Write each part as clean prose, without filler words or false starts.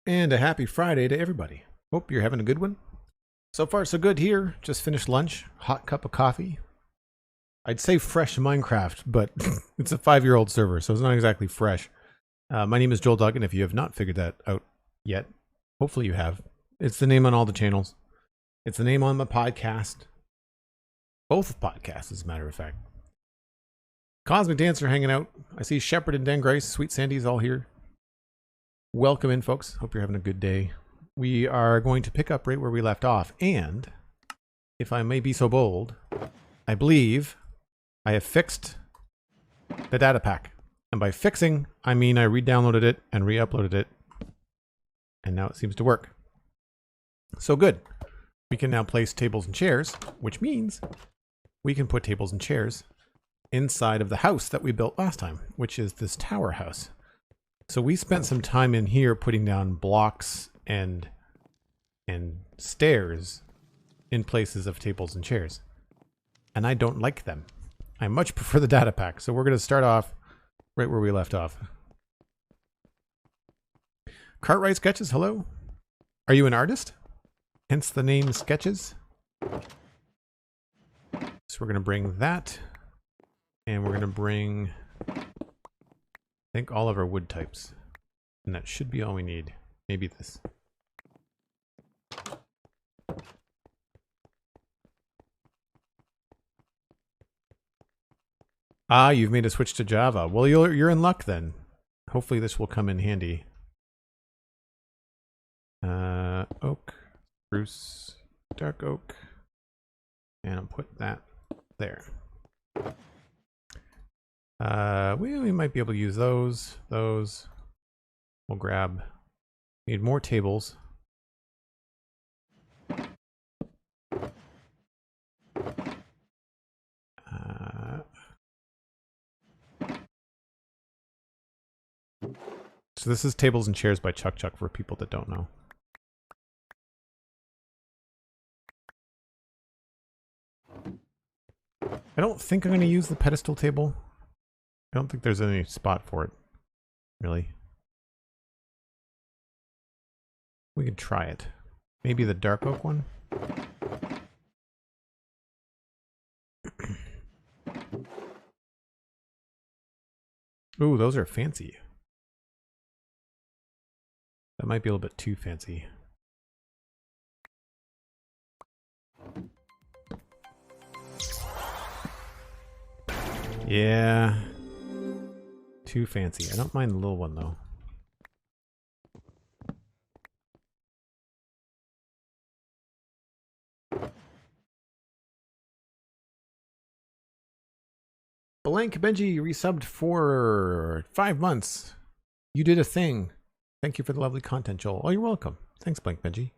And a happy Friday to everybody. Hope you're having a good one. So far, so good here. Just finished lunch. Hot cup of coffee. I'd say fresh Minecraft, but it's a 5-year-old server, so it's not exactly fresh. My name is Duggan. If you have not figured that out yet, hopefully you have. It's the name on all the channels. It's the name on my podcast. Both podcasts, as a matter of fact. Cosmic Dancer hanging out. I see Shepherd and Dan Grace. Sweet Sandy's all here. Welcome in, folks. Hope you're having a good day. We are going to pick up right where we left off. And, if I may be so bold, I believe I have fixed the data pack. And by fixing, I mean I re-downloaded it and re-uploaded it. And now it seems to work. So good. We can now place tables and chairs, which means we can put tables and chairs inside of the house that we built last time, which is this tower house. So we spent some time in here putting down blocks and stairs in places of tables and chairs. And I don't like them. I much prefer the data pack. So we're going to start off right where we left off. Cartwright Sketches, hello. Are you an artist? Hence the name Sketches. So we're going to bring that. And we're going to bring, I think, all of our wood types. And that should be all we need. Maybe this. Ah, you've made a switch to Java. Well, you're in luck then. Hopefully this will come in handy. Oak, spruce, dark oak. And I'll put that there. We might be able to use those. We'll grab. Need more tables. So this is Tables and Chairs by Chuck for people that don't know. I don't think I'm going to use the pedestal table. I don't think there's any spot for it, really. We could try it. Maybe the dark oak one? Ooh, those are fancy. That might be a little bit too fancy. Yeah. Too fancy. I don't mind the little one, though. Blank Benji resubbed for 5 months. You did a thing. Thank you for the lovely content, Joel. Oh, you're welcome. Thanks, Blank Benji.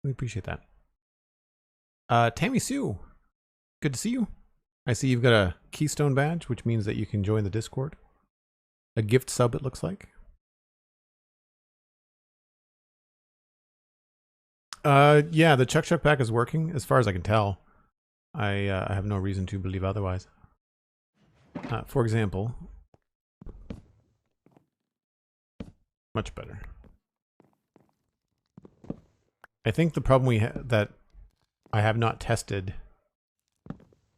Really appreciate that. Tammy Sue. Good to see you. I see you've got a Keystone badge, which means that you can join the Discord. A gift sub, it looks like. Yeah, the Chuck pack is working, as far as I can tell. I have no reason to believe otherwise. For example, much better. I think the problem that I have not tested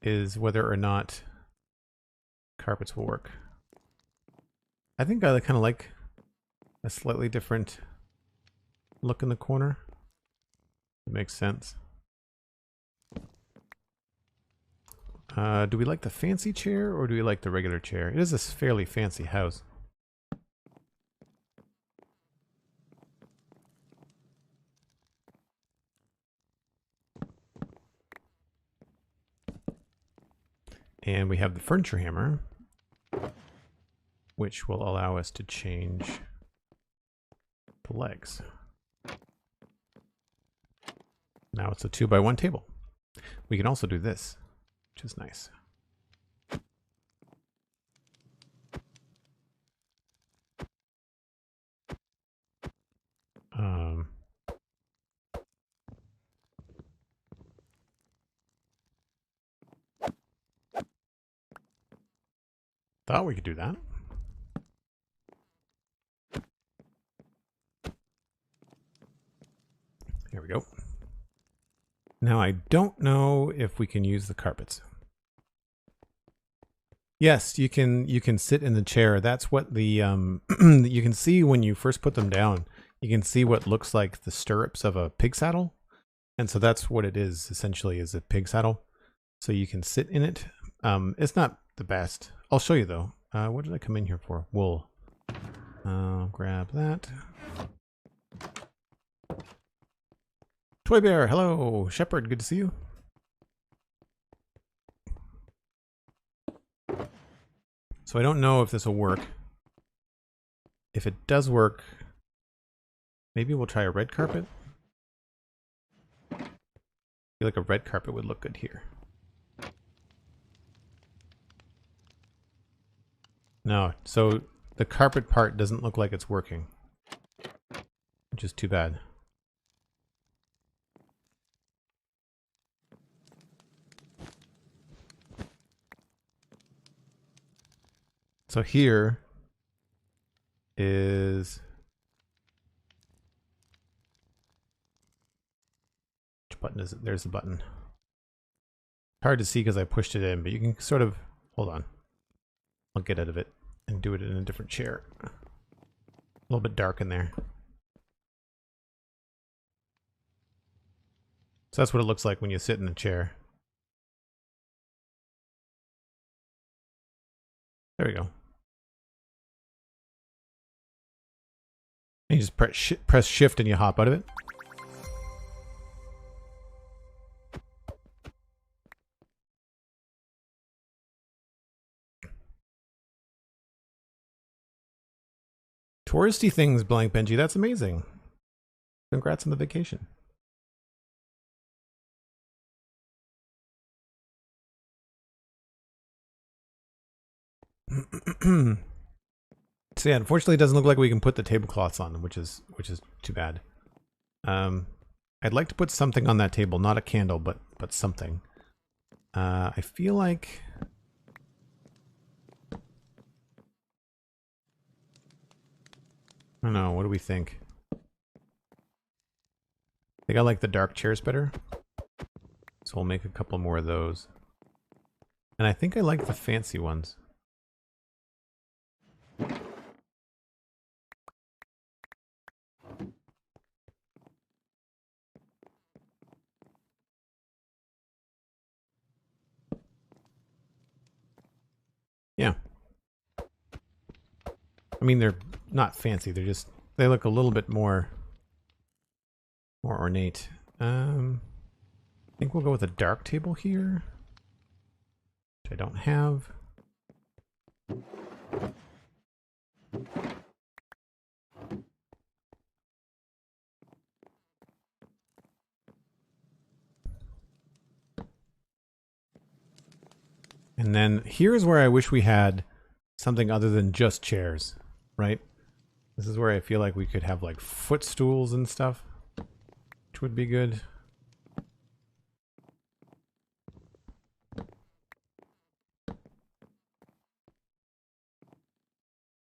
is whether or not carpets will work. I think I kind of like a slightly different look in the corner. It makes sense. Do we like the fancy chair or do we like the regular chair? It is a fairly fancy house. And we have the furniture hammer, which will allow us to change the legs. Now it's a 2x1 table. We can also do this, which is nice. Thought we could do that. we go. Now I don't know if we can use the carpets. Yes, you can sit in the chair. That's what the you can see when you first put them down. You can see what looks like the stirrups of a pig saddle. And so that's what it is, essentially, is a pig saddle. So you can sit in it. It's not the best. I'll show you though. What did I come in here for? Wool. I'll grab that. Toy Bear, hello. Shepherd, good to see you. So I don't know if this will work. If it does work, maybe we'll try a red carpet. I feel like a red carpet would look good here. No, so the carpet part doesn't look like it's working, which is too bad. So here is, which button is it? There's the button. Hard to see because I pushed it in, but you can sort of, hold on. I'll get out of it and do it in a different chair. A little bit dark in there. So that's what it looks like when you sit in a chair. There we go. And you just press shift and you hop out of it. Touristy things, Blank Benji. That's amazing. Congrats on the vacation. So yeah, unfortunately, it doesn't look like we can put the tablecloths on them, which is too bad. I'd like to put something on that table, not a candle, but something. I feel like I don't know. What do we think? I think I like the dark chairs better, so we'll make a couple more of those. And I think I like the fancy ones. Yeah. I mean, they're not fancy. They're just, they look a little bit more ornate. I think we'll go with a dark table here, which I don't have. And then here's where I wish we had something other than just chairs, right? This is where I feel like we could have like footstools and stuff, which would be good.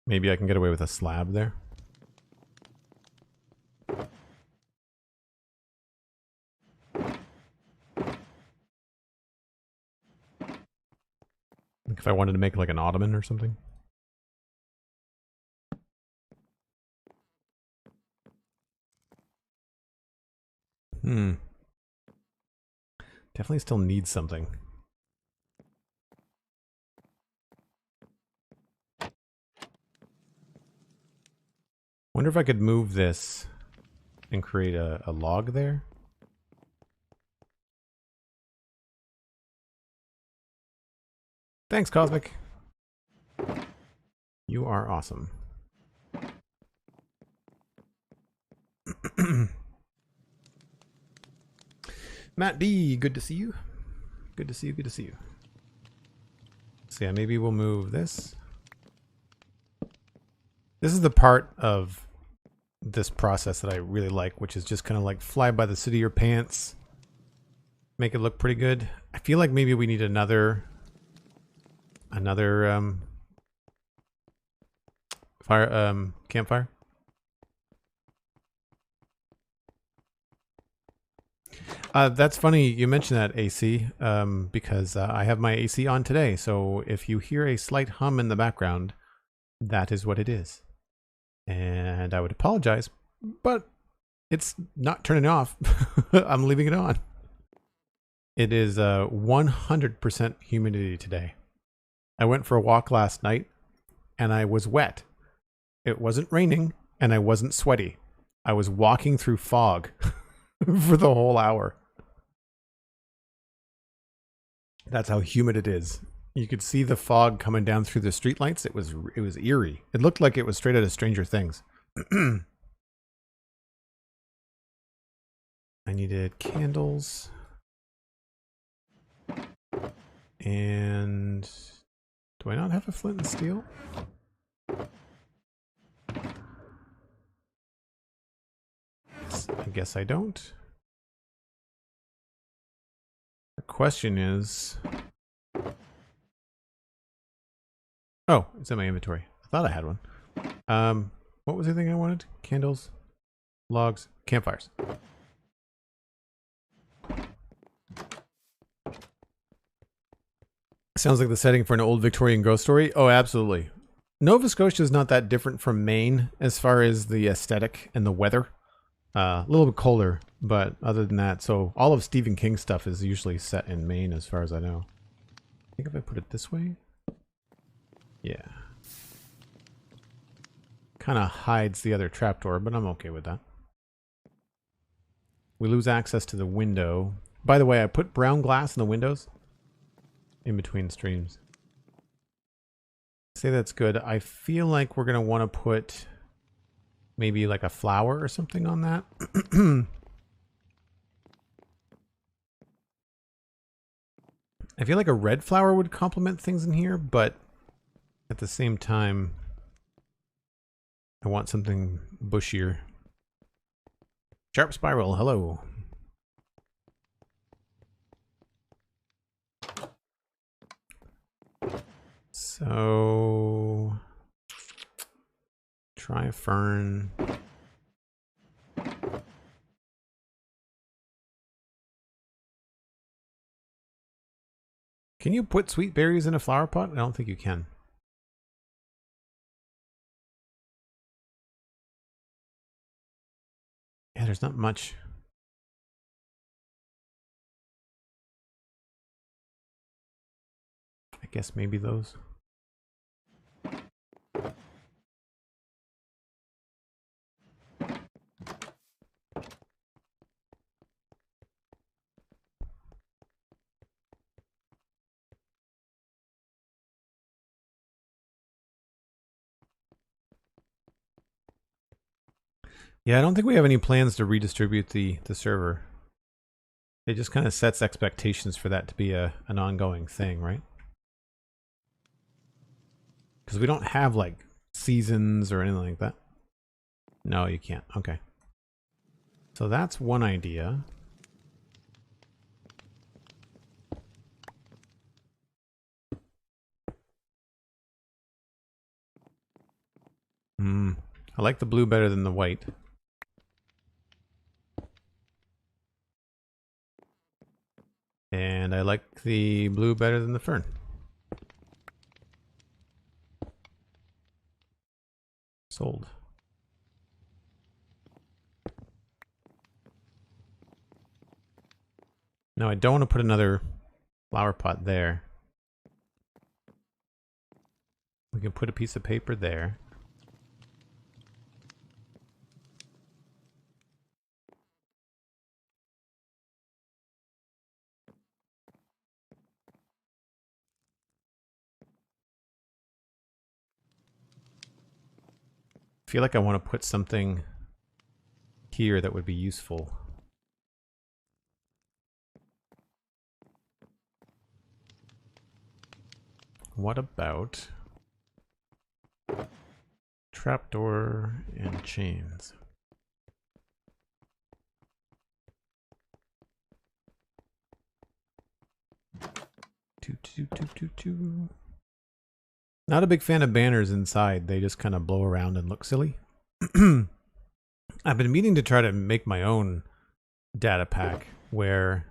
Maybe I can get away with a slab there. Like if I wanted to make like an ottoman or something. Definitely still needs something. Wonder if I could move this and create a log there. Thanks, Cosmic. You are awesome. Matt B, good to see you. Good to see you, good to see you. So yeah, maybe we'll move this. This is the part of this process that I really like, which is just kind of like fly by the seat of your pants. Make it look pretty good. I feel like maybe we need another campfire. That's funny you mentioned that, AC, because I have my AC on today. So if you hear a slight hum in the background, that is what it is. And I would apologize, but it's not turning off. I'm leaving it on. It is 100% humidity today. I went for a walk last night and I was wet. It wasn't raining and I wasn't sweaty. I was walking through fog for the whole hour. That's how humid it is. You could see the fog coming down through the streetlights. It was eerie. It looked like it was straight out of Stranger Things. I needed candles. And do I not have a flint and steel? I guess I don't. The question is... Oh, it's in my inventory. I thought I had one. What was the thing I wanted? Candles, logs, campfires. Sounds like the setting for an old Victorian ghost story. Oh, absolutely. Nova Scotia is not that different from Maine as far as the aesthetic and the weather. A little bit colder, but other than that, so all of Stephen King's stuff is usually set in Maine as far as I know. I think if I put it this way, yeah. Kind of hides the other trapdoor, but I'm okay with that. We lose access to the window. By the way, I put brown glass in the windows in between streams. Say that's good. I feel like we're going to want to put maybe like a flower or something on that. I feel like a red flower would complement things in here, but at the same time, I want something bushier. Sharp Spiral, hello. So, try a fern. Can you put sweet berries in a flower pot? I don't think you can. Yeah, there's not much. I guess maybe those. Yeah, I don't think we have any plans to redistribute the server. It just kind of sets expectations for that to be an ongoing thing, right? Because we don't have like seasons or anything like that. No, you can't. Okay. So that's one idea. I like the blue better than the white. And I like the blue better than the fern. Sold. No, I don't want to put another flower pot there. We can put a piece of paper there. I feel like I want to put something here that would be useful. What about trapdoor and chains? Two. Not a big fan of banners inside. They just kind of blow around and look silly. I've been meaning to try to make my own data pack where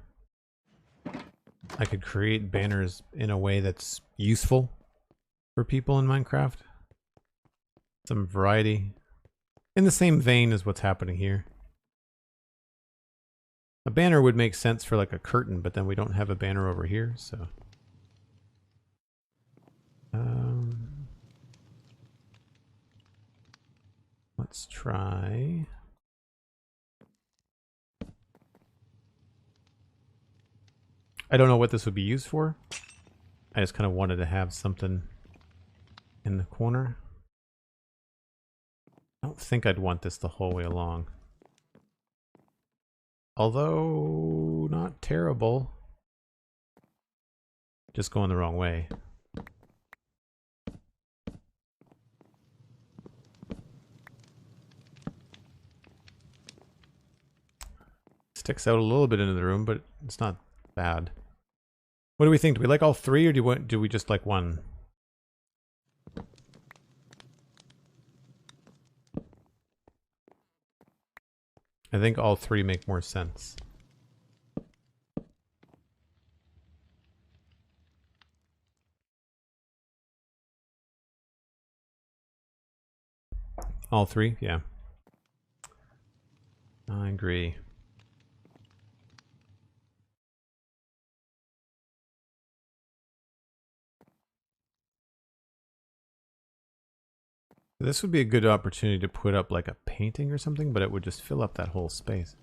I could create banners in a way that's useful for people in Minecraft. Some variety. In the same vein as what's happening here. A banner would make sense for like a curtain, but then we don't have a banner over here, so... let's try... I don't know what this would be used for. I just kind of wanted to have something in the corner. I don't think I'd want this the whole way along. Although, not terrible. Just going the wrong way. Sticks out a little bit into the room, but it's not bad. What do we think? Do we like all three, or do we just like one? I think all three make more sense. All three? Yeah. I agree. This would be a good opportunity to put up like a painting or something, but it would just fill up that whole space.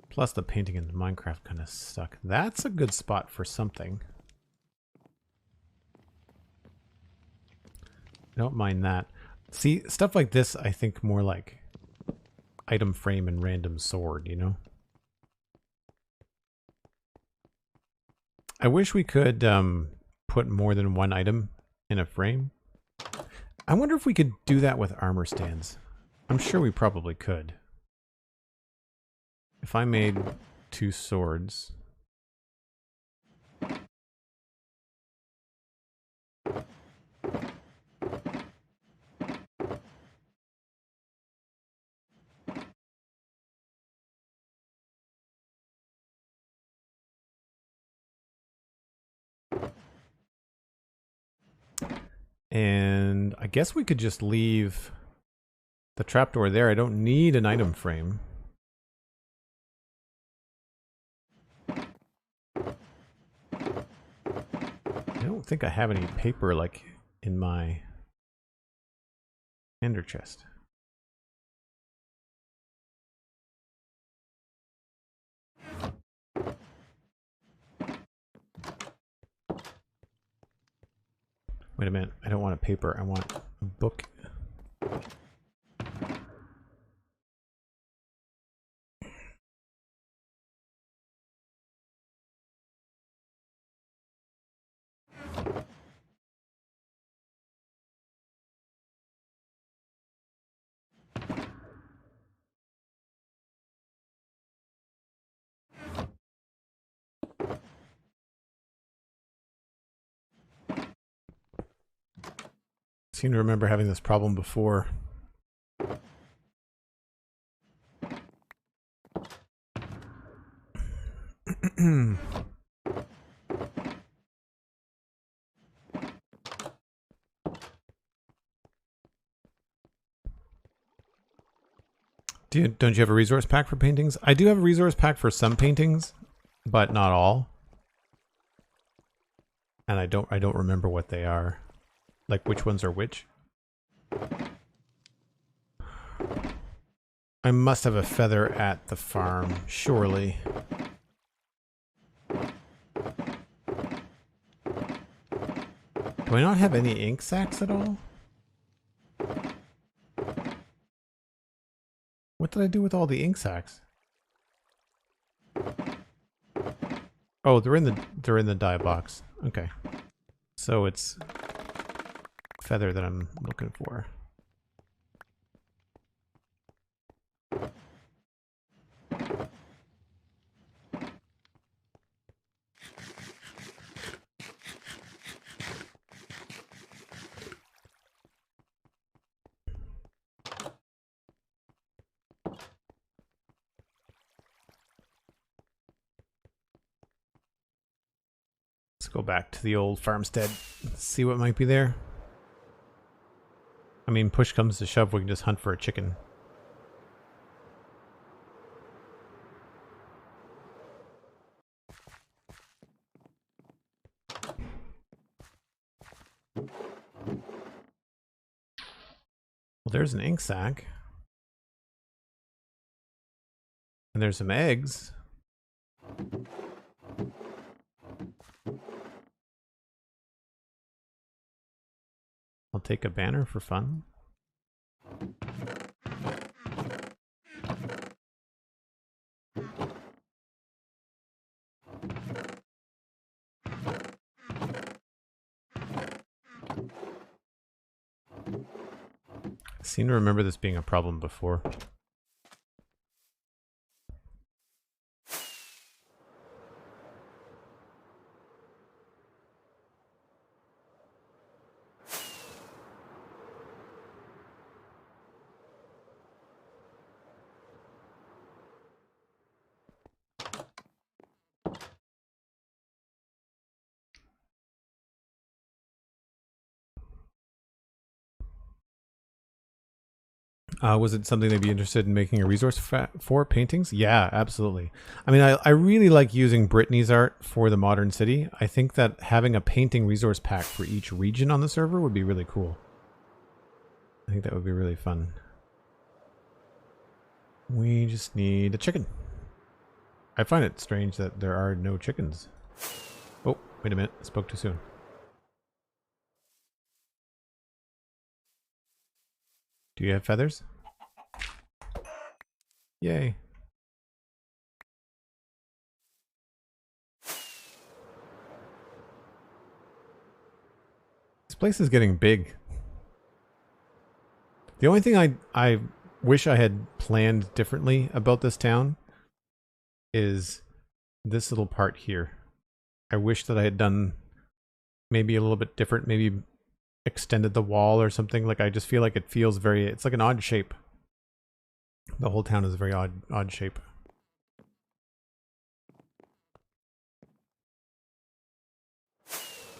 Plus the painting in Minecraft kind of suck. That's a good spot for something. I don't mind that. See, stuff like this, I think more like item frame and random sword, you know? I wish we could put more than one item in a frame. I wonder if we could do that with armor stands. I'm sure we probably could. If I made 2 swords. And I guess we could just leave the trapdoor there. I don't need an item frame. I don't think I have any paper like in my ender chest. Wait a minute, I don't want a paper, I want a book. I seem to remember having this problem before. Don't you have a resource pack for paintings? I do have a resource pack for some paintings, but not all. And I don't remember what they are. Like which ones are which. I must have a feather at the farm, surely. Do I not have any ink sacks at all? What did I do with all the ink sacks? Oh, they're in the dye box. Okay. So it's feather that I'm looking for. go back to the old farmstead, see what might be there. I mean, push comes to shove, we can just hunt for a chicken. Well, there's an ink sac. And there's some eggs. I'll take a banner for fun. I seem to remember this being a problem before. Was it something they'd be interested in making a resource for paintings? Yeah, absolutely. I mean, I really like using Brittany's art for the modern city. I think that having a painting resource pack for each region on the server would be really cool. I think that would be really fun. We just need a chicken. I find it strange that there are no chickens. Oh, wait a minute. I spoke too soon. Do you have feathers? Yay. This place is getting big. The only thing I wish I had planned differently about this town is this little part here. I wish that I had done maybe a little bit different, maybe extended the wall or something. Like, I just feel like it feels very, it's like an odd shape. The whole town is a very odd shape.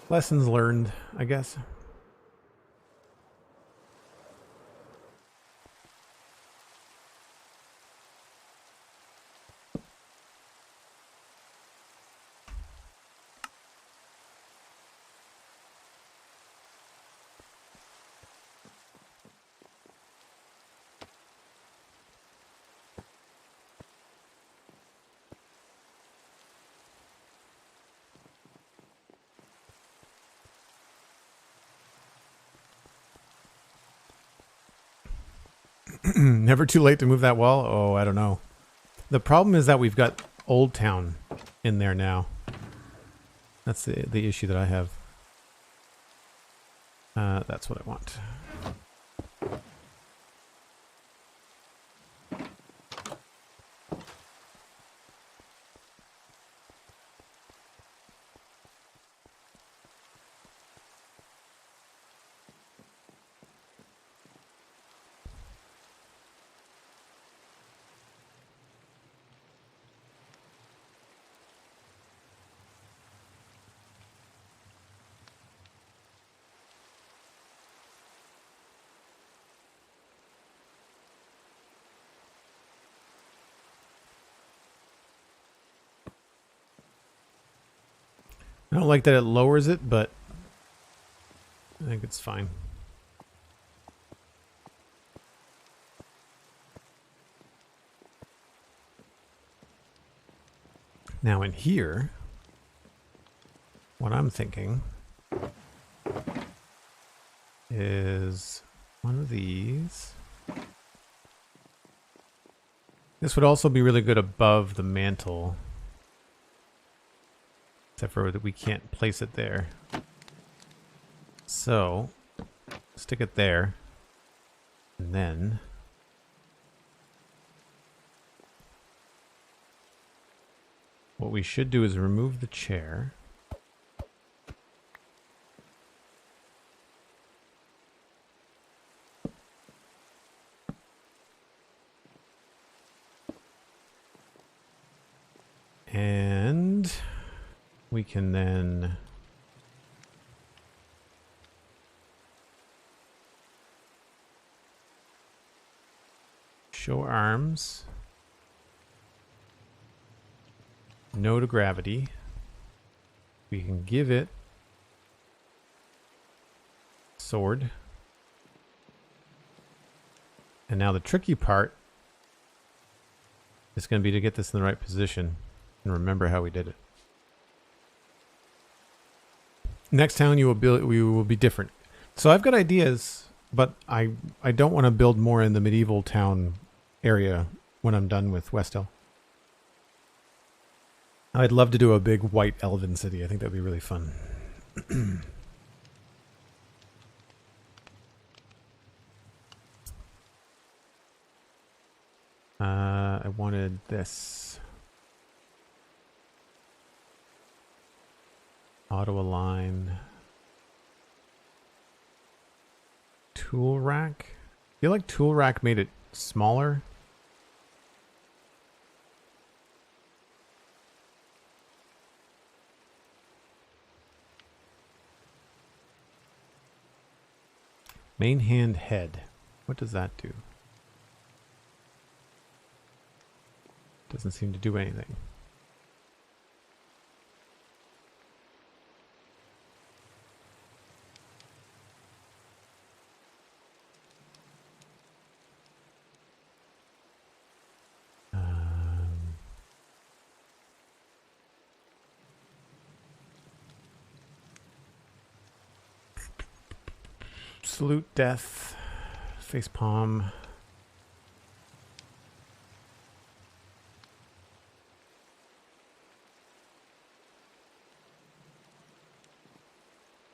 Lessons learned, I guess. Never too late to move that wall? Oh, I don't know. The problem is that we've got Old Town in there now. That's the issue that I have. That's what I want. I don't like that it lowers it, but I think it's fine. Now in here, what I'm thinking is one of these. This would also be really good above the mantle. Except for that we can't place it there. So, stick it there. And then what we should do is remove the chair. And we can then Show arms. No to gravity. We can give it sword. And now the tricky part is going to be to get this in the right position and remember how we did it. Next town we will be different. So I've got ideas, but I don't want to build more in the medieval town area when I'm done with West Hill. I'd love to do a big white elven city. I think that'd be really fun. I wanted this. Auto align. Tool rack. I feel like tool rack made it smaller. Main hand head. What does that do? Doesn't seem to do anything. Salute death. Face palm.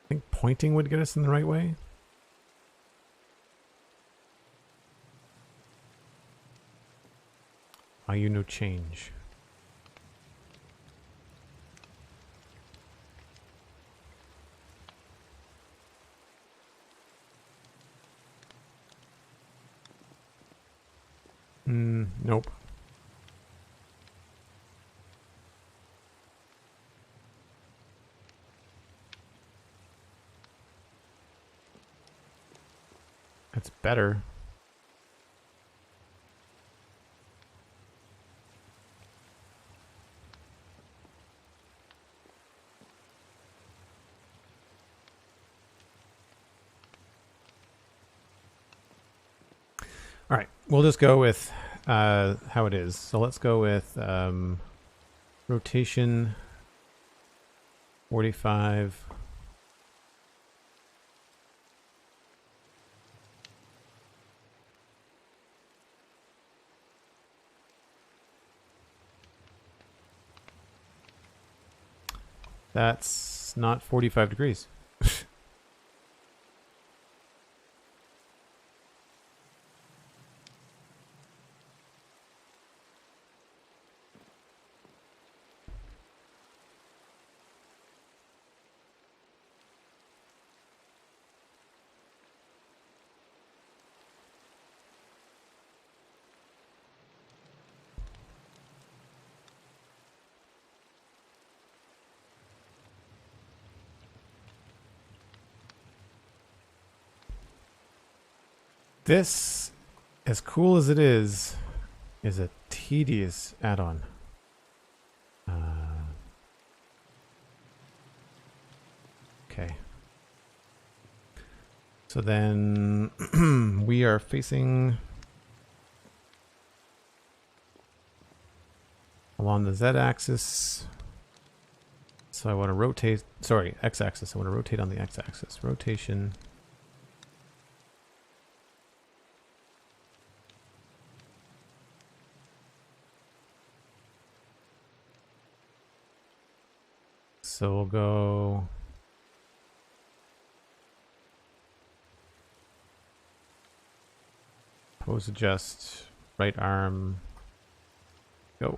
I think pointing would get us in the right way. Why you no change? Nope. That's better. All right, we'll just go with how it is. So let's go with rotation 45. That's not 45 degrees. This, as cool as it is a tedious add-on. Okay. So then we are facing along the Z-axis. So I want to rotate, sorry, X-axis. I want to rotate on the X-axis. Rotation. So we'll go pose adjust, right arm, go.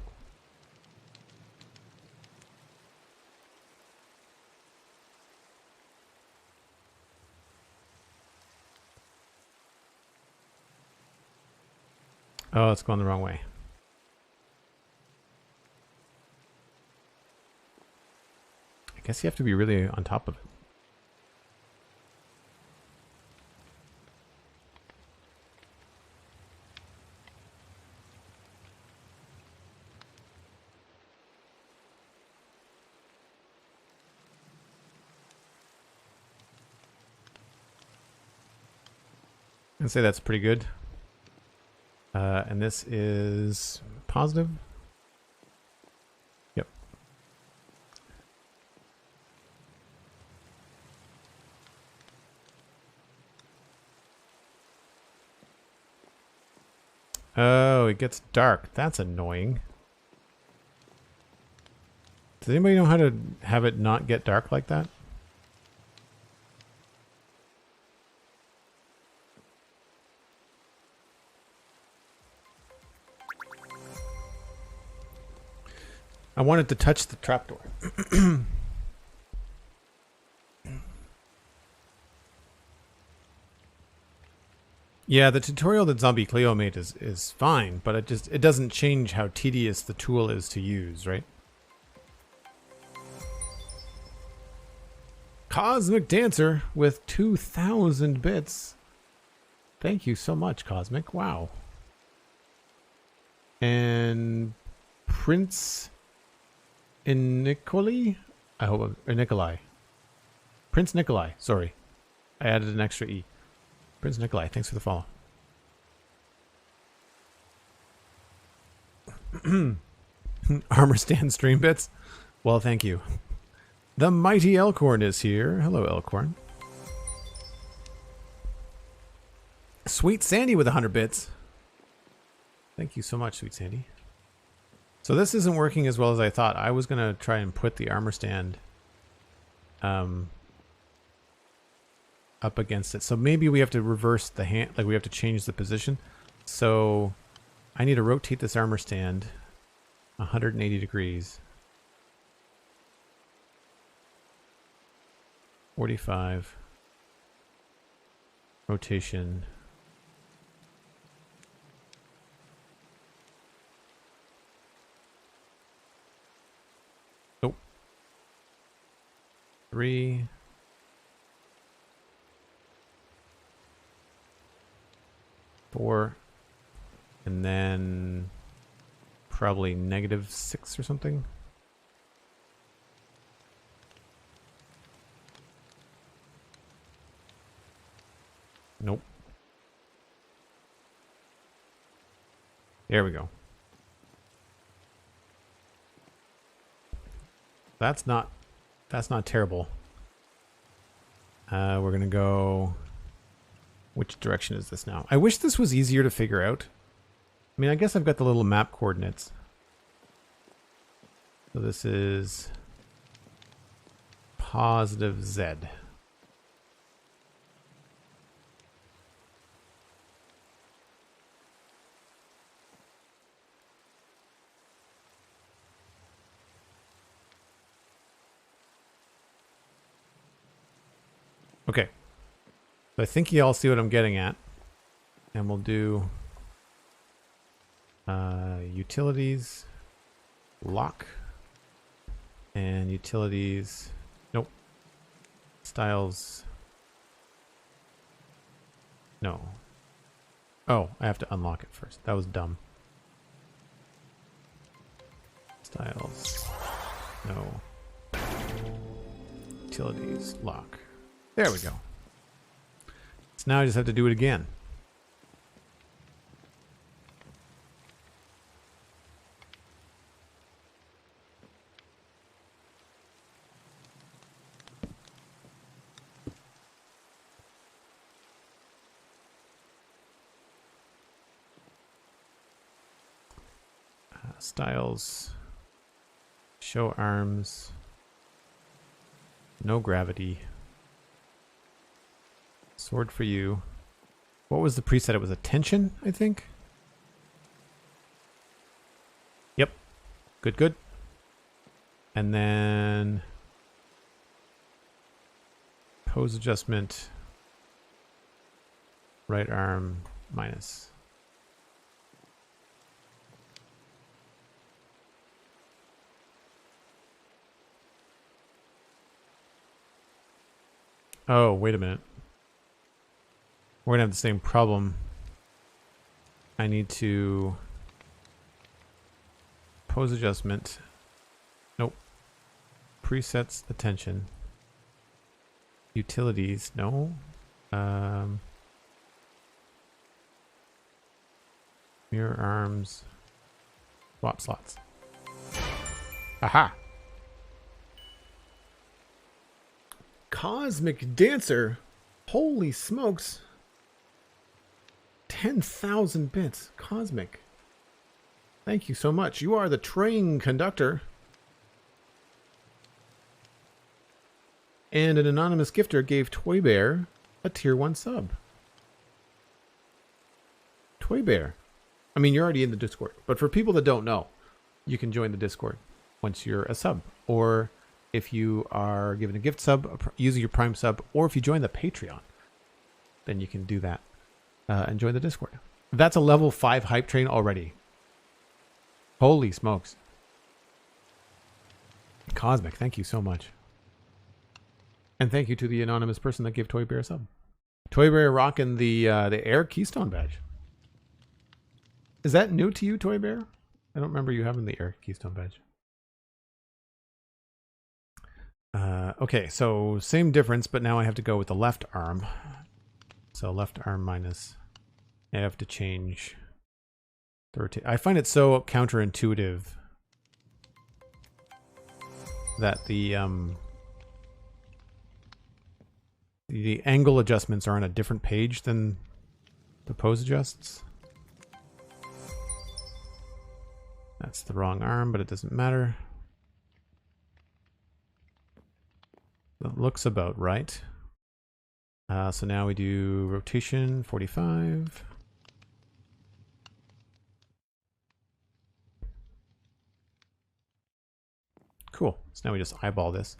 Oh, it's going the wrong way. I guess you have to be really on top of it. I'd say that's pretty good. And this is positive. Yep. Oh, it gets dark. That's annoying. Does anybody know how to have it not get dark like that? I wanted to touch the trapdoor. Yeah, the tutorial that Zombie Cleo made is fine, but it doesn't change how tedious the tool is to use, right? Cosmic Dancer with 2,000 bits. Thank you so much, Cosmic. Wow. And Prince Nikolai? I hope, or Nikolai. Prince Nikolai, sorry. I added an extra E. Prince Nikolai, thanks for the follow. Armour Stand stream bits? Well, thank you. The mighty Elkhorn is here. Hello, Elkhorn. Sweet Sandy with 100 bits. Thank you so much, Sweet Sandy. So this isn't working as well as I thought. I was going to try and put the armor stand up against it. So maybe we have to reverse the hand, like we have to change the position. So I need to rotate this armor stand 180 degrees. 45. Rotation. Nope. 3. 4. And then probably -6 or something. Nope. There we go. That's not terrible. We're gonna go. Which direction is this now? I wish this was easier to figure out. I mean, I guess I've got the little map coordinates. So this is positive Z. Okay, so I think you all see what I'm getting at, and we'll do utilities, lock, and utilities, nope, styles, no. Oh, I have to unlock it first. That was dumb. Styles, no. Utilities, lock. There we go. So now I just have to do it again. Styles. Show arms. No gravity. Sword for you. What was the preset? It was attention, I think. Yep. Good, good. And then pose adjustment. Right arm minus. Oh, wait a minute. We're gonna have the same problem. I need to pose adjustment. Nope. Presets attention. Utilities. No. Mirror arms. Swap slots. Aha! Cosmic Dancer. Holy smokes. 10,000 bits. Cosmic. Thank you so much. You are the train conductor. And an anonymous gifter gave Toy Bear a tier 1 sub. Toy Bear. I mean, you're already in the Discord. But for people that don't know, you can join the Discord once you're a sub. Or if you are given a gift sub, using your Prime sub, or if you join the Patreon, then you can do that and join the Discord. That's a level 5 hype train already. Holy smokes. Cosmic, thank you so much. And thank you to the anonymous person that gave Toy Bear a sub. Toy Bear rocking the Air Keystone badge. Is that new to you, Toy Bear? I don't remember you having the Air Keystone badge. Okay, so same difference, but now I have to go with the left arm. So left arm minus. I have to change the rotate. I find it so counterintuitive that the angle adjustments are on a different page than the pose adjusts. That's the wrong arm, but it doesn't matter. That looks about right. So now we do rotation 45. Cool. So now we just eyeball this.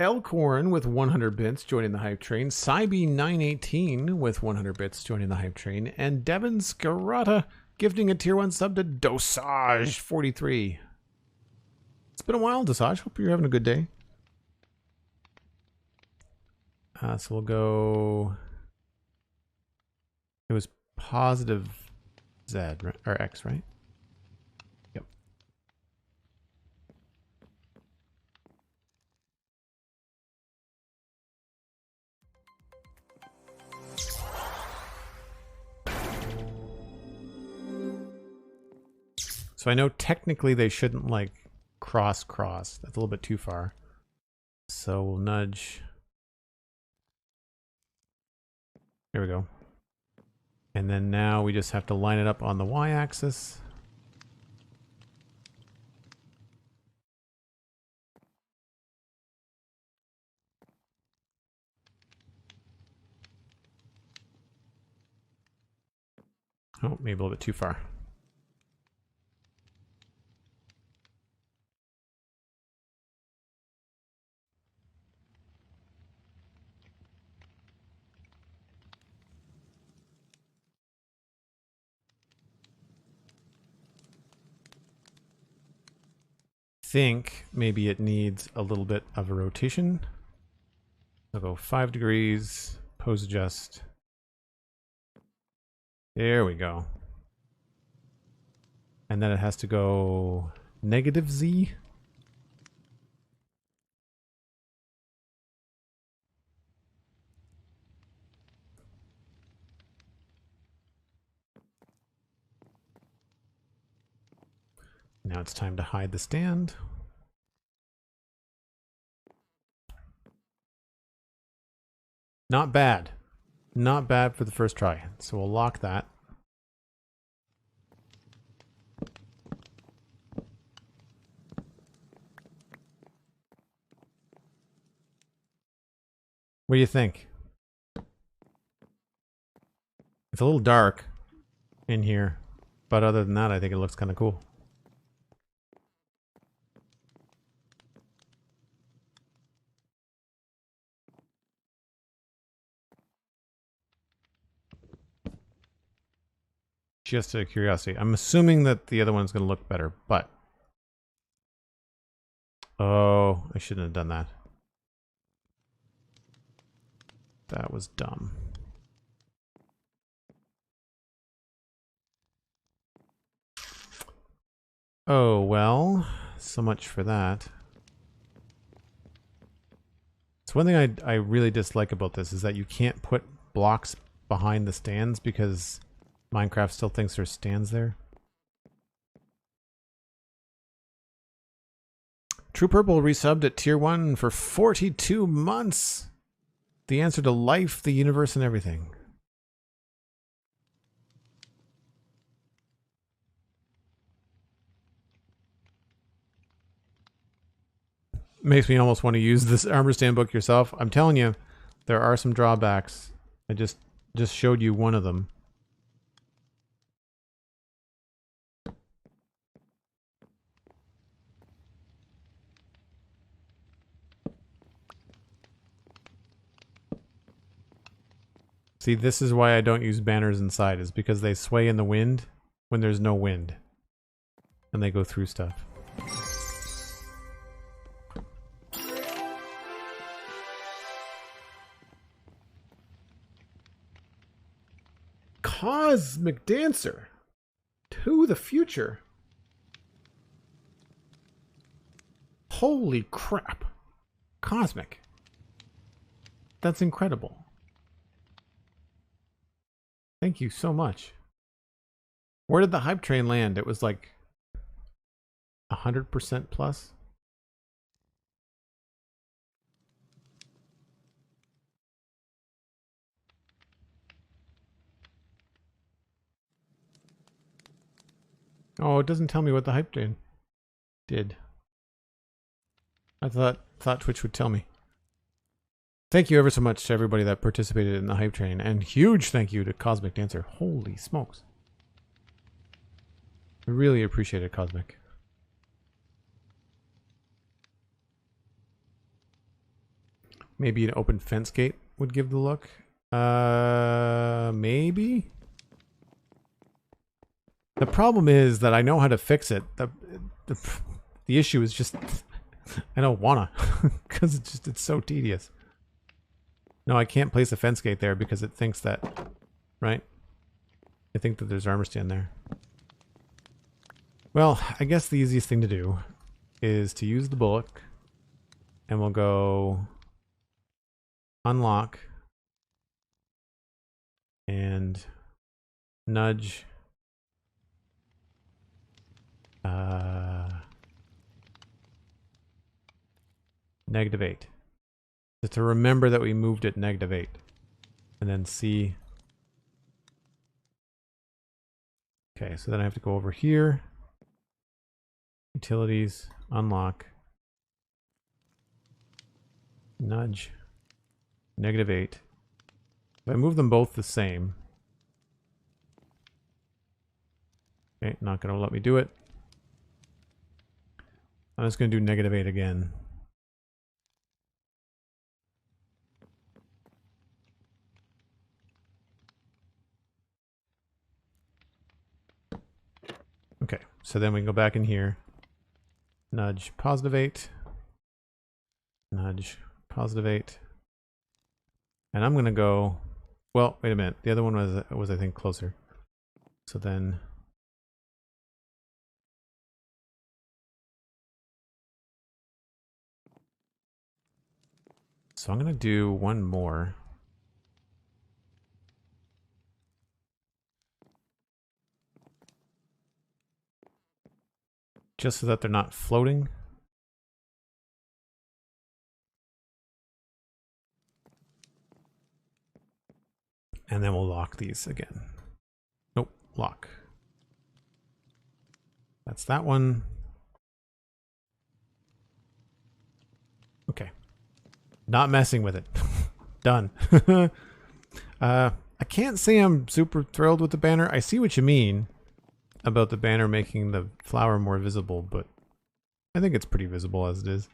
Elkhorn with 100 bits joining the hype train. Cybe918 with 100 bits joining the hype train. And DevonSkirata gifting a tier 1 sub to Dosage43. It's been a while, Dosage. Hope you're having a good day. So we'll go... It was positive Z, right? Or X, right? Yep. So I know technically they shouldn't like cross. That's a little bit too far. So we'll nudge. There we go. And then now we just have to line it up on the y-axis. Oh, maybe a little bit too far. Think maybe it needs a little bit of a rotation. I'll go 5 degrees, pose adjust. There we go. And then it has to go negative Z. Now it's time to hide the stand. Not bad. Not bad for the first try. So we'll lock that. What do you think? It's a little dark in here, but other than that, I think it looks kind of cool. Just out of curiosity. I'm assuming that the other one's going to look better, but... Oh, I shouldn't have done that. That was dumb. Oh, well, so much for that. That's one thing I really dislike about this is that you can't put blocks behind the stands because Minecraft still thinks there's stands there. True Purple resubbed at tier 1 for 42 months. The answer to life, the universe, and everything. Makes me almost want to use this Armour Stand book yourself. I'm telling you, there are some drawbacks. I just showed you one of them. See, this is why I don't use banners inside, is because they sway in the wind when there's no wind. And they go through stuff. Cosmic Dancer to the future. Holy crap. Cosmic. That's incredible. Thank you so much. Where did the hype train land? It was like 100% plus. Oh, it doesn't tell me what the hype train did. I thought Twitch would tell me. Thank you ever so much to everybody that participated in the hype train, and huge thank you to Cosmic Dancer. Holy smokes. I really appreciate it, Cosmic. Maybe an open fence gate would give the look. Maybe? The problem is that I know how to fix it. The issue is just I don't wanna because it's so tedious. No, I can't place a fence gate there because it thinks that, right? I think that there's Armour Stand there. Well, I guess the easiest thing to do is to use the bullock, and we'll go unlock and nudge -8. Just to remember that we moved it -8. And then C. Okay, so then I have to go over here. Utilities, unlock. Nudge. -8. If I move them both the same. Okay, not going to let me do it. I'm just going to do -8 again. Okay, so then we can go back in here. Nudge +8. Nudge +8. And I'm going to go... Well, wait a minute. The other one was I think, closer. So then... So I'm going to do one more. Just so that they're not floating. And then we'll lock these again. Nope, lock. That's that one. Okay. Not messing with it. Done. I can't say I'm super thrilled with the banner. I see what you mean about the banner making the flower more visible, but I think it's pretty visible as it is.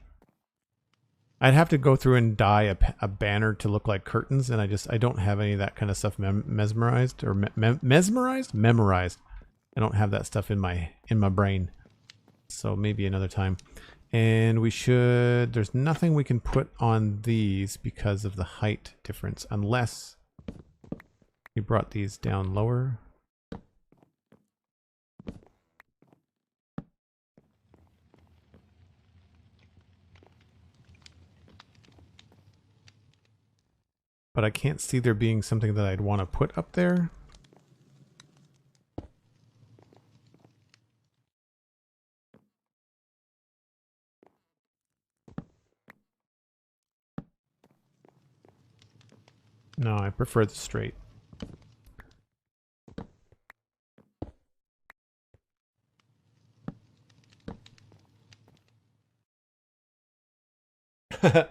I'd have to go through and dye a banner to look like curtains, and I don't have any of that kind of stuff memorized. I don't have that stuff in my brain. So maybe another time. And we should... There's nothing we can put on these because of the height difference, unless we brought these down lower. but I can't see there being something that I'd want to put up there. No, I prefer the straight.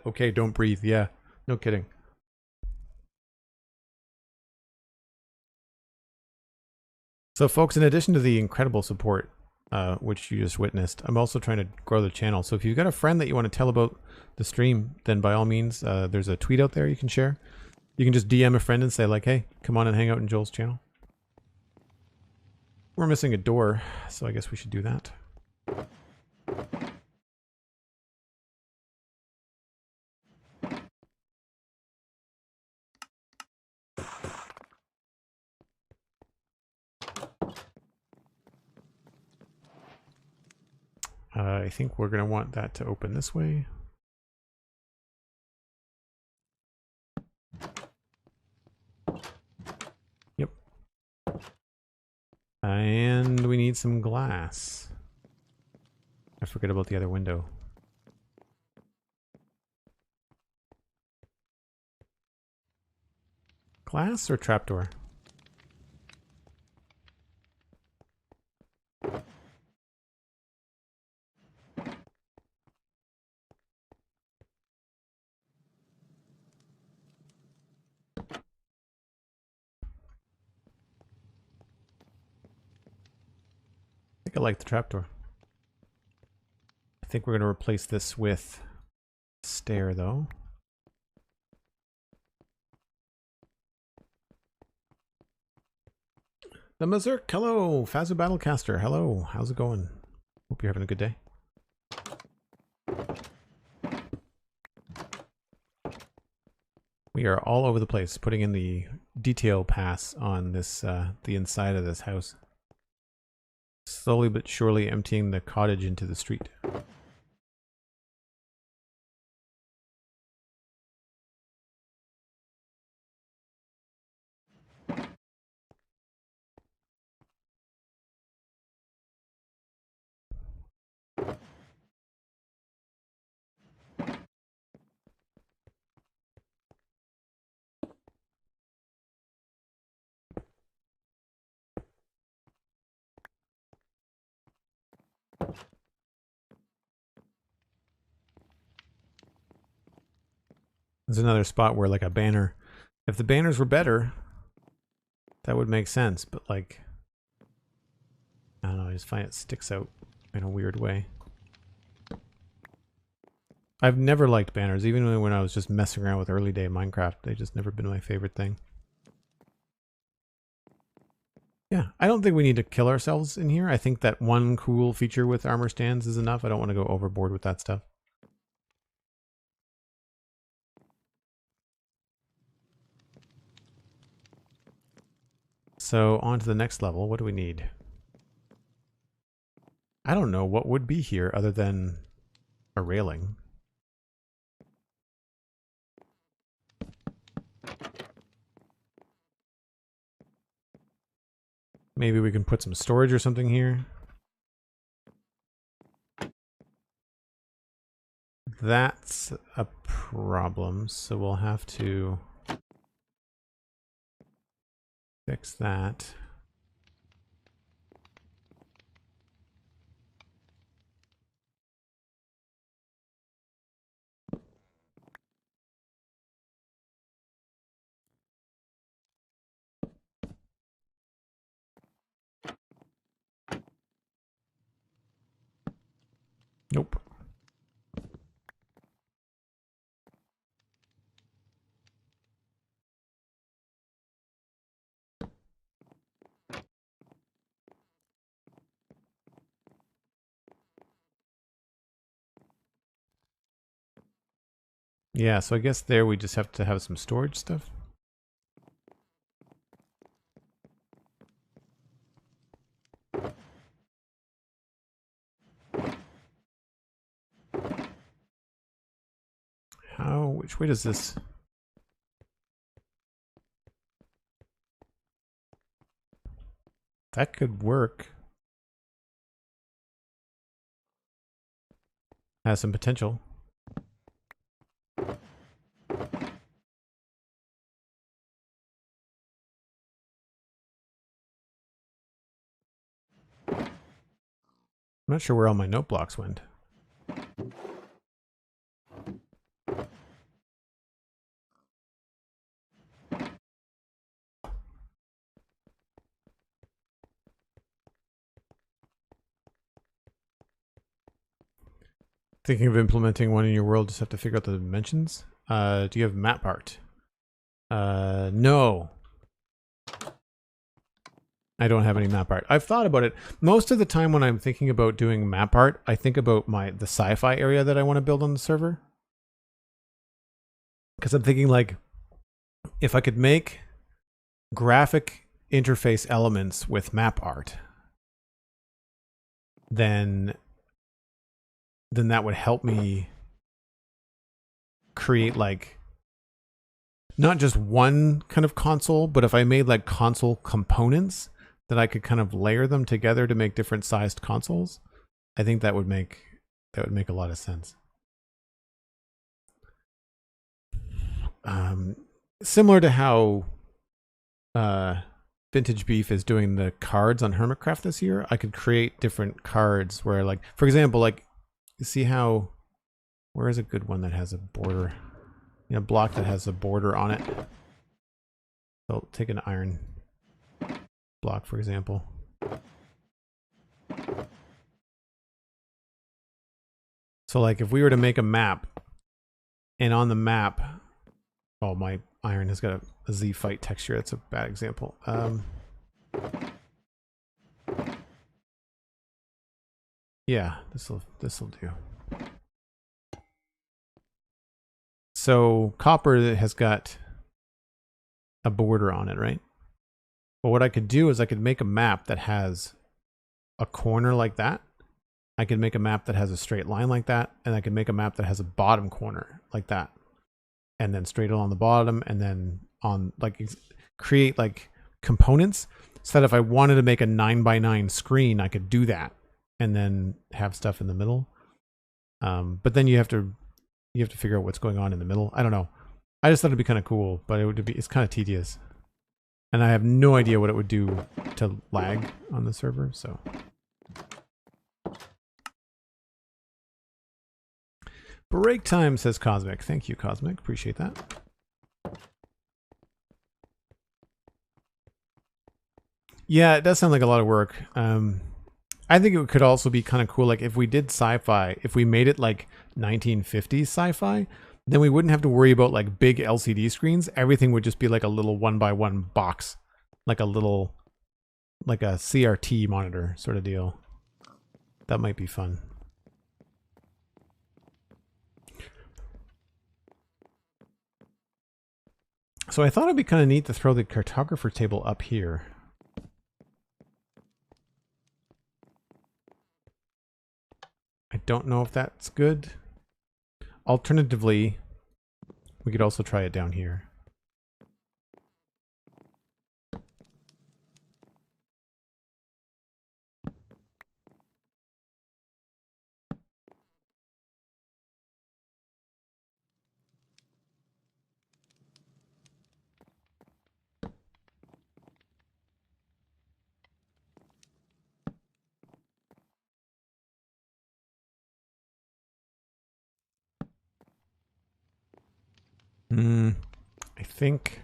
Okay, don't breathe. Yeah, no kidding. So folks, in addition to the incredible support, which you just witnessed, I'm also trying to grow the channel. So if you've got a friend that you want to tell about the stream, then by all means, there's a tweet out there you can share. You can just DM a friend and say like, hey, come on and hang out in Joel's channel. We're missing a door, so I guess we should do that. I think we're going to want that to open this way. Yep. And we need some glass. I forget about the other window. Glass or trapdoor? I think I like the trapdoor. I think we're going to replace this with stair, though. The Mazurk, hello! Fazu Battlecaster, hello! How's it going? Hope you're having a good day. We are all over the place, putting in the detail pass on this, the inside of this house. Slowly but surely emptying the cottage into the street. There's another spot where like a banner, if the banners were better, that would make sense, but like, I don't know, I just find it sticks out in a weird way. I've never liked banners, even when I was just messing around with early day Minecraft. They've just never been my favorite thing. Yeah, I don't think we need to kill ourselves in here. I think that one cool feature with armor stands is enough. I don't want to go overboard with that stuff. So on to the next level. What do we need? I don't know what would be here other than a railing. Maybe we can put some storage or something here. That's a problem, so we'll have to fix that. Nope. Yeah, so I guess there we just have to have some storage stuff. Which way does this? That could work. Has some potential. I'm not sure where all my note blocks went. Thinking of implementing one in your world, just have to figure out the dimensions. Do you have map art? No. I don't have any map art. I've thought about it. Most of the time when I'm thinking about doing map art, I think about the sci-fi area that I want to build on the server. Because I'm thinking like, if I could make graphic interface elements with map art, then that would help me create like not just one kind of console, but if I made like console components that I could kind of layer them together to make different sized consoles, I think that would make a lot of sense. Similar to how Vintage Beef is doing the cards on Hermitcraft this year, I could create different cards where, like, for example, like, you see how, where is a good one that has a border? You know, block that has a border on it. So take an iron block, for example. So like if we were to make a map, and on the map, oh, my iron has got a Z fight texture. That's a bad example. Yeah, this'll do. So copper has got a border on it, right? But what I could do is I could make a map that has a corner like that. I could make a map that has a straight line like that, and I could make a map that has a bottom corner like that, and then straight along the bottom, and then on, like, create like components so that if I wanted to make a 9x9 screen, I could do that, and then have stuff in the middle. But then you have to figure out what's going on in the middle. I don't know. I just thought it'd be kind of cool, but it's kind of tedious, and I have no idea what it would do to lag on the server. So. Break time, says Cosmic. Thank you, Cosmic. Appreciate that. Yeah, it does sound like a lot of work. I think it could also be kind of cool, like if we did sci-fi, if we made it like 1950s sci-fi, then we wouldn't have to worry about like big LCD screens. Everything would just be like a little 1x1 box, like a little, like a CRT monitor sort of deal. That might be fun. So I thought it'd be kind of neat to throw the cartographer table up here. I don't know if that's good. Alternatively, we could also try it down here. I think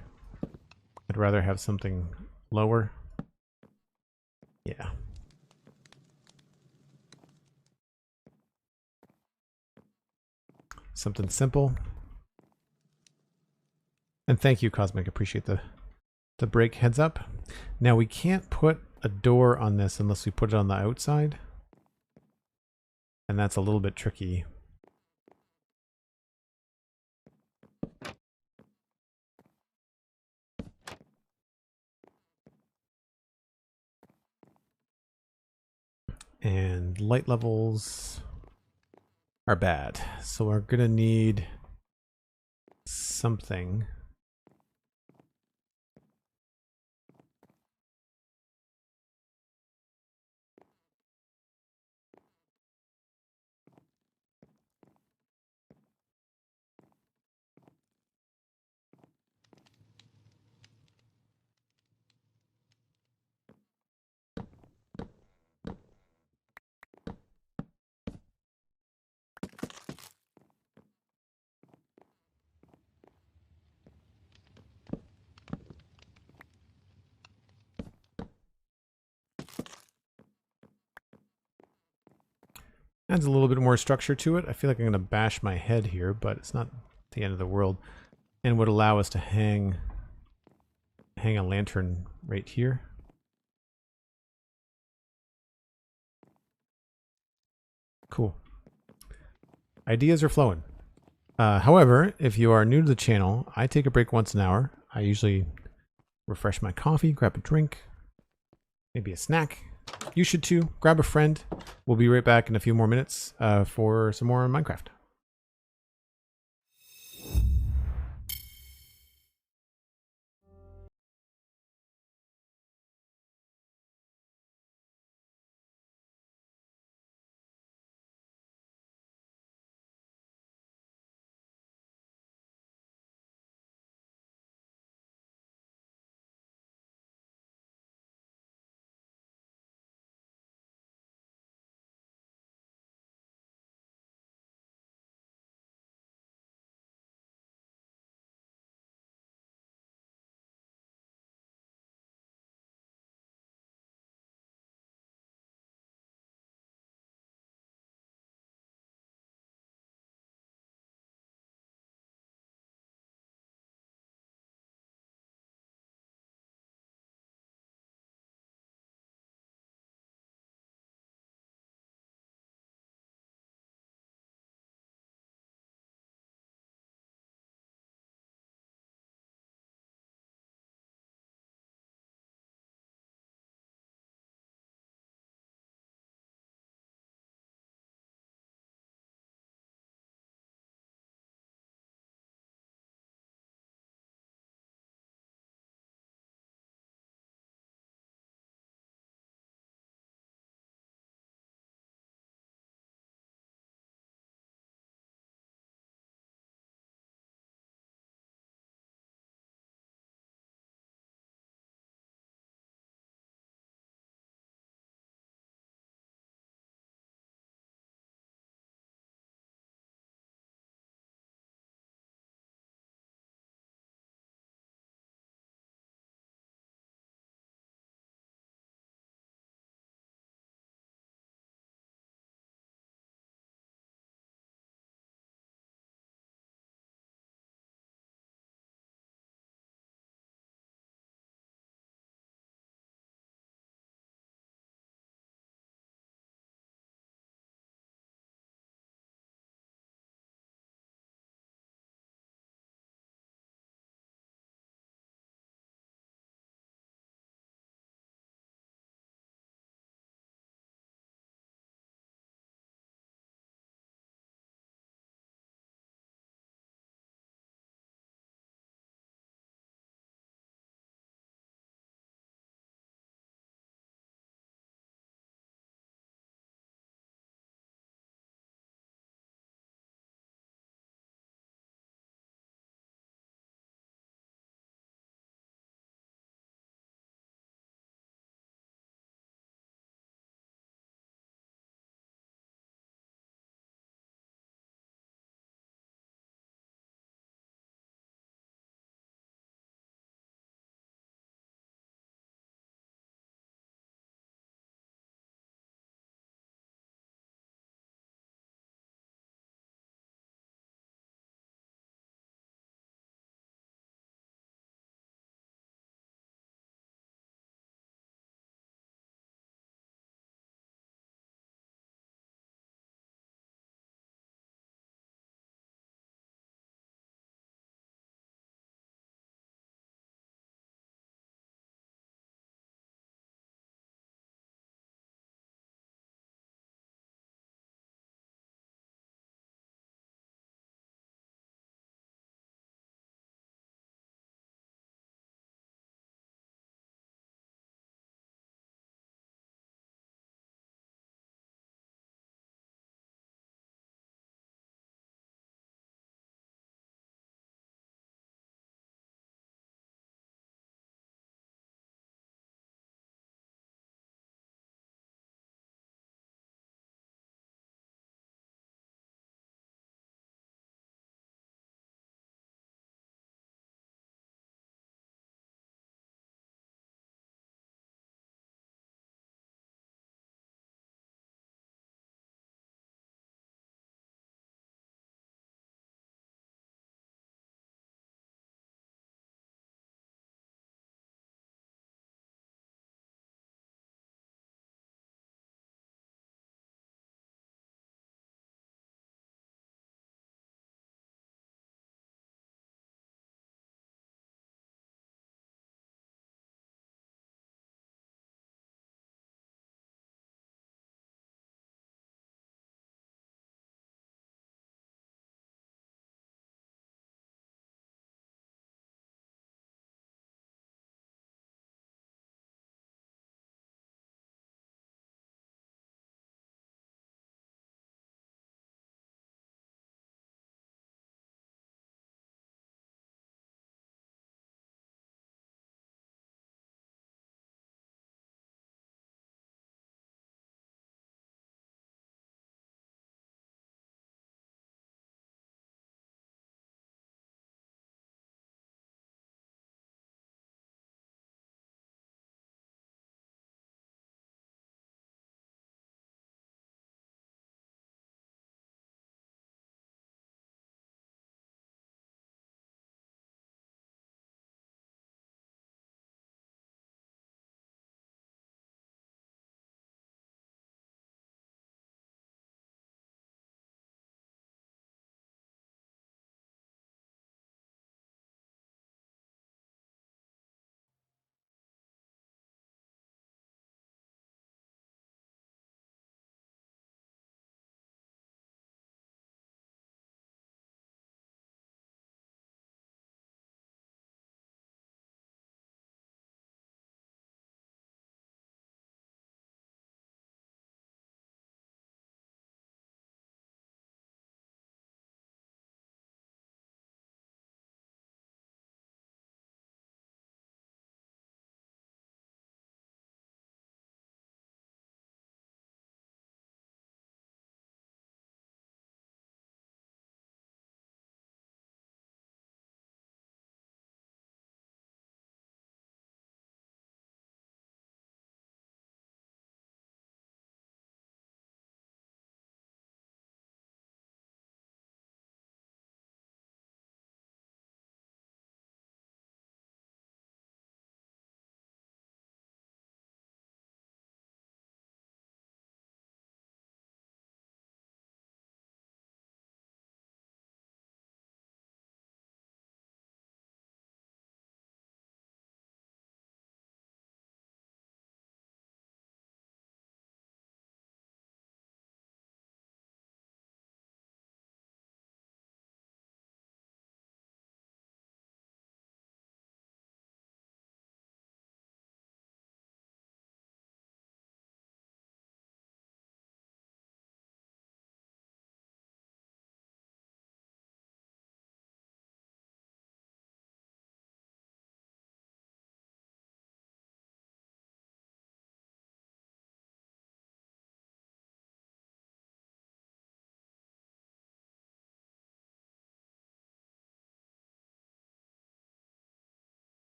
I'd rather have something lower. Yeah. Something simple. And thank you, Cosmic. Appreciate the break heads up. Now we can't put a door on this unless we put it on the outside. And that's a little bit tricky. And light levels are bad. So we're gonna need something. Adds a little bit more structure to it. I feel like I'm going to bash my head here, but it's not the end of the world. And would allow us to hang a lantern right here. Cool. Ideas are flowing. However, if you are new to the channel, I take a break once an hour. I usually refresh my coffee, grab a drink, maybe a snack. You should too. Grab a friend. We'll be right back in a few more minutes for some more Minecraft.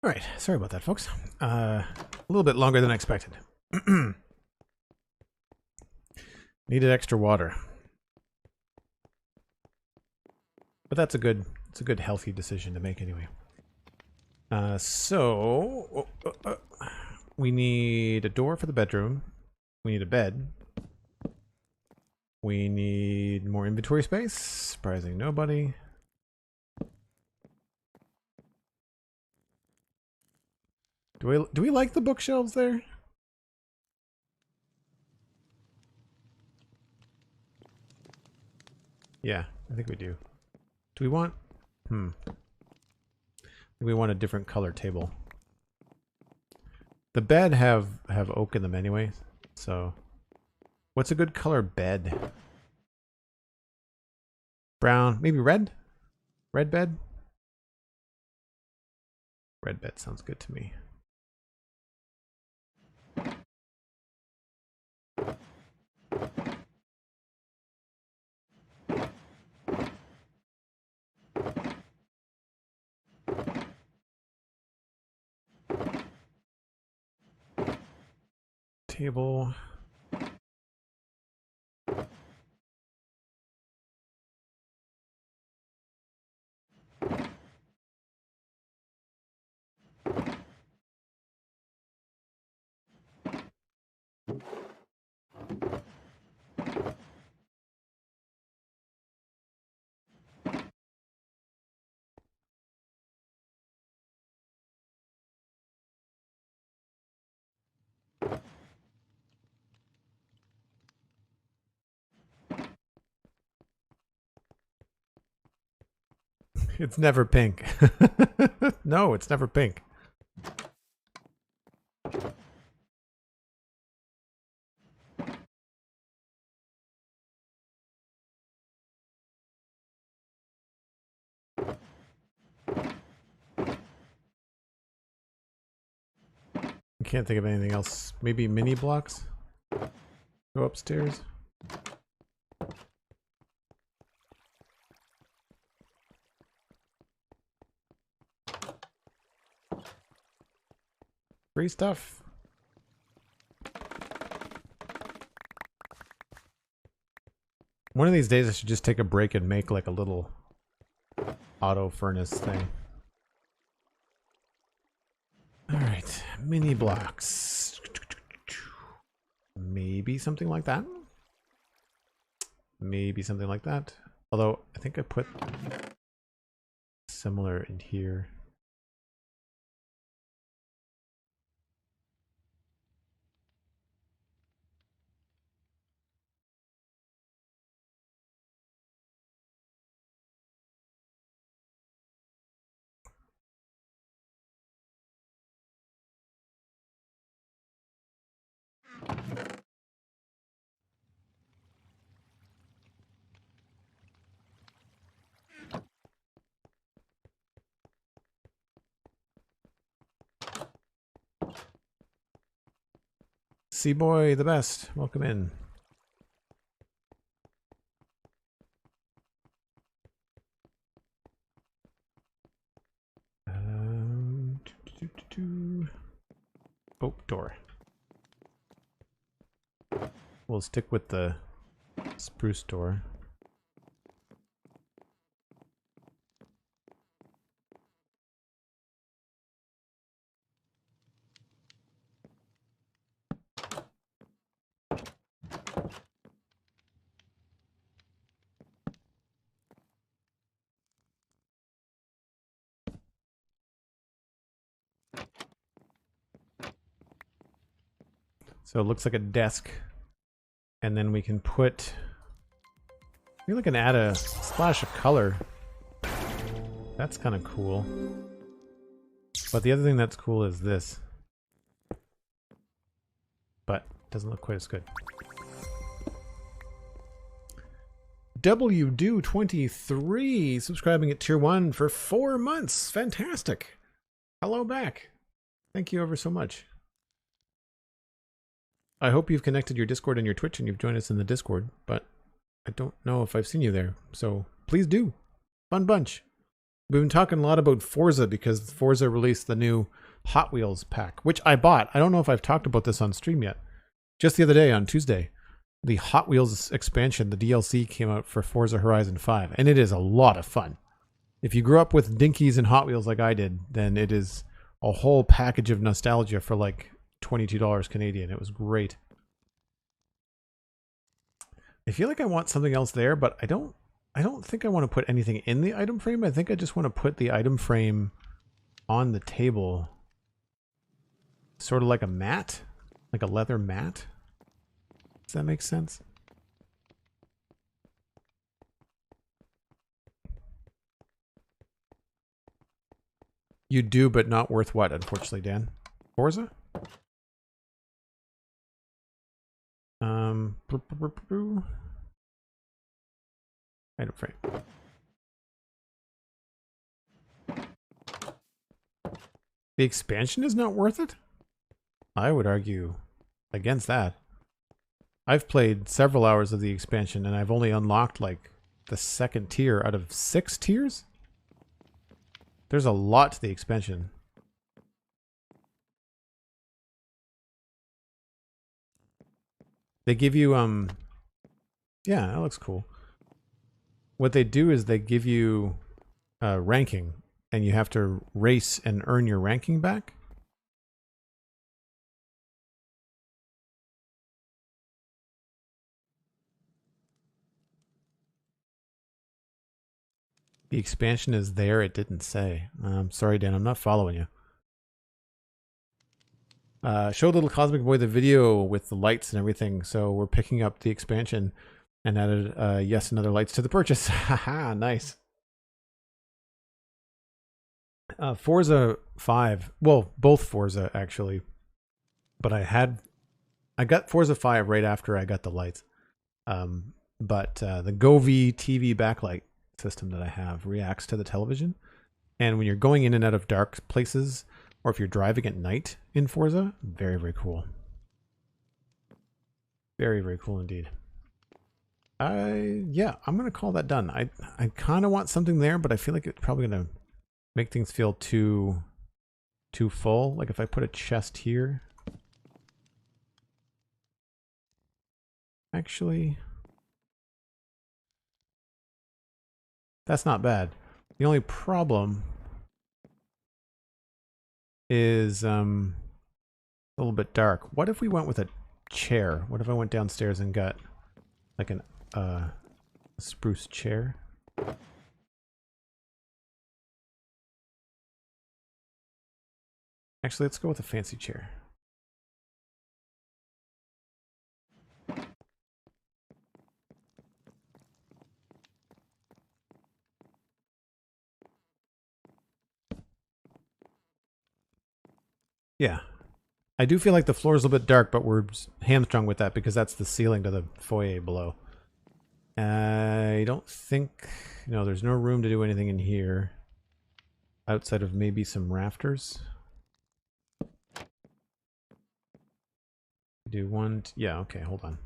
All right, sorry about that, folks. A little bit longer than I expected. Needed extra water. But that's a good, it's a good healthy decision to make anyway. We need a door for the bedroom. We need a bed. We need more inventory space. Surprising nobody. Do we like the bookshelves there? Yeah, I think we do. Do we want? We want a different color table. The bed have oak in them anyway, so what's a good color bed? Brown, maybe red? Red bed? Red bed sounds good to me. Table. It's never pink. No, it's never pink. I can't think of anything else. Maybe mini blocks? Go upstairs. Free stuff. One of these days I should just take a break and make like a little auto furnace thing. Alright, mini blocks. Maybe something like that. Maybe something like that. Although I think I put similar in here. Seaboy, the best. Welcome in. Oh, door. We'll stick with the spruce door. So it looks like a desk. And then we can put... Maybe we can add a splash of color. That's kind of cool. But the other thing that's cool is this. But it doesn't look quite as good. WDo23 subscribing at tier 1 for 4 months. Fantastic. Hello back. Thank you ever so much. I hope you've connected your Discord and your Twitch and you've joined us in the Discord, but I don't know if I've seen you there. So please do. Fun bunch. We've been talking a lot about Forza because Forza released the new Hot Wheels pack, which I bought. I don't know if I've talked about this on stream yet. Just the other day on Tuesday, the Hot Wheels expansion, the DLC, came out for Forza Horizon 5, and it is a lot of fun. If you grew up with Dinkies and Hot Wheels like I did, then it is a whole package of nostalgia for like $22 Canadian. It was great. I feel like I want something else there, but I don't think I want to put anything in the item frame. I think I just want to put the item frame on the table. Sort of like a mat, like a leather mat. Does that make sense? You do, but not worth what, unfortunately, Dan? Forza? Item frame. The expansion is not worth it? I would argue against that. I've played several hours of the expansion and I've only unlocked like the second tier out of 6 tiers. There's a lot to the expansion. They give you, yeah, that looks cool. What they do is they give you ranking, and you have to race and earn your ranking back. The expansion is there, it didn't say. Sorry, Dan, I'm not following you. Showed little Cosmic Boy the video with the lights and everything, so we're picking up the expansion and added, yes, another lights to the purchase. Haha, nice. Forza 5, well, both Forza actually, but I got Forza 5 right after I got the lights. But the Cove TV backlight system that I have reacts to the television, and when you're going in and out of dark places, or if you're driving at night in Forza, very, very cool. Very, very cool indeed. Yeah, I'm gonna call that done. I kind of want something there, but I feel like it's probably gonna make things feel too full. Like if I put a chest here. Actually, that's not bad. The only problem is a little bit dark. What if we went with a chair? What if I went downstairs and got like a spruce chair? Actually, let's go with a fancy chair. Yeah. I do feel like the floor is a little bit dark, but we're hamstrung with that because that's the ceiling to the foyer below. I don't think... No, there's no room to do anything in here. Outside of maybe some rafters. Do one... Yeah, okay, hold on.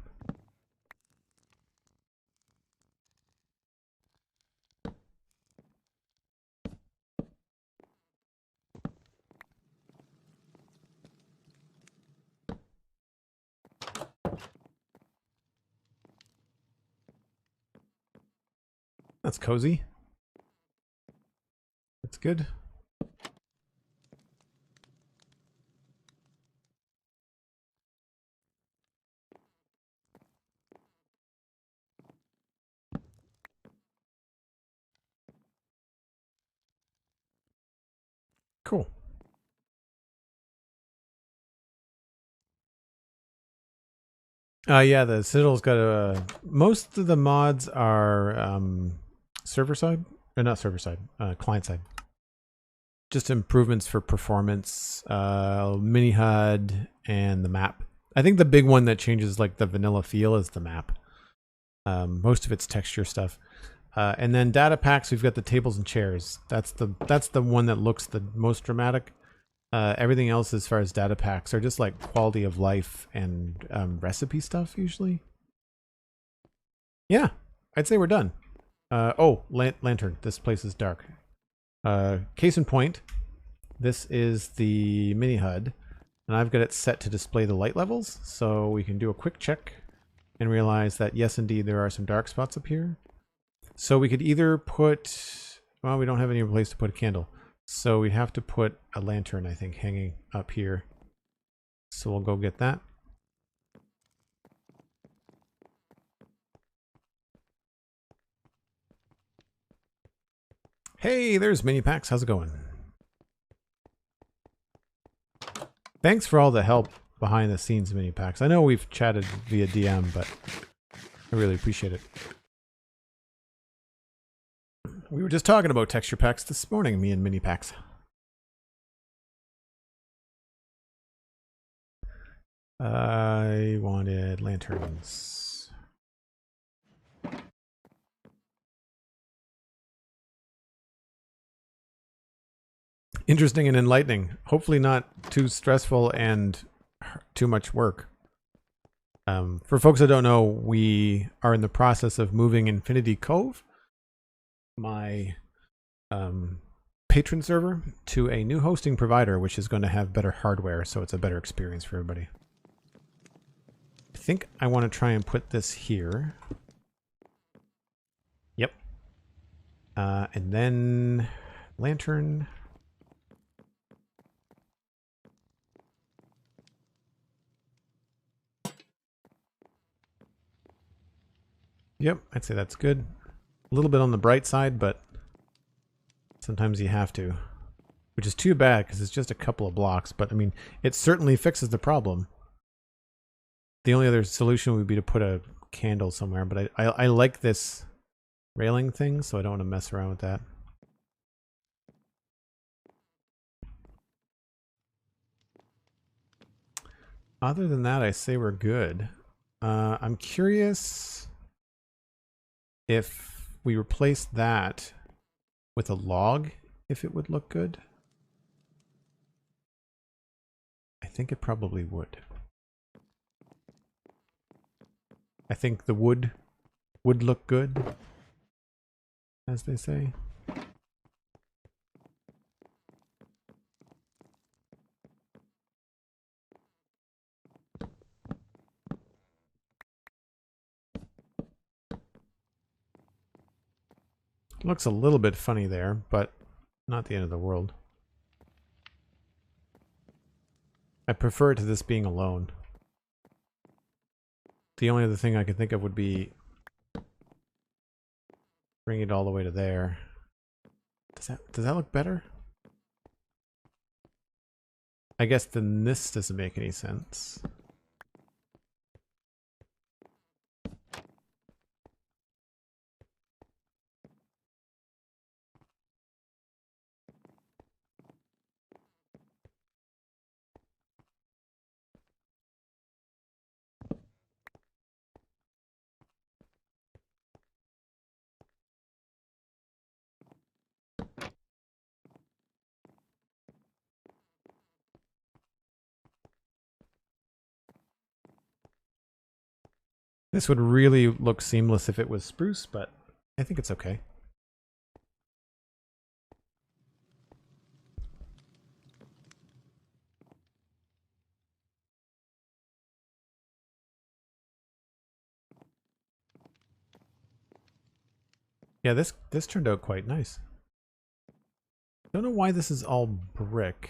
That's cozy. That's good. Cool. Yeah, the Citadel's got a... Most of the mods are server side, or not server side, client side. Just improvements for performance, mini HUD, and the map. I think the big one that changes like the vanilla feel is the map. Most of it's texture stuff. And then data packs, we've got the tables and chairs. That's the one that looks the most dramatic. Everything else as far as data packs are just like quality of life and recipe stuff usually. Yeah, I'd say we're done. Oh, lantern. This place is dark. Case in point, this is the mini HUD, and I've got it set to display the light levels, so we can do a quick check and realize that yes, indeed, there are some dark spots up here. So we could either put, well, we don't have any place to put a candle, so we have to put a lantern, I think, hanging up here. So we'll go get that. Hey, there's Mini Packs. How's it going? Thanks for all the help behind the scenes, Mini Packs. I know we've chatted via DM, but I really appreciate it. We were just talking about texture packs this morning, me and Mini Packs. I wanted lanterns. Interesting and enlightening. Hopefully not too stressful and too much work. For folks that don't know, we are in the process of moving Infinity Cove, my patron server, to a new hosting provider, which is going to have better hardware, so it's a better experience for everybody. I think I want to try and put this here. Yep. And then lantern. Yep, I'd say that's good. A little bit on the bright side, but sometimes you have to. Which is too bad, because it's just a couple of blocks, but I mean, it certainly fixes the problem. The only other solution would be to put a candle somewhere, but I like this railing thing, so I don't want to mess around with that. Other than that, I say we're good. I'm curious if we replace that with a log, if it would look good. I think it probably would. I think the wood would look good, as they say. Looks a little bit funny there, but not the end of the world. I prefer to this being alone. The only other thing I could think of would be bring it all the way to there. Does that look better? I guess then this doesn't make any sense. This would really look seamless if it was spruce, but I think it's okay. Yeah, this turned out quite nice. Don't know why this is all brick.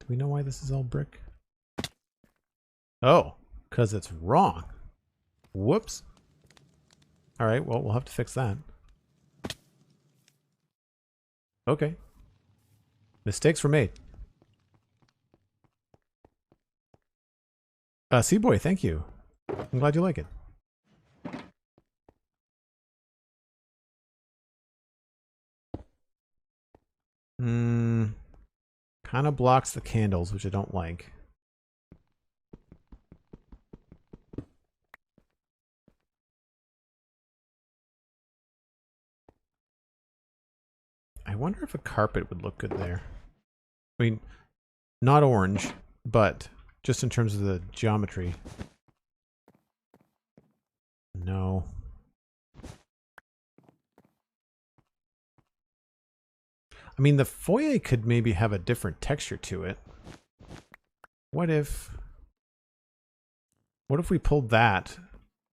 Do we know why this is all brick? Oh, because it's wrong. Whoops. All right, well, we'll have to fix that. Okay. Mistakes were made. Seaboy, thank you. I'm glad you like it. Kind of blocks the candles, which I don't like. I wonder if a carpet would look good there. I mean, not orange, but just in terms of the geometry. No. I mean, the foyer could maybe have a different texture to it. What if we pulled that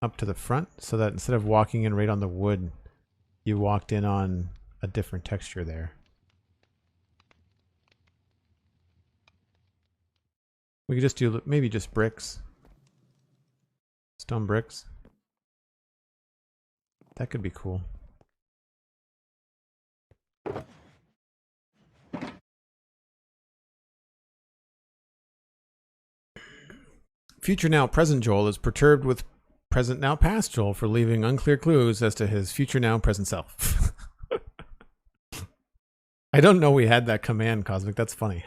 up to the front so that instead of walking in right on the wood, you walked in on a different texture there? We could just do maybe just bricks. Stone bricks. That could be cool. Future now present Joel is perturbed with present now past Joel for leaving unclear clues as to his future now present self. I don't know we had that command, Cosmic. That's funny.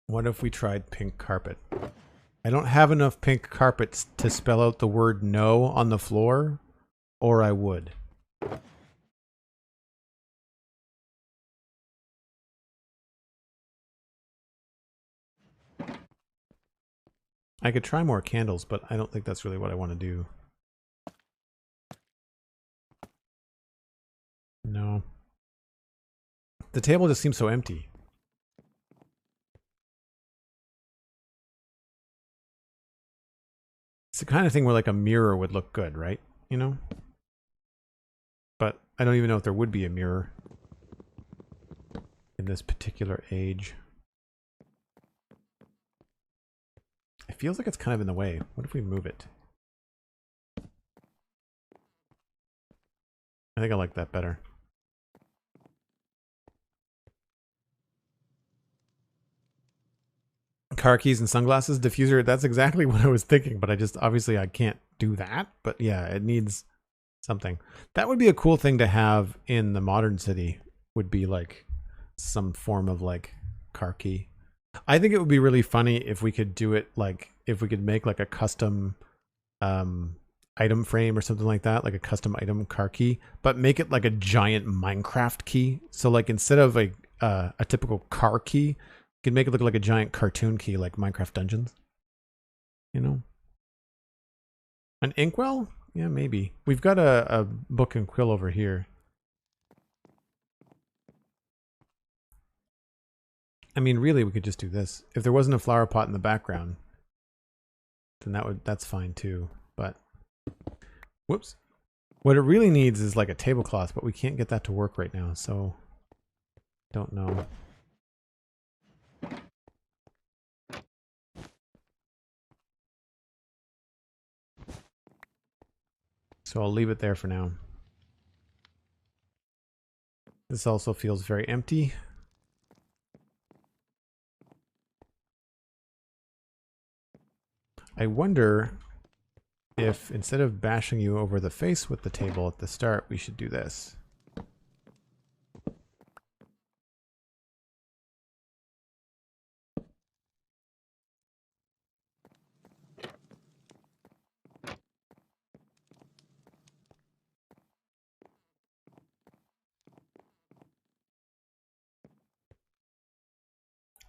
What if we tried pink carpet? I don't have enough pink carpets to spell out the word no on the floor, or I would. I could try more candles, but I don't think that's really what I want to do. No. The table just seems so empty. It's the kind of thing where like a mirror would look good, right? You know? But I don't even know if there would be a mirror in this particular age. It feels like it's kind of in the way. What if we move it? I think I like that better. Car keys and sunglasses, diffuser, that's exactly what I was thinking, but I just, obviously I can't do that. But yeah, it needs something. That would be a cool thing to have in the modern city, would be like some form of like car key. I think it would be really funny if we could do it like, if we could make like a custom item frame or something like that, like a custom item car key, but make it like a giant Minecraft key. So like instead of a typical car key, you can make it look like a giant cartoon key, like Minecraft Dungeons. You know? An inkwell? Yeah, maybe. We've got a book and quill over here. I mean, really, we could just do this. If there wasn't a flower pot in the background, then that's fine too. But whoops. What it really needs is like a tablecloth, but we can't get that to work right now, so don't know. So I'll leave it there for now. This also feels very empty. I wonder if instead of bashing you over the face with the table at the start, we should do this.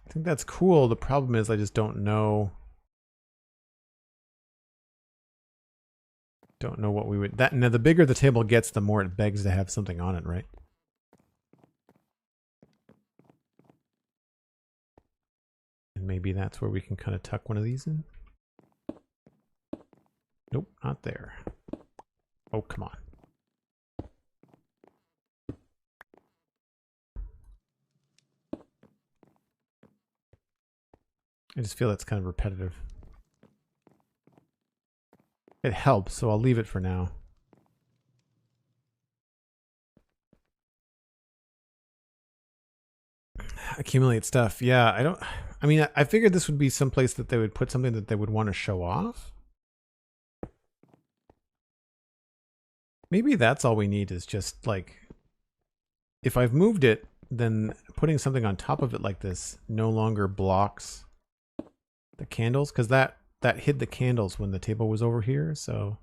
I think that's cool. The problem is I just don't know what we would, that now the bigger the table gets, the more it begs to have something on it, right? And maybe that's where we can kind of tuck one of these in. Nope, not there. Oh, come on. I just feel that's kind of repetitive. It helps, so I'll leave it for now. Accumulate stuff. Yeah, I mean, I figured this would be some place that they would put something that they would want to show off. Maybe that's all we need, is just like, if I've moved it, then putting something on top of it like this no longer blocks the candles, because that hid the candles when the table was over here. So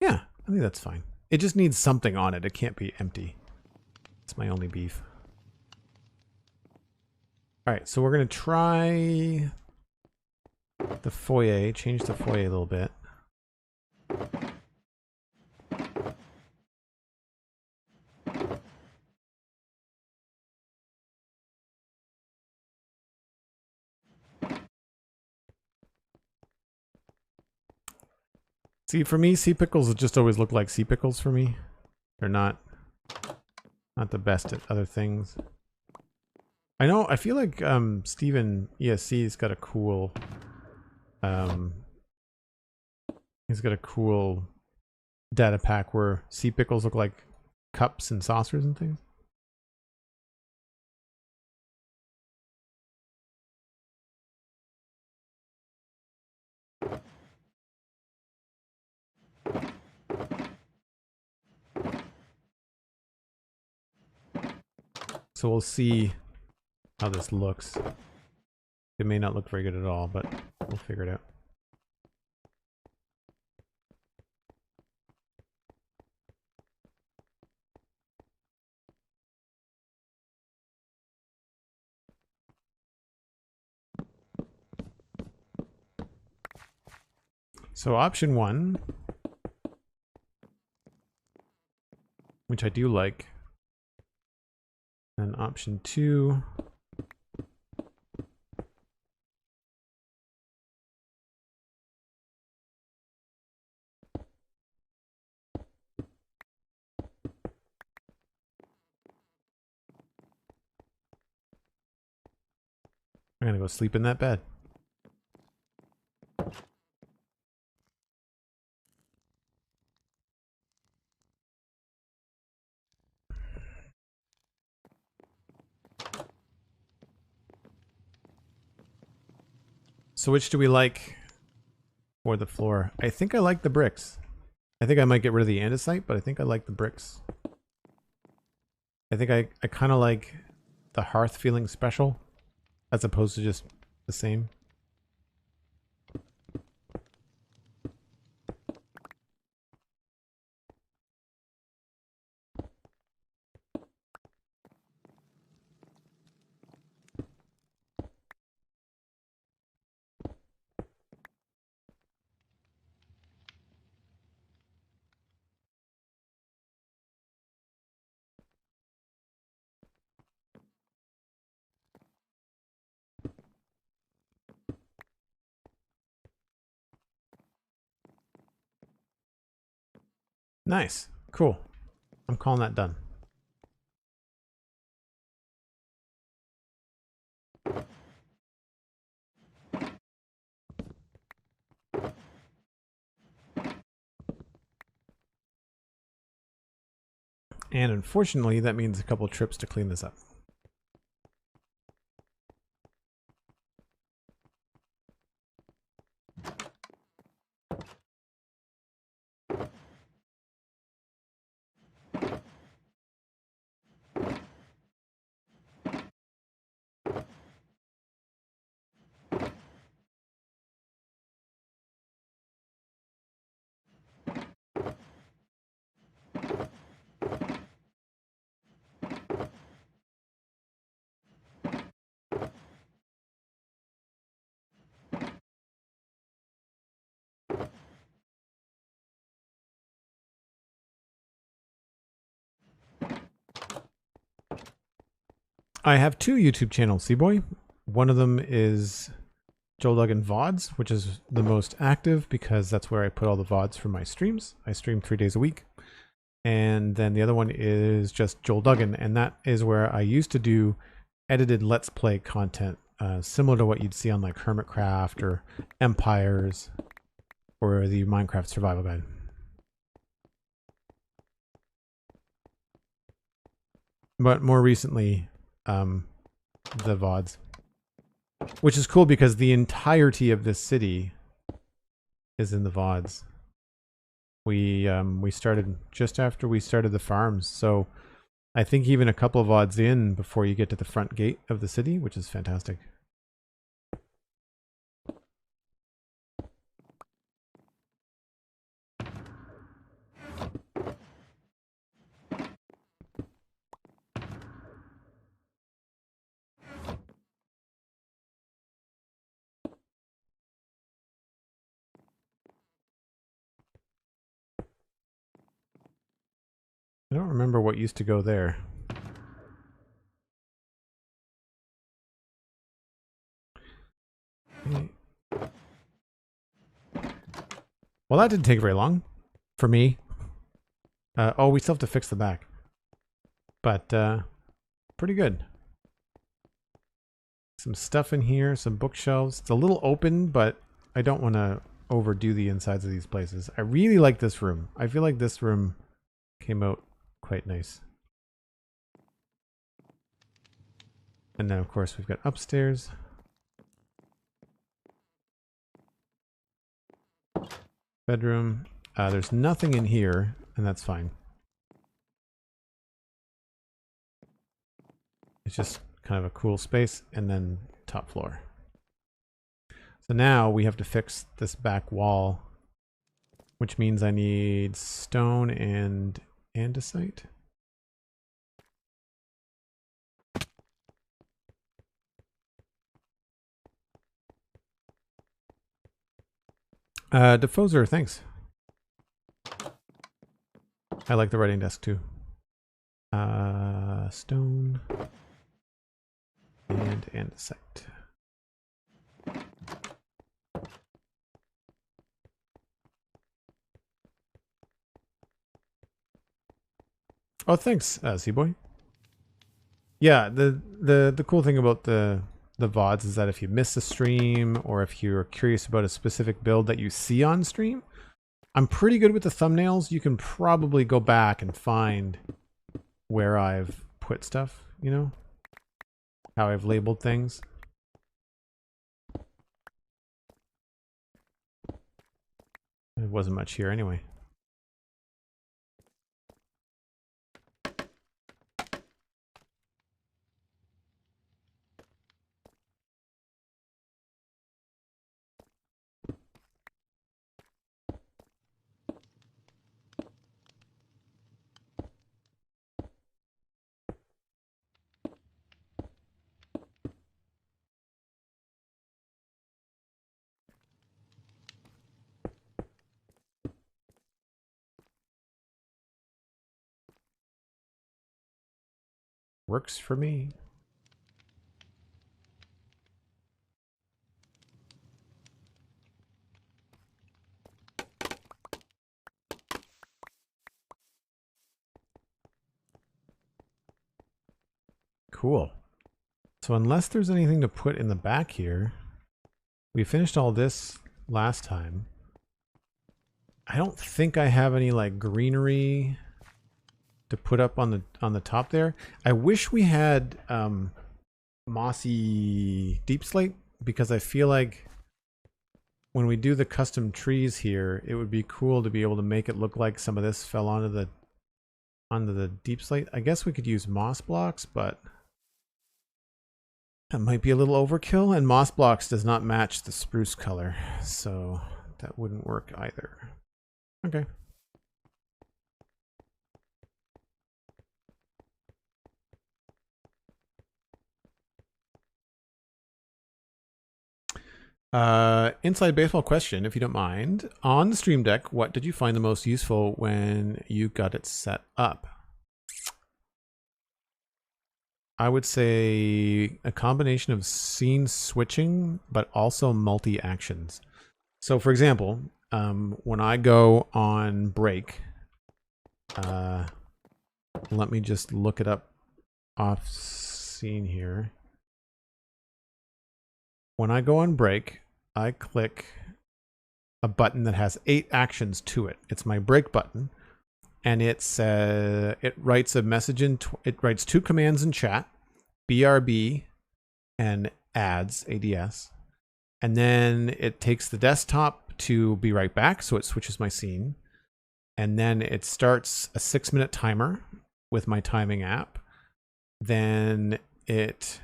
yeah, I think that's fine. It just needs something on it. It can't be empty. It's my only beef. All right, so we're going to try the foyer, change the foyer a little bit. See, for me, sea pickles just always look like sea pickles for me. They're not the best at other things. I know, I feel like Steven ESC's got a cool he's got a cool data pack where sea pickles look like cups and saucers and things. So we'll see how this looks. It may not look very good at all, but we'll figure it out. So option 1, which I do like, and option 2, I'm gonna go sleep in that bed. So which do we like for the floor? I think I like the bricks. I think I might get rid of the andesite, but I think I like the bricks. I think I kind of like the hearth feeling special as opposed to just the same. Nice. Cool. I'm calling that done. And unfortunately, that means a couple trips to clean this up. I have 2 YouTube channels, Seaboy. One of them is Joel Duggan VODs, which is the most active because that's where I put all the VODs for my streams. I stream 3 days a week. And then the other one is just Joel Duggan, and that is where I used to do edited Let's Play content, similar to what you'd see on like Hermitcraft or Empires or the Minecraft Survival Guide. But more recently, the VODs. Which is cool because the entirety of this city is in the VODs. We started just after we started the farms, so I think even a couple of VODs in before you get to the front gate of the city, which is fantastic. I don't remember what used to go there. Well, that didn't take very long for me. Oh, we still have to fix the back. But pretty good. Some stuff in here, some bookshelves. It's a little open, but I don't want to overdo the insides of these places. I really like this room. I feel like this room came out quite nice. And then, of course, we've got upstairs. Bedroom. There's nothing in here, and that's fine. It's just kind of a cool space, and then top floor. So now we have to fix this back wall, which means I need stone and andesite. Diffuser, thanks. I like the writing desk too. Stone and andesite. Oh, thanks, Seaboy. Yeah, the cool thing about the VODs is that if you miss a stream or if you're curious about a specific build that you see on stream, I'm pretty good with the thumbnails. You can probably go back and find where I've put stuff, you know, how I've labeled things. There wasn't much here anyway. Works for me. Cool. So unless there's anything to put in the back here, we finished all this last time. I don't think I have any like greenery to put up on the top there. I wish we had mossy deep slate, because I feel like when we do the custom trees here, it would be cool to be able to make it look like some of this fell onto the deep slate. I guess we could use moss blocks, but that might be a little overkill, and moss blocks does not match the spruce color, so that wouldn't work either. Okay. Inside baseball question, if you don't mind. On the stream deck, what did you find the most useful when you got it set up? I would say a combination of scene switching, but also multi-actions. So for example, when I go on break, let me just look it up off scene here. When I go on break, I click a button that has 8 actions to it. It's my break button, and it writes a message it writes 2 commands in chat, BRB and adds, and then it takes the desktop to be right back, so it switches my scene, and then it starts a 6-minute timer with my timing app. Then it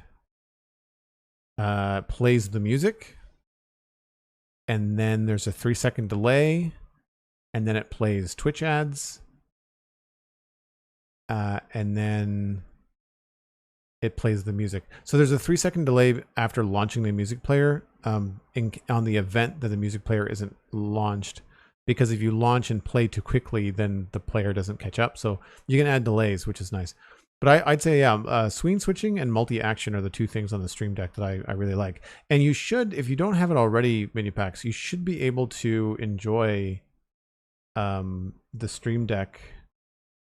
plays the music, and then there's a 3-second delay, and then it plays Twitch ads, and then it plays the music. So there's a 3-second delay after launching the music player on the event that the music player isn't launched, because if you launch and play too quickly, then the player doesn't catch up. So you can add delays, which is nice. But I'd say, yeah, scene switching and multi-action are the 2 things on the stream deck that I really like. And you should, if you don't have it already, Minipacks, you should be able to enjoy the Stream Deck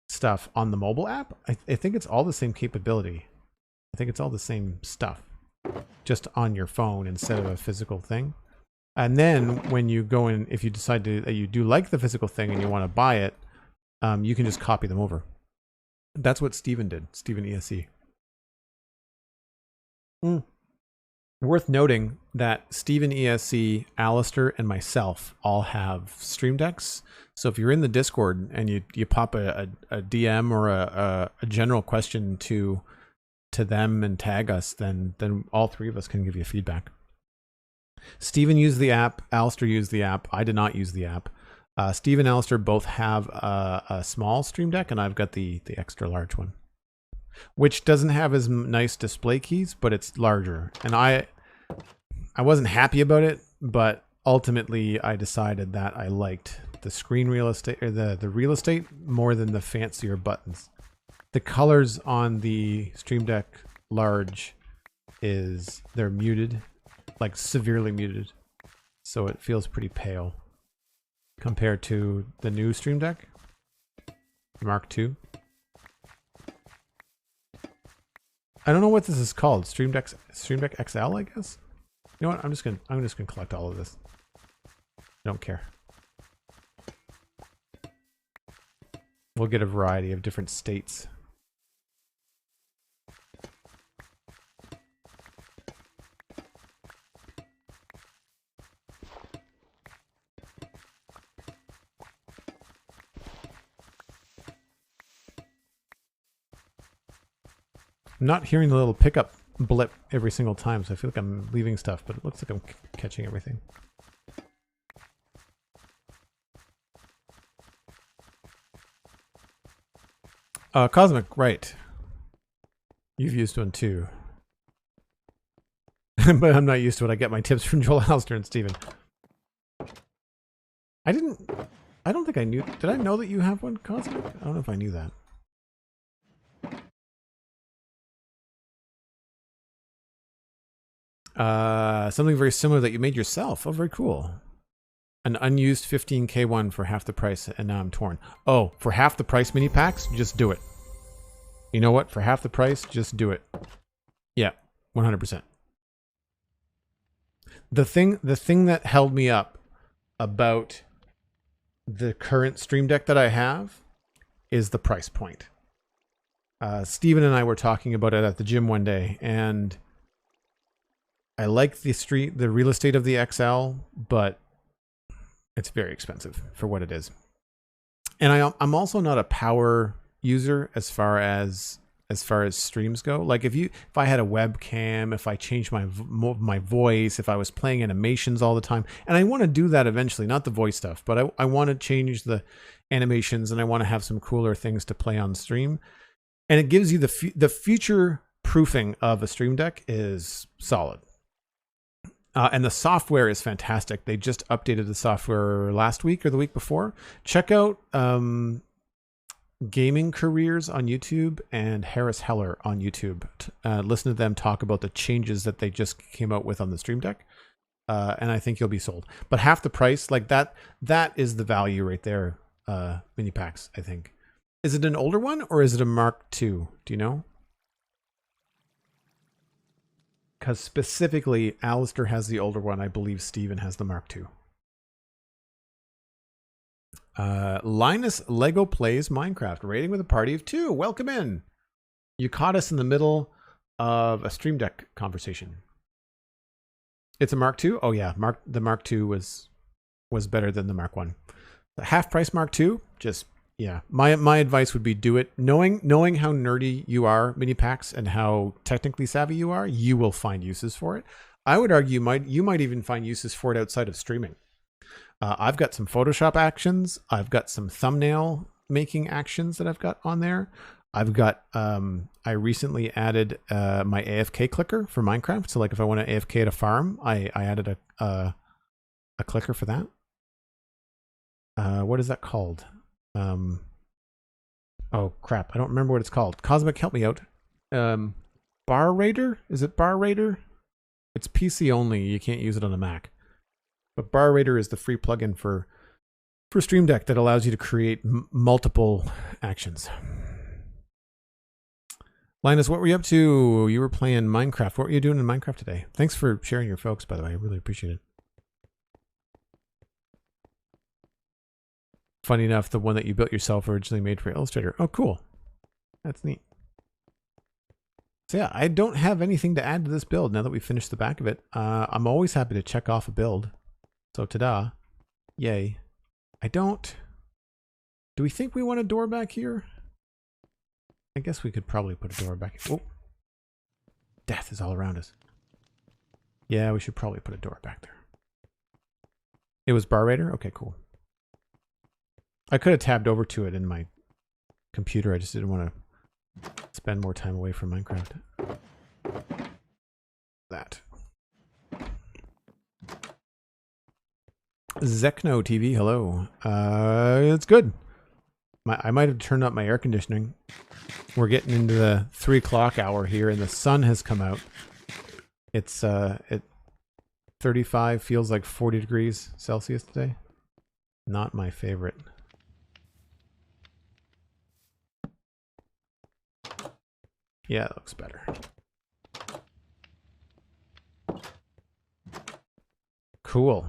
stuff on the mobile app. I think it's all the same capability. I think it's all the same stuff, just on your phone instead of a physical thing. And then when you go in, if you decide that you do like the physical thing and you want to buy it, you can just copy them over. That's what Steven did, Steven ESE. Worth noting that Steven ESE, Alistair, and myself all have Stream Decks. So if you're in the Discord and you pop a DM or a general question to them and tag us, then all three of us can give you feedback. Steven used the app. Alistair used the app. I did not use the app. Steve and Alistair both have a small Stream Deck, and I've got the extra large one, which doesn't have as nice display keys, but it's larger. And I wasn't happy about it, but ultimately I decided that I liked the screen real estate, or the real estate, more than the fancier buttons. The colors on the Stream Deck large they're muted, like severely muted, so it feels pretty pale compared to the new Stream Deck Mark II. I don't know what this is called. Stream Deck XL, I guess. You know what? I'm just gonna collect all of this. I don't care. We'll get a variety of different states. I'm not hearing the little pickup blip every single time, so I feel like I'm leaving stuff, but it looks like I'm catching everything. Cosmic, right. You've used one too. But I'm not used to it. I get my tips from Joel, Alistair, and Steven. I don't think I knew. Did I know that you have one, Cosmic? I don't know if I knew that. Something very similar that you made yourself. Oh, very cool. An unused 15K one for half the price, and now I'm torn. Oh, for half the price mini packs? Just do it. You know what? For half the price, just do it. Yeah, 100%. The thing that held me up about the current Stream Deck that I have is the price point. Steven and I were talking about it at the gym one day, and I like the real estate of the XL, but it's very expensive for what it is. And I'm also not a power user as far as streams go. Like if I had a webcam, if I changed my voice, if I was playing animations all the time, and I want to do that eventually, not the voice stuff, but I want to change the animations, and I want to have some cooler things to play on stream. And it gives you the future proofing of a Stream Deck is solid. And the software is fantastic. They just updated the software last week or the week before. Check out Gaming Careers on YouTube and Harris Heller on YouTube. Listen to them talk about the changes that they just came out with on the Stream Deck. And I think you'll be sold. But half the price, like that is the value right there. Mini packs, I think. Is it an older one or is it a Mark II? Do you know? Because specifically, Alistair has the older one. I believe Steven has the Mark II. Linus Lego plays Minecraft, raiding with a party of 2. Welcome in. You caught us in the middle of a Stream Deck conversation. It's a Mark II? Oh yeah, the Mark II was better than the Mark I. The half price Mark II, just yeah. My advice would be do it. Knowing how nerdy you are, mini packs, and how technically savvy you are, you will find uses for it. I would argue you might even find uses for it outside of streaming. I've got some Photoshop actions. I've got some thumbnail making actions that I've got on there. I've got I recently added my AFK clicker for Minecraft. So like if I want to AFK at a farm, I added a clicker for that. What is that called? Oh crap, I don't remember what it's called. Cosmic, help me out. Bar Raider? Is it Bar Raider? It's PC only. You can't use it on a Mac. But Bar Raider is the free plugin for for Stream Deck that allows you to create multiple actions. Linus, what were you up to? You were playing Minecraft. What were you doing in Minecraft today? Thanks for sharing your folks, by the way. I really appreciate it. Funny enough, the one that you built yourself originally made for Illustrator. Oh, cool. That's neat. So yeah, I don't have anything to add to this build now that we finished the back of it. I'm always happy to check off a build. So ta-da. Yay. I don't... Do we think we want a door back here? I guess we could probably put a door back here. Oh. Death is all around us. Yeah, we should probably put a door back there. It was bar raider? Okay, cool. I could have tabbed over to it in my computer. I just didn't want to spend more time away from Minecraft. That. Zekno TV, hello. It's good. I might have turned up my air conditioning. We're getting into the 3 o'clock hour here, and the sun has come out. It's at 35, feels like 40 degrees Celsius today. Not my favorite. Yeah, it looks better. Cool.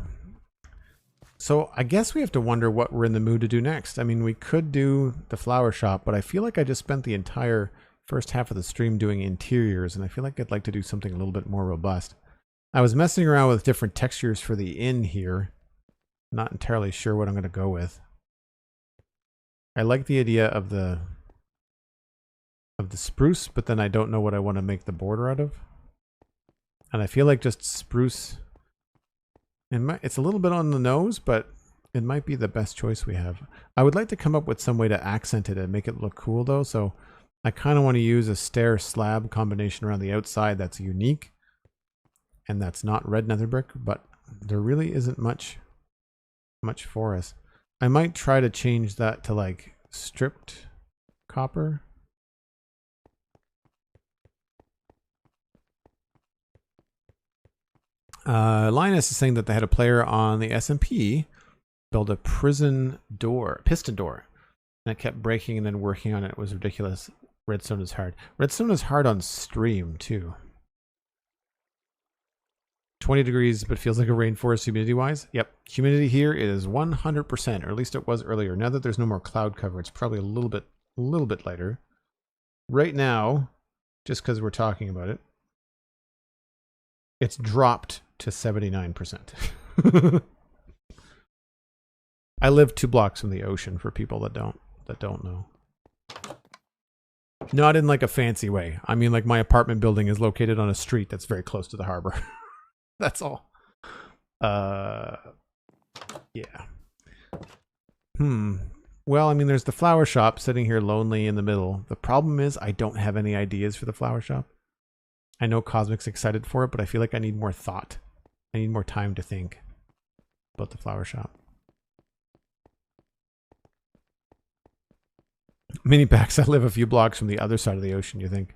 So I guess we have to wonder what we're in the mood to do next. I mean, we could do the flower shop, but I feel like I just spent the entire first half of the stream doing interiors, and I feel like I'd like to do something a little bit more robust. I was messing around with different textures for the inn here. Not entirely sure what I'm going to go with. I like the idea of the spruce, but then I don't know what I want to make the border out of. And I feel like just spruce... It's a little bit on the nose, but it might be the best choice we have. I would like to come up with some way to accent it and make it look cool, though. So I kind of want to use a stair slab combination around the outside that's unique. And that's not red nether brick, but there really isn't much for us. I might try to change that to like stripped copper. Linus is saying that they had a player on the SMP build a piston door, and it kept breaking and then working on it. It was ridiculous. Redstone is hard. Redstone is hard on stream too. 20 degrees, but feels like a rainforest humidity-wise. Yep, humidity here is 100%, or at least it was earlier. Now that there's no more cloud cover, it's probably a little bit lighter. Right now, just because we're talking about it, it's dropped to 79%. I live 2 blocks from the ocean for people that don't know. Not in like a fancy way. I mean, like my apartment building is located on a street that's very close to the harbor. That's all. Yeah. Well, I mean, there's the flower shop sitting here lonely in the middle. The problem is I don't have any ideas for the flower shop. I know Cosmic's excited for it, but I feel like I need more thought. I need more time to think about the flower shop. Mini packs, I live a few blocks from the other side of the ocean, you think?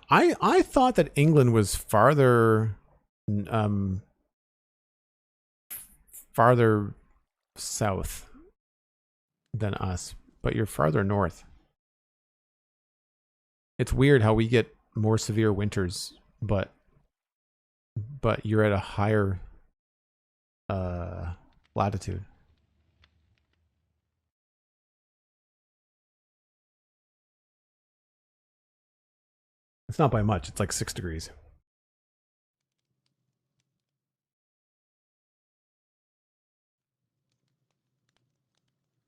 I thought that England was farther south than us, but you're farther north. It's weird how we get more severe winters, but you're at a higher latitude. It's not by much. It's like 6 degrees.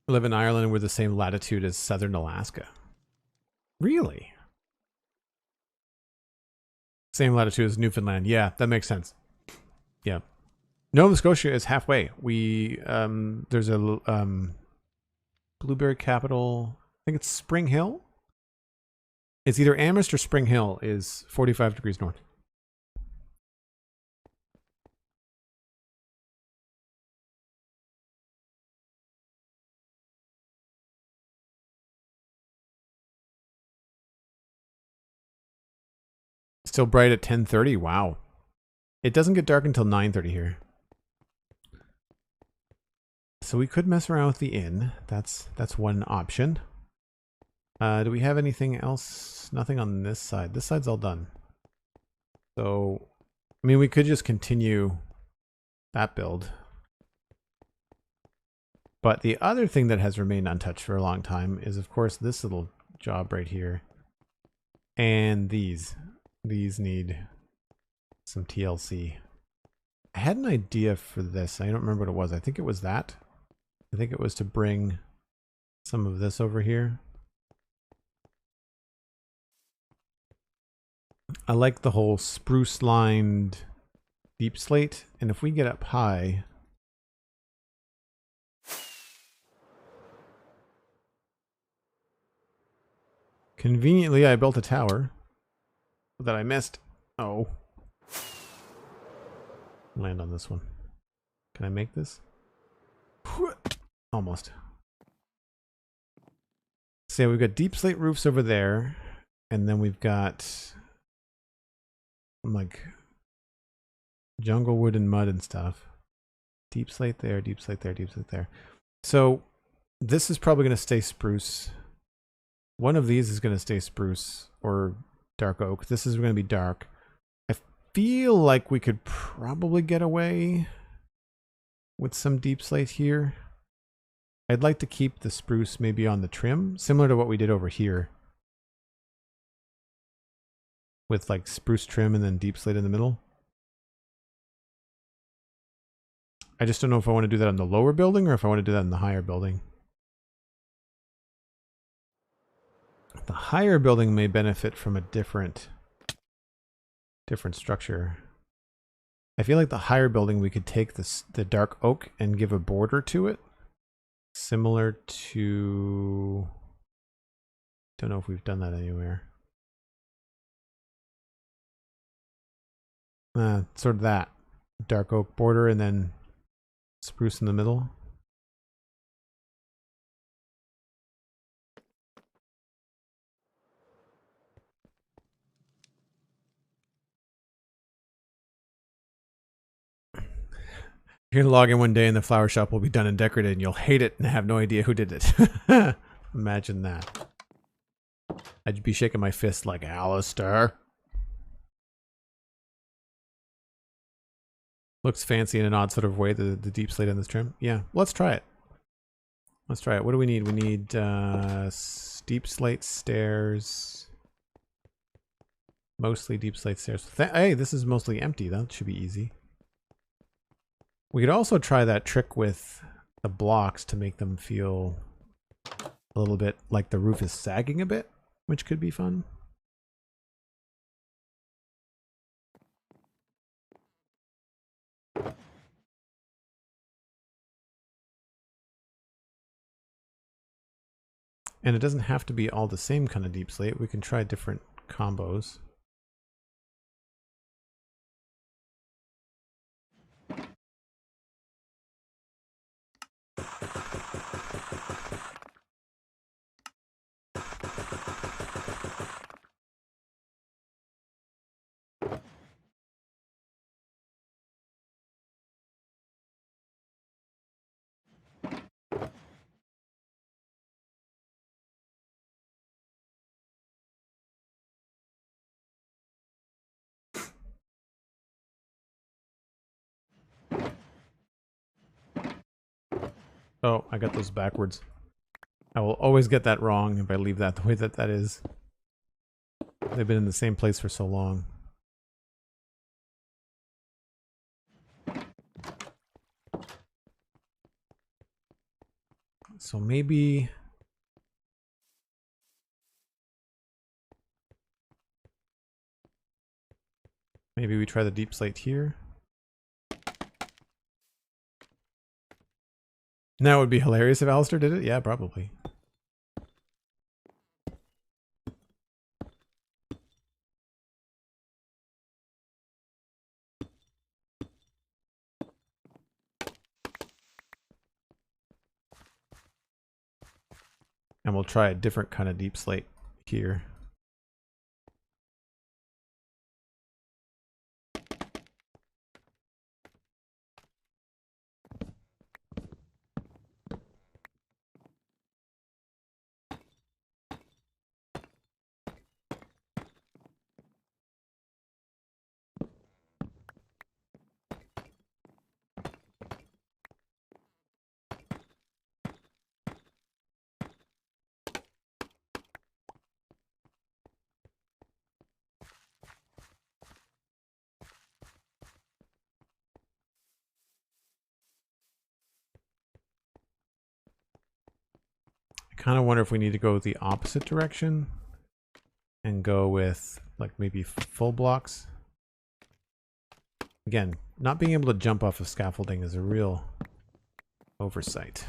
I live in Ireland and we're the same latitude as southern Alaska. Really? Same latitude as Newfoundland. Yeah, that makes sense. Yeah. Nova Scotia is halfway. There's a blueberry capital. I think it's Spring Hill. It's either Amherst or Spring Hill is 45 degrees north. Still bright at 10:30. Wow. It doesn't get dark until 9:30 here. So we could mess around with the inn. That's one option. Do we have anything else? Nothing on this side. This side's all done. So, I mean, we could just continue that build. But the other thing that has remained untouched for a long time is, of course, this little job right here. And these. These need some TLC. I had an idea for this. I don't remember what it was. I think it was that. I think it was to bring some of this over here. I like the whole spruce lined deep slate, and if we get up high, conveniently I built a tower that I missed. Oh. Land on this one. Can I make this? Almost. So yeah, we've got deep slate roofs over there, and then we've got like jungle wood and mud and stuff. Deep slate there, deep slate there, deep slate there. So this is probably going to stay spruce. One of these is going to stay spruce or dark oak. This is going to be dark. I feel like we could probably get away with some deep slate here. I'd like to keep the spruce maybe on the trim, similar to what we did over here. With like spruce trim and then deep slate in the middle. I just don't know if I want to do that on the lower building or if I want to do that in the higher building. The higher building may benefit from a different structure. I feel like the higher building we could take the dark oak and give a border to it. Similar to... Don't know if we've done that anywhere. Sort of that. Dark oak border and then spruce in the middle. You're gonna log in one day and the flower shop will be done and decorated and you'll hate it and have no idea who did it. Imagine that. I'd be shaking my fist like, Alistair. Looks fancy in an odd sort of way, the deep slate on this trim. Yeah, let's try it. Let's try it. What do we need? We need deep slate stairs. Mostly deep slate stairs. Hey, this is mostly empty. That should be easy. We could also try that trick with the blocks to make them feel a little bit like the roof is sagging a bit, which could be fun. And it doesn't have to be all the same kind of deep slate. We can try different combos. Oh, I got those backwards. I will always get that wrong if I leave that the way that that is. They've been in the same place for so long. So maybe... Maybe we try the deep slate here. Now it would be hilarious if Alistair did it? Yeah, probably. And we'll try a different kind of deep slate here. kind of wonder if we need to go the opposite direction and go with like maybe full blocks. Again, not being able to jump off of scaffolding is a real oversight.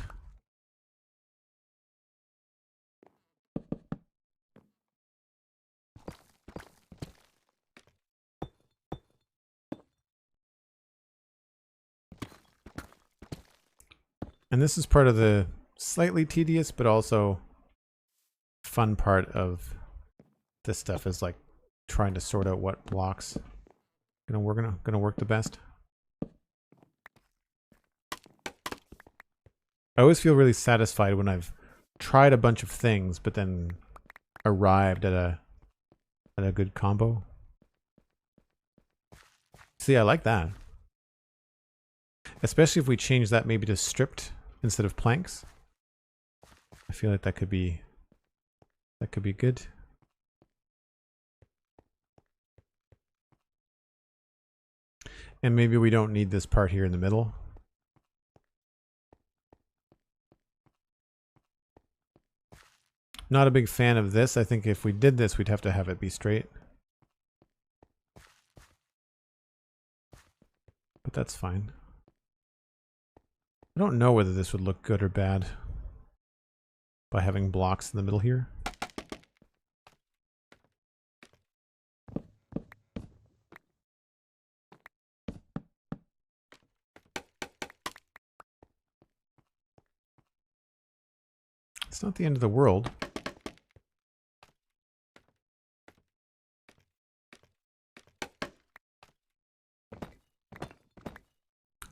And this is part of the slightly tedious, but also fun part of this stuff is like trying to sort out what blocks gonna work the best. I always feel really satisfied when I've tried a bunch of things, but then arrived at a good combo. See, I like that. Especially if we change that maybe to stripped instead of planks. I feel like that could be good. And maybe we don't need this part here in the middle. Not a big fan of this. I think if we did this, we'd have to have it be straight. But that's fine. I don't know whether this would look good or bad by having blocks in the middle here. It's not the end of the world.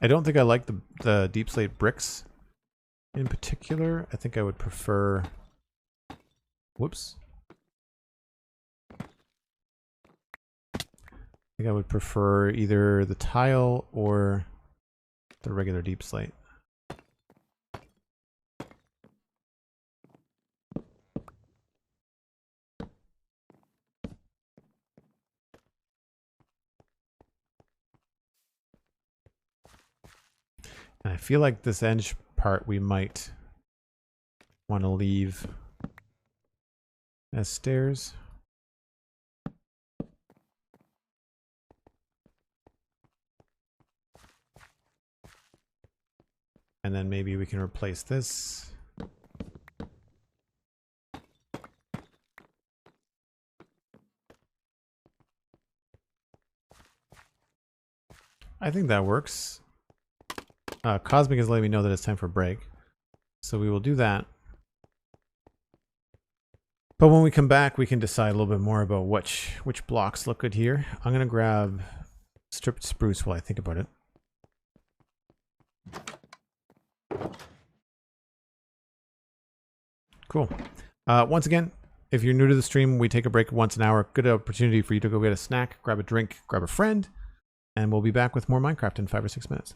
I don't think I like the deep slate bricks in particular. I think I would prefer... Whoops. I think I would prefer either the tile or the regular deep slate. And I feel like this edge part we might want to leave as stairs. And then maybe we can replace this. I think that works. Cosmic is letting me know that it's time for a break. So we will do that. But when we come back, we can decide a little bit more about which blocks look good here. I'm going to grab stripped spruce while I think about it. Cool. Once again, if you're new to the stream, we take a break once an hour. Good opportunity for you to go get a snack, grab a drink, grab a friend, and we'll be back with more Minecraft in 5 or 6 minutes.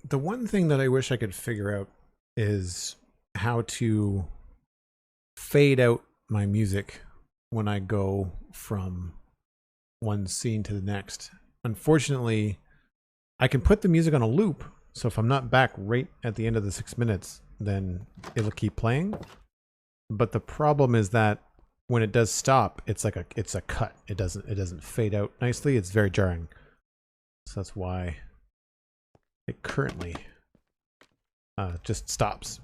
The one thing that I wish I could figure out is how to fade out my music when I go from one scene to the next. Unfortunately, I can put the music on a loop, so if I'm not back right at the end of the 6 minutes, then it'll keep playing. But the problem is that when it does stop, it's like it's a cut. It doesn't fade out nicely. It's very jarring. So that's why it currently just stops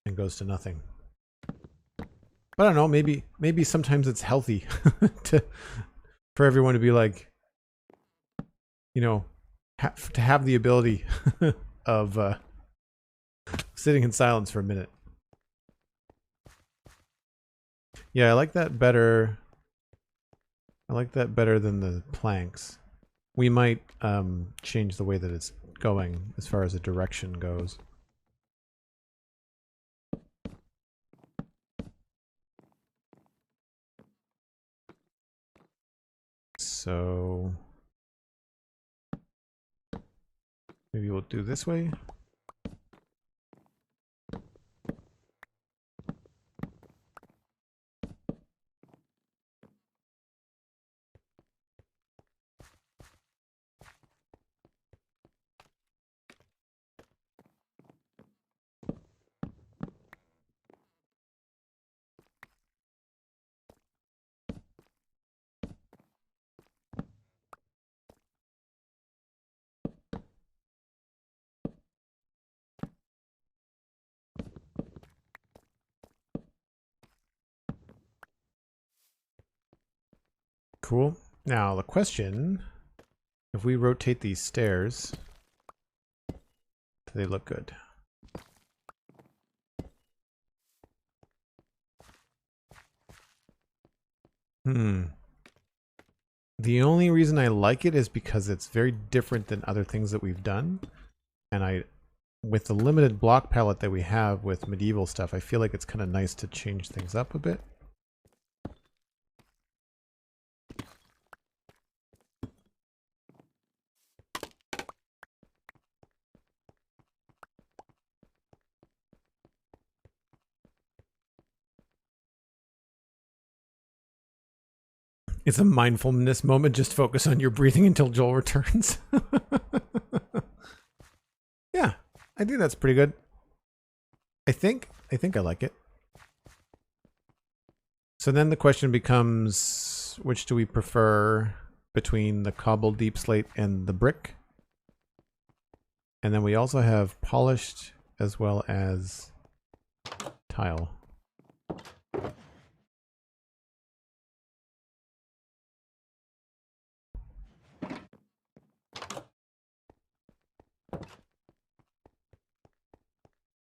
and goes to nothing. But I don't know, maybe sometimes it's healthy for everyone to be like, you know, to have the ability of sitting in silence for a minute. Yeah, I like that better. I like that better than the planks. We might change the way that it's going as far as the direction goes. So maybe we'll do this way. Cool. Now the question, if we rotate these stairs, do they look good? The only reason I like it is because it's very different than other things that we've done. And with the limited block palette that we have with medieval stuff, I feel like it's kind of nice to change things up a bit. It's a mindfulness moment. Just focus on your breathing until Joel returns. Yeah, I think that's pretty good. I think I like it. So then the question becomes, which do we prefer between the cobbled deep slate and the brick? And then we also have polished as well as tile.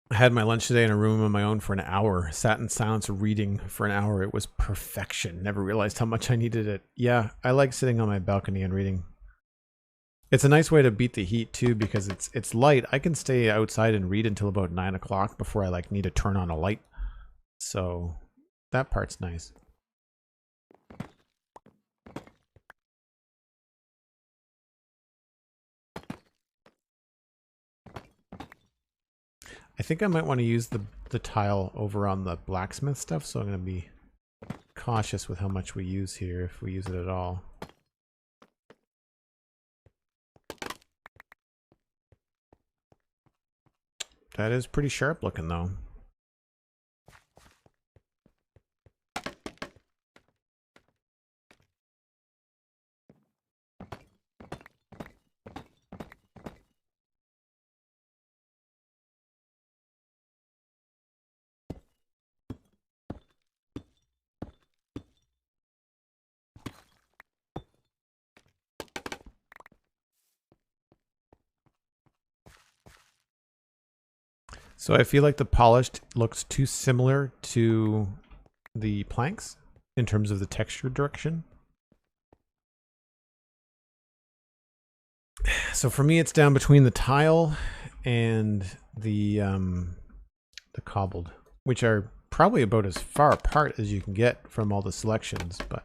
I had my lunch today in a room on my own for an hour. Sat in silence reading for an hour. It was perfection. Never realized how much I needed it. Yeah, I like sitting on my balcony and reading. It's a nice way to beat the heat too, because it's light. I can stay outside and read until about 9 o'clock before I need to turn on a light. So that part's nice. I think I might want to use the tile over on the blacksmith stuff, so I'm going to be cautious with how much we use here, if we use it at all. That is pretty sharp looking though. So I feel like the polished looks too similar to the planks in terms of the texture direction. So for me, it's down between the tile and the cobbled, which are probably about as far apart as you can get from all the selections, but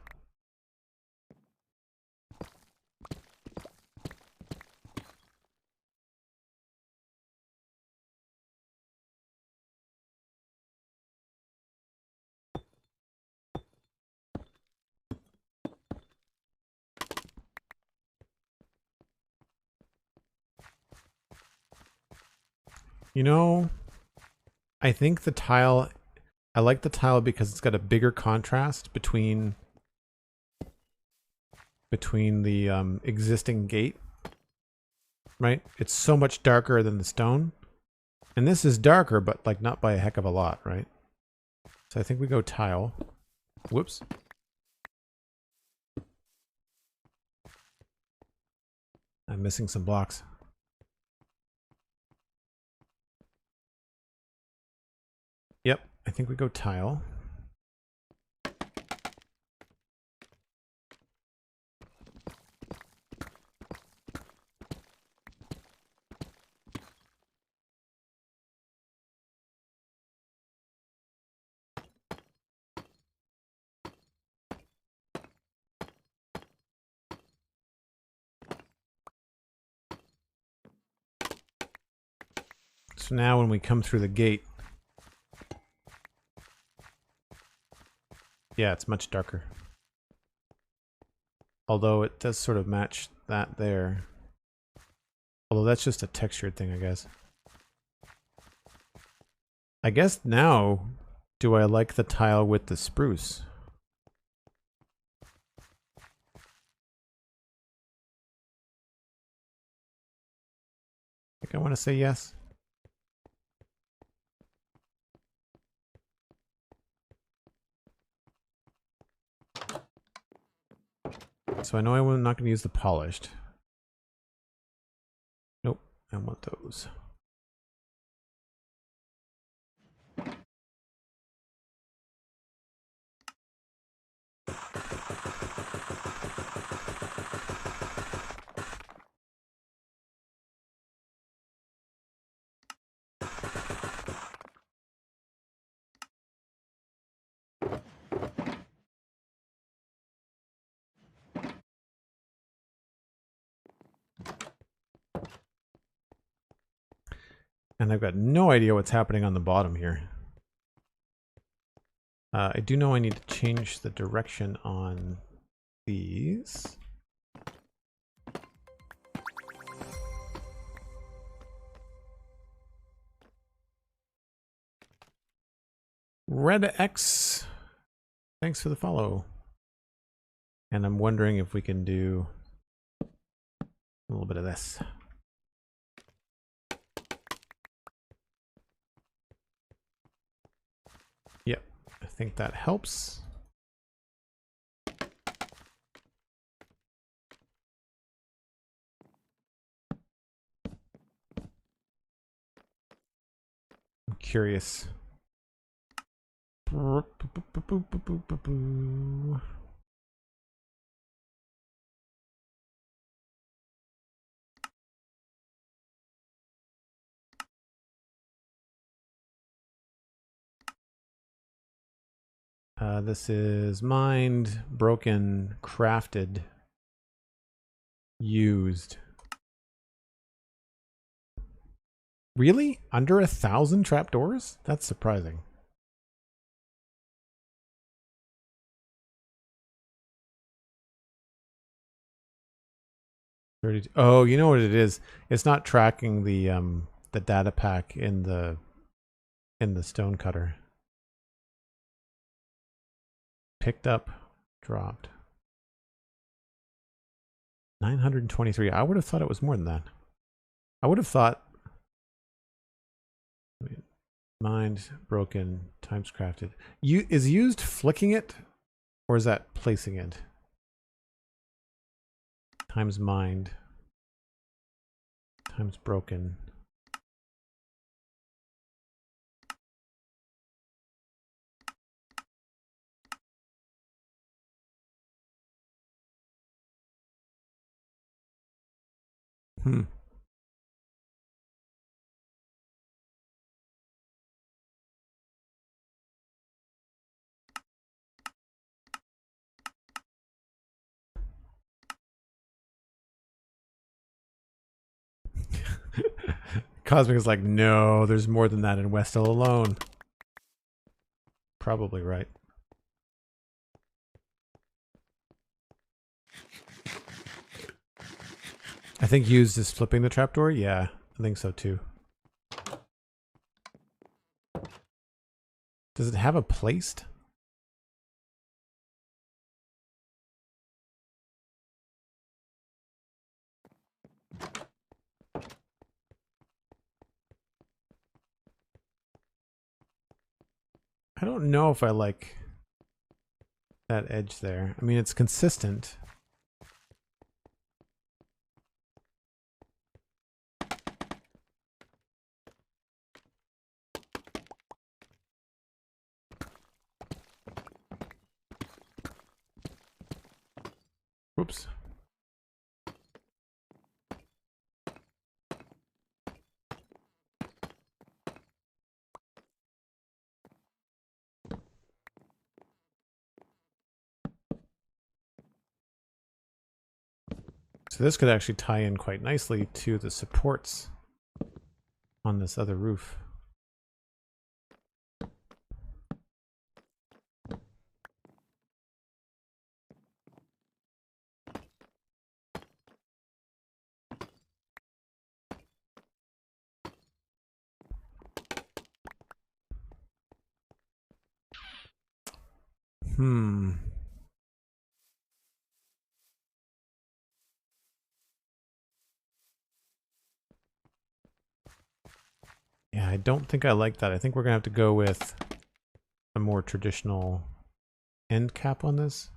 You know, I think the tile, I like the tile because it's got a bigger contrast between the existing gate, right? It's so much darker than the stone. And this is darker, but like not by a heck of a lot, right? So I think we go tile. Whoops. I'm missing some blocks. Yep, I think we go tile. So now when we come through the gate, yeah, it's much darker. Although it does sort of match that there. Although that's just a textured thing, I guess. I guess now, do I like the tile with the spruce? I think I want to say yes. So I know I'm not going to use the polished. Nope, I want those. And I've got no idea what's happening on the bottom here. I do know I need to change the direction on these. Red X, thanks for the follow. And I'm wondering if we can do a little bit of this. Yep, I think that helps. I'm curious. This is mined, broken, crafted, used. Really? Under 1,000 trapdoors? That's surprising. Oh, you know what it is? It's not tracking the data pack in the stone cutter. Picked up, dropped. 923. I would have thought it was more than that. I would have thought mined, broken, times crafted. Is used flicking it, or is that placing it? Times mined, times broken. Cosmic is like, no, there's more than that in Westhill alone. Probably right. I think used is flipping the trapdoor. Yeah, I think so too. Does it have a placed? I don't know if I like that edge there. I mean, it's consistent. Whoops. So this could actually tie in quite nicely to the supports on this other roof. Yeah, I don't think I like that. I think we're gonna have to go with a more traditional end cap on this.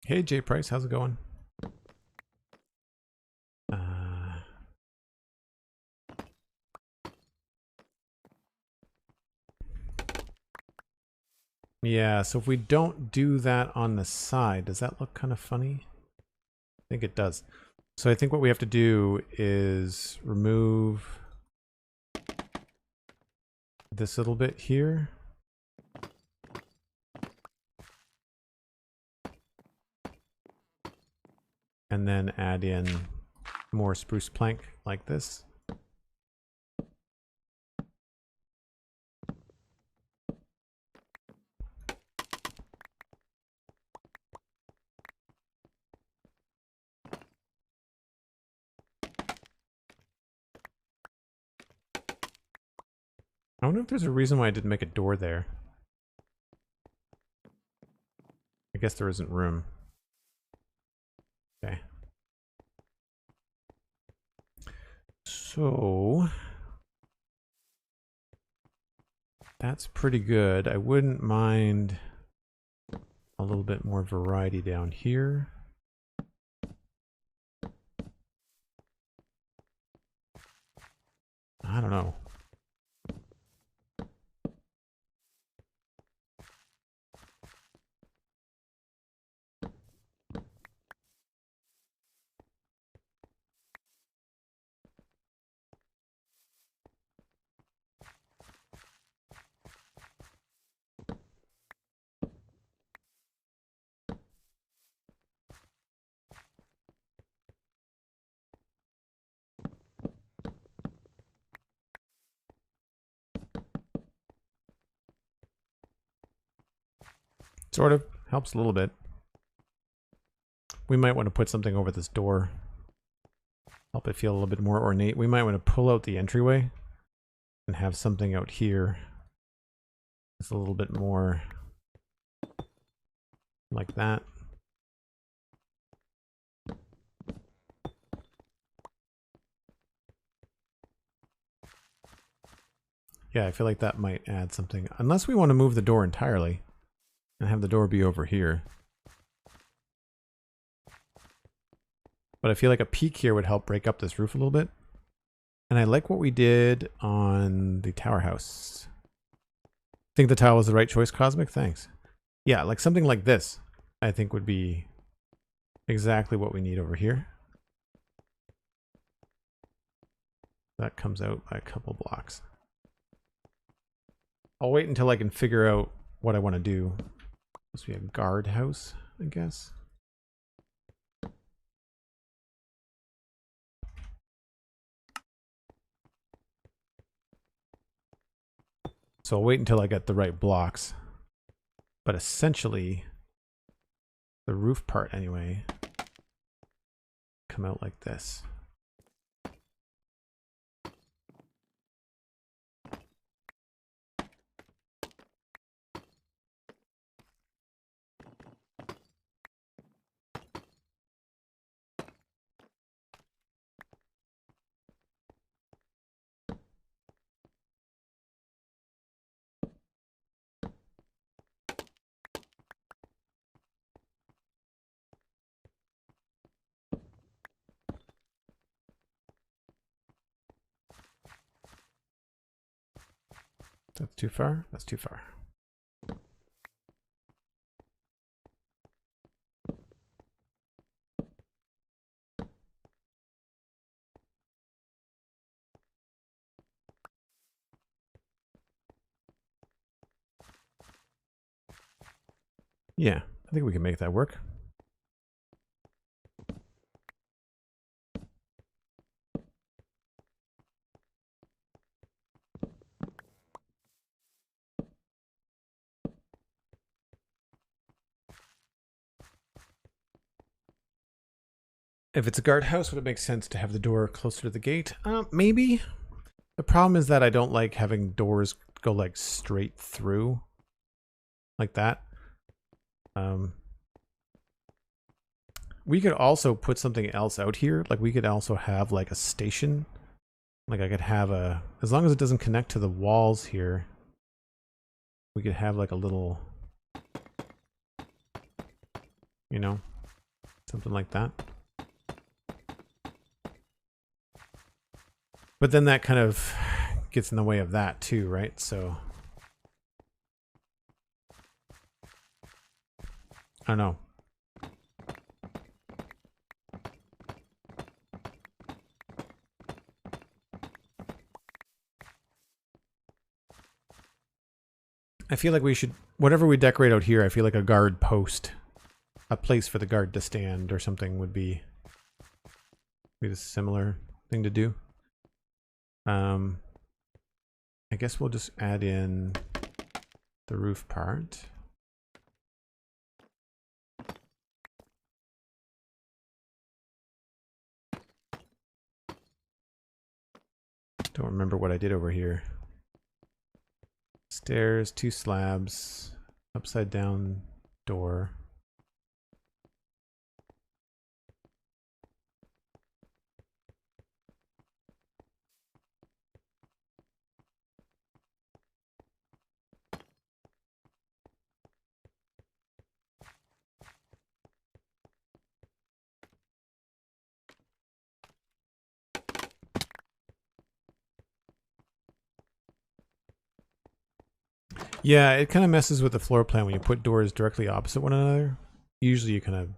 Hey, Jay Price, how's it going? Yeah, so if we don't do that on the side, does that look kind of funny? I think it does. So I think what we have to do is remove this little bit here. And then add in more spruce plank like this. I wonder if there's a reason why I didn't make a door there. I guess there isn't room. Okay. So that's pretty good. I wouldn't mind a little bit more variety down here. I don't know. Sort of. Helps a little bit. We might want to put something over this door. Help it feel a little bit more ornate. We might want to pull out the entryway and have something out here. It's a little bit more like that. Yeah, I feel like that might add something. Unless we want to move the door entirely and have the door be over here. But I feel like a peak here would help break up this roof a little bit. And I like what we did on the tower house. Think the tile was the right choice, Cosmic? Thanks. Yeah, like something like this, I think would be exactly what we need over here. That comes out by a couple blocks. I'll wait until I can figure out what I want to do. This will be a guard house, I guess. So I'll wait until I get the right blocks. But essentially, the roof part anyway, come out like this. That's too far? That's too far. Yeah, I think we can make that work. If it's a guardhouse, would it make sense to have the door closer to the gate? Maybe. The problem is that I don't like having doors go like straight through like that. We could also put something else out here. Like we could also have like a station. Like I could have a, as long as it doesn't connect to the walls here, we could have like a little, you know, something like that. But then that kind of gets in the way of that too, right? So I don't know. I feel like we should, whatever we decorate out here, I feel like a guard post, a place for the guard to stand or something would be a similar thing to do. I guess we'll just add in the roof part. Don't remember what I did over here. Stairs, 2 slabs, upside down door. Yeah, it kind of messes with the floor plan when you put doors directly opposite one another. Usually you kind of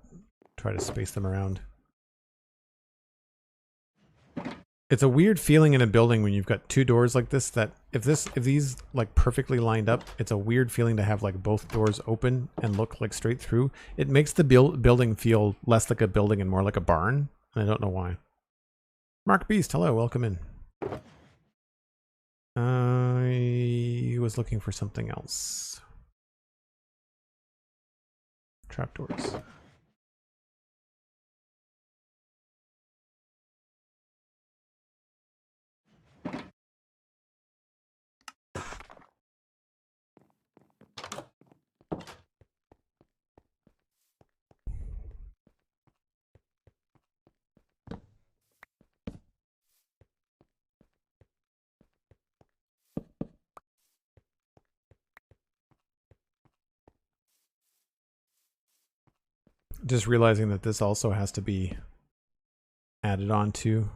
try to space them around. It's a weird feeling in a building when you've got 2 doors like this, that if these like perfectly lined up, it's a weird feeling to have like both doors open and look like straight through. It makes the building feel less like a building and more like a barn. And I don't know why. Mark Beast, hello, welcome in. I was looking for something else. Trapdoors. Just realizing that this also has to be added on to.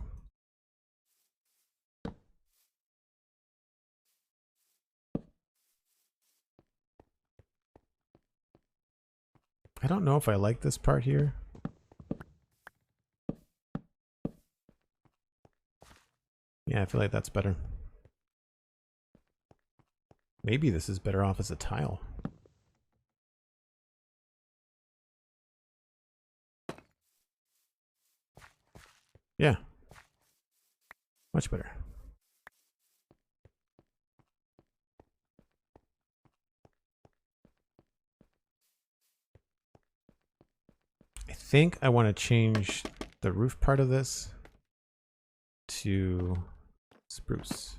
I don't know if I like this part here. Yeah, I feel like that's better. Maybe this is better off as a tile. Yeah. Much better. think I want to change the roof part of this to spruce.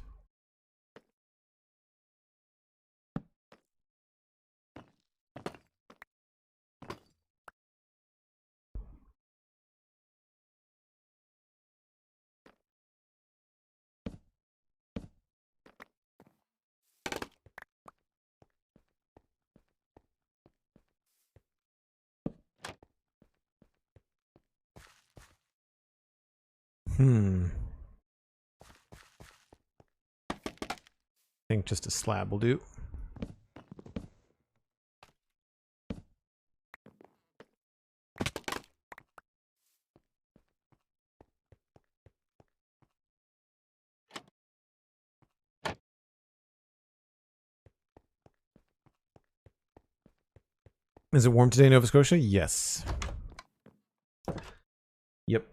I think just a slab will do. Is it warm today in Nova Scotia? Yes. Yep.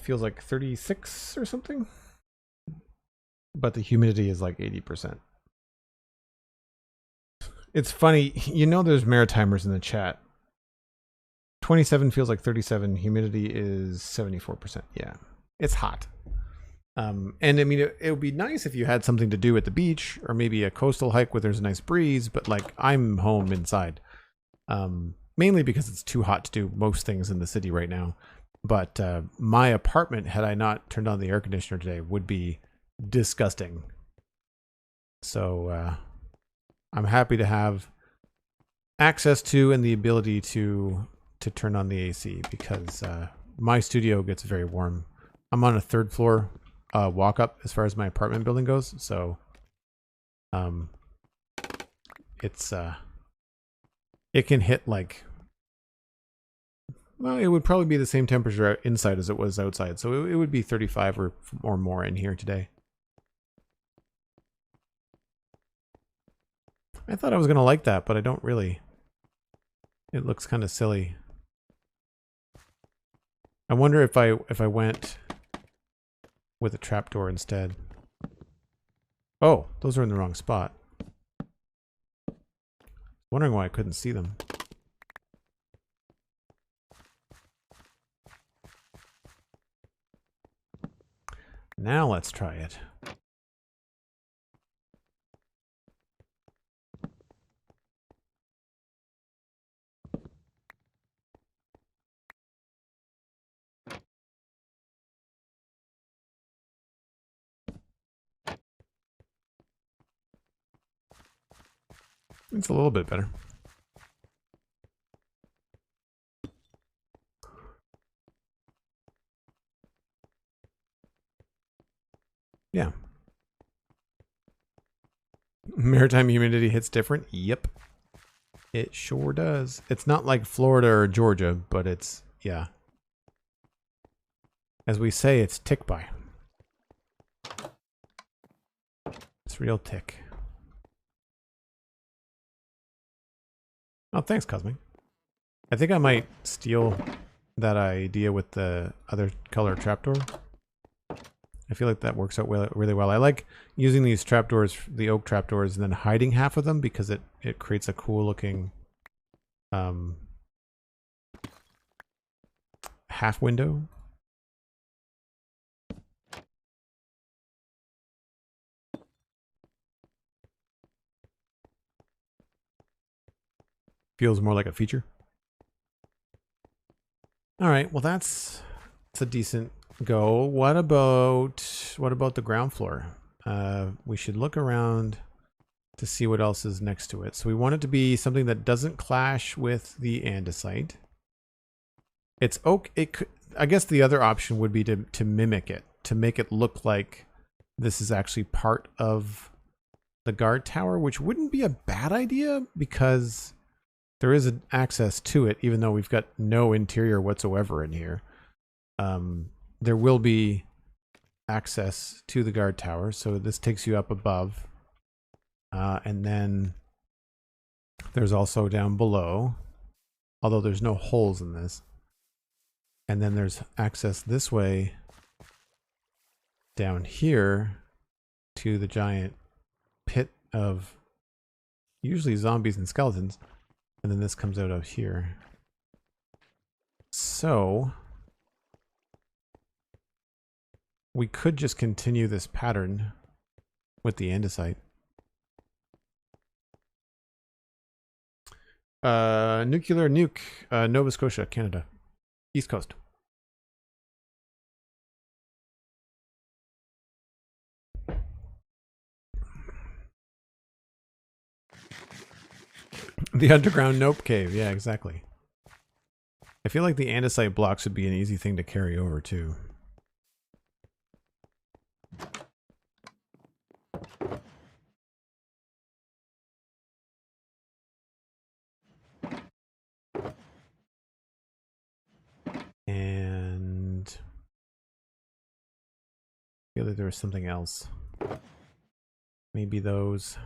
Feels like 36 or something. But the humidity is like 80%. It's funny, you know there's Maritimers in the chat. 27 feels like 37. Humidity is 74%. Yeah, it's hot. And I mean, it would be nice if you had something to do at the beach or maybe a coastal hike where there's a nice breeze, but like I'm home inside. Mainly because it's too hot to do most things in the city right now. But my apartment, had I not turned on the air conditioner today, would be disgusting. So I'm happy to have access to and the ability to turn on the AC because my studio gets very warm. I'm on a 3rd floor walk up as far as my apartment building goes, so it's it can hit like, well, it would probably be the same temperature inside as it was outside, so it would be 35 or more in here today. I thought I was gonna like that, but I don't really. It looks kind of silly. I wonder if I went with a trapdoor instead. Oh, those are in the wrong spot. Wondering why I couldn't see them. Now let's try it. It's a little bit better. Yeah. Maritime humidity hits different? Yep. It sure does. It's not like Florida or Georgia, but it's, yeah. As we say, it's tick by. It's real tick. Oh, thanks, Cosmic. I think I might steal that idea with the other color trapdoor. I feel like that works out really well. I like using these trapdoors, the oak trapdoors, and then hiding half of them because it creates a cool looking half window. Feels more like a feature. All right, well that's a decent go. What about the ground floor? We should look around to see what else is next to it. So we want it to be something that doesn't clash with the andesite. It's oak. I guess the other option would be to mimic it, to make it look like this is actually part of the guard tower, which wouldn't be a bad idea because there is an access to it, even though we've got no interior whatsoever in here. There will be access to the guard tower, so this takes you up above. And then there's also down below, although there's no holes in this. And then there's access this way down here to the giant pit of usually zombies and skeletons. And then this comes out of here. So we could just continue this pattern with the andesite. Nuclear nuke, Nova Scotia, Canada, East Coast. The underground nope cave. Yeah, exactly. I feel like the andesite blocks would be an easy thing to carry over too. And I feel like there was something else. Maybe those.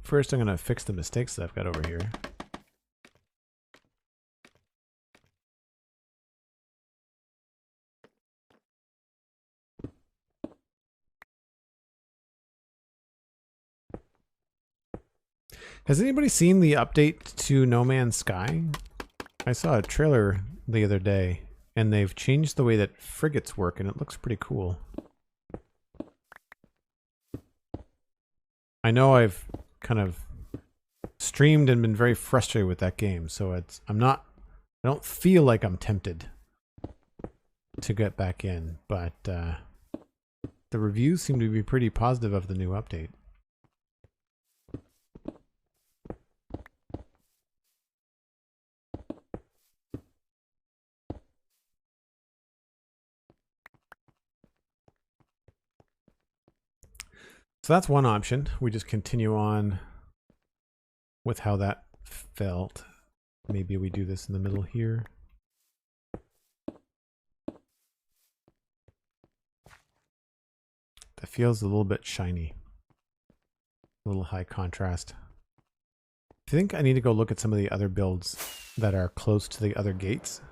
First, I'm going to fix the mistakes that I've got over here. Has anybody seen the update to No Man's Sky? I saw a trailer the other day, and they've changed the way that frigates work, and it looks pretty cool. I know I've kind of streamed and been very frustrated with that game, so I don't feel like I'm tempted to get back in, but the reviews seem to be pretty positive of the new update. So that's one option. We just continue on with how that felt. Maybe we do this in the middle here. That feels a little bit shiny. A little high contrast. I think I need to go look at some of the other builds that are close to the other gates.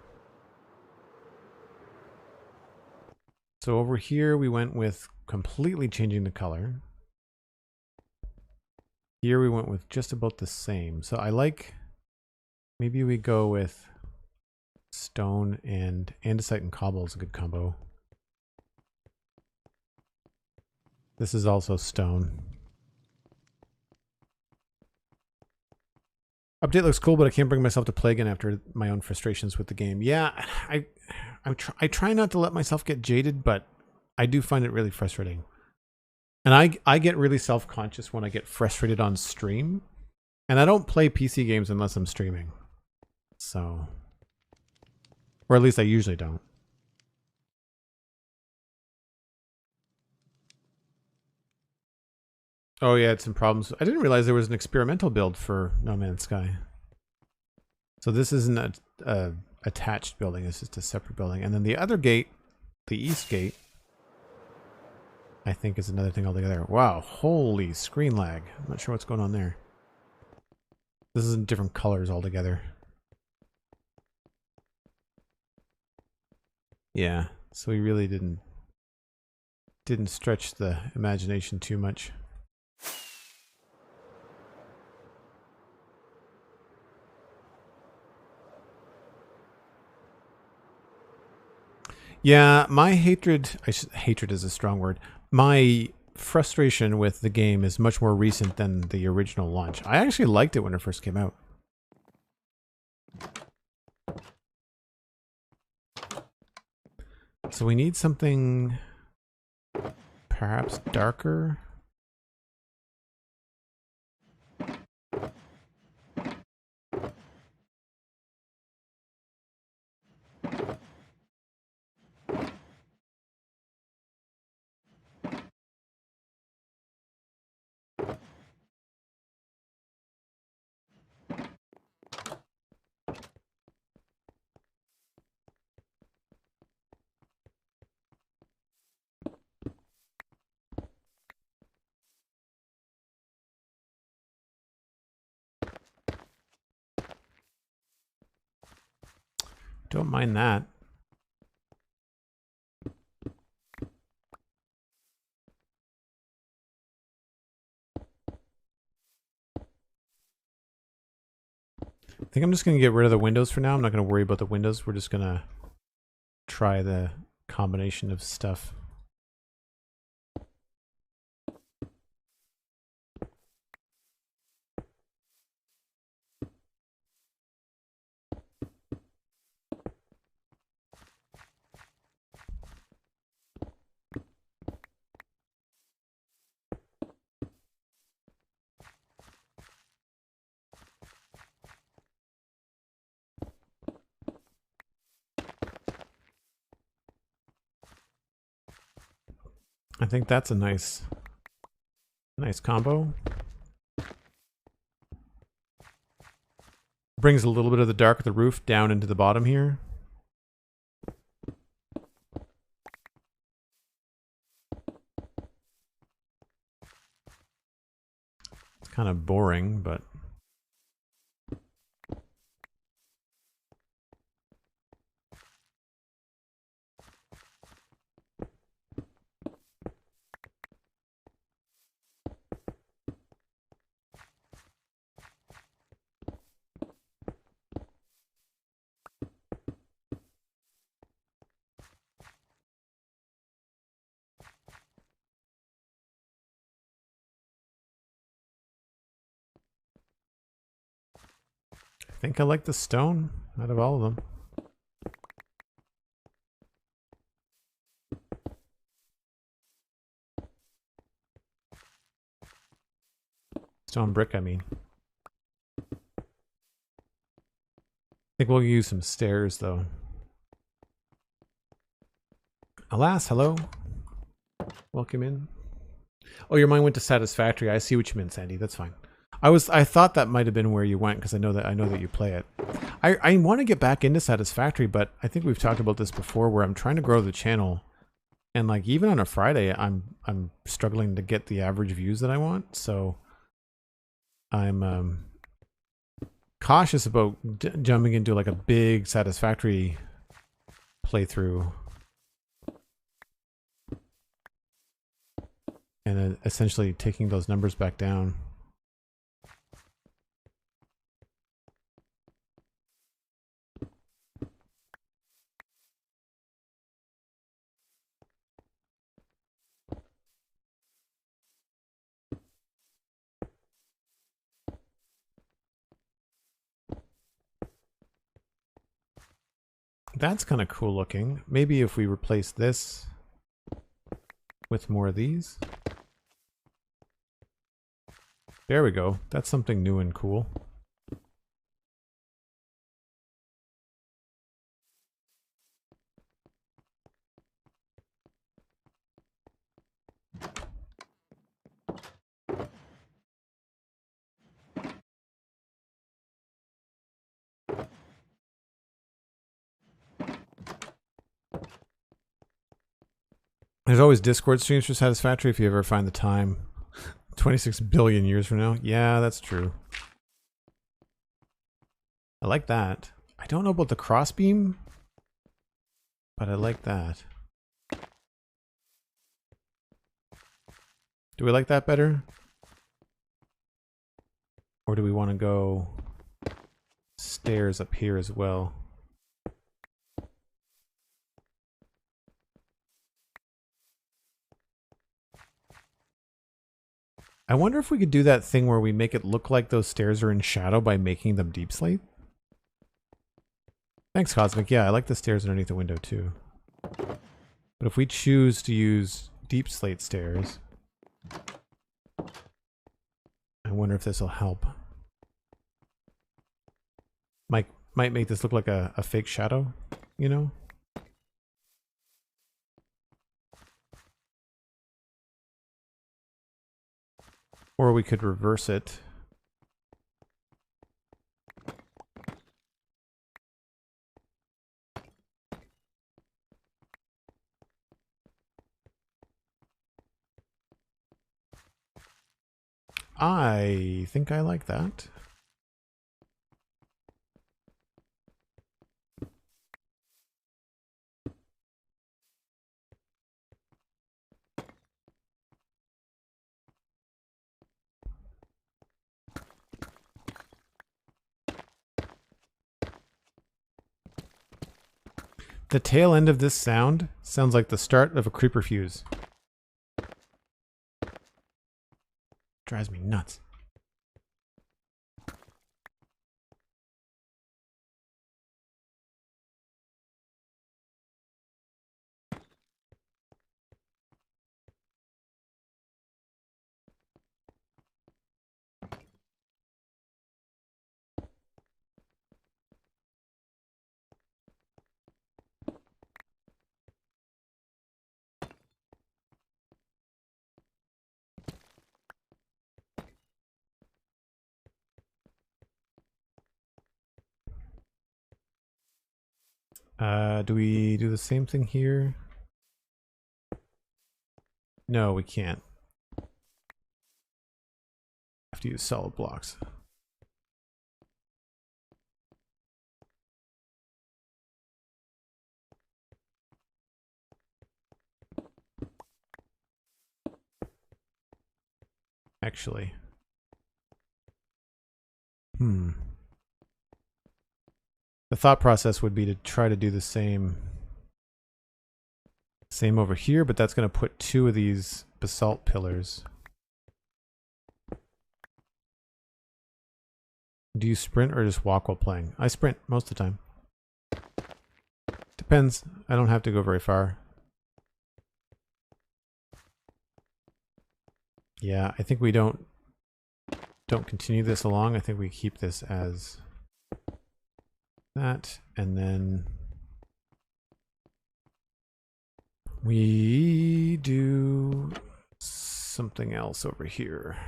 So over here we went with completely changing the color. Here we went with just about the same. So I like, maybe we go with stone and andesite and cobble is a good combo. This is also stone. Update looks cool, but I can't bring myself to play again after my own frustrations with the game. Yeah, I try not to let myself get jaded, but I do find it really frustrating. And I get really self-conscious when I get frustrated on stream. And I don't play PC games unless I'm streaming. So, or at least I usually don't. Oh yeah, it's some problems. I didn't realize there was an experimental build for No Man's Sky. So this isn't a attached building, it's just a separate building. And then the other gate, the east gate, I think is another thing altogether. Wow, holy screen lag. I'm not sure what's going on there. This is in different colors altogether. Yeah, so we really didn't stretch the imagination too much. Yeah, my hatred is a strong word. My frustration with the game is much more recent than the original launch. I actually liked it when it first came out. So we need something perhaps darker. Don't mind that. I think I'm just going to get rid of the windows for now. I'm not going to worry about the windows. We're just going to try the combination of stuff. I think that's a nice combo. Brings a little bit of the dark of the roof down into the bottom here. It's kind of boring, but I think I like the stone out of all of them. Stone brick, I mean. I think we'll use some stairs, though. Alas, hello. Welcome in. Oh, your mind went to satisfactory. I see what you meant, Sandy. That's fine. I thought that might have been where you went because I know that you play it. I want to get back into satisfactory, but I think we've talked about this before where I'm trying to grow the channel. And like even on a Friday, I'm struggling to get the average views that I want. So I'm cautious about jumping into like a big satisfactory playthrough. And essentially taking those numbers back down. That's kind of cool looking. Maybe if we replace this with more of these. There we go. That's something new and cool. There's always Discord streams for Satisfactory if you ever find the time. 26 billion years from now. Yeah, that's true. I like that. I don't know about the crossbeam, but I like that. Do we like that better? Or do we want to go stairs up here as well? I wonder if we could do that thing where we make it look like those stairs are in shadow by making them deep slate. Thanks, Cosmic. Yeah, I like the stairs underneath the window too. But if we choose to use deep slate stairs, I wonder if this will help. Might make this look like a fake shadow, you know? Or we could reverse it. I think I like that. The tail end of this sound sounds like the start of a creeper fuse. Drives me nuts. Do we do the same thing here? No, we can't. Have to use solid blocks. Actually. The thought process would be to try to do the same over here, but that's going to put 2 of these basalt pillars. Do you sprint or just walk while playing? I sprint most of the time. Depends. I don't have to go very far. Yeah, I think we don't continue this along. I think we keep this as that, and then we do something else over here.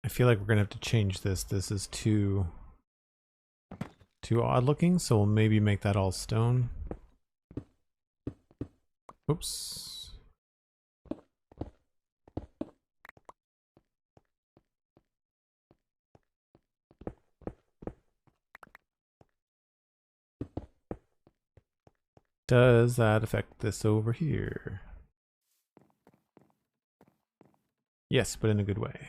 I feel like we're gonna have to change this. This is too odd looking, so we'll maybe make that all stone. Oops. Does that affect this over here? Yes, but in a good way.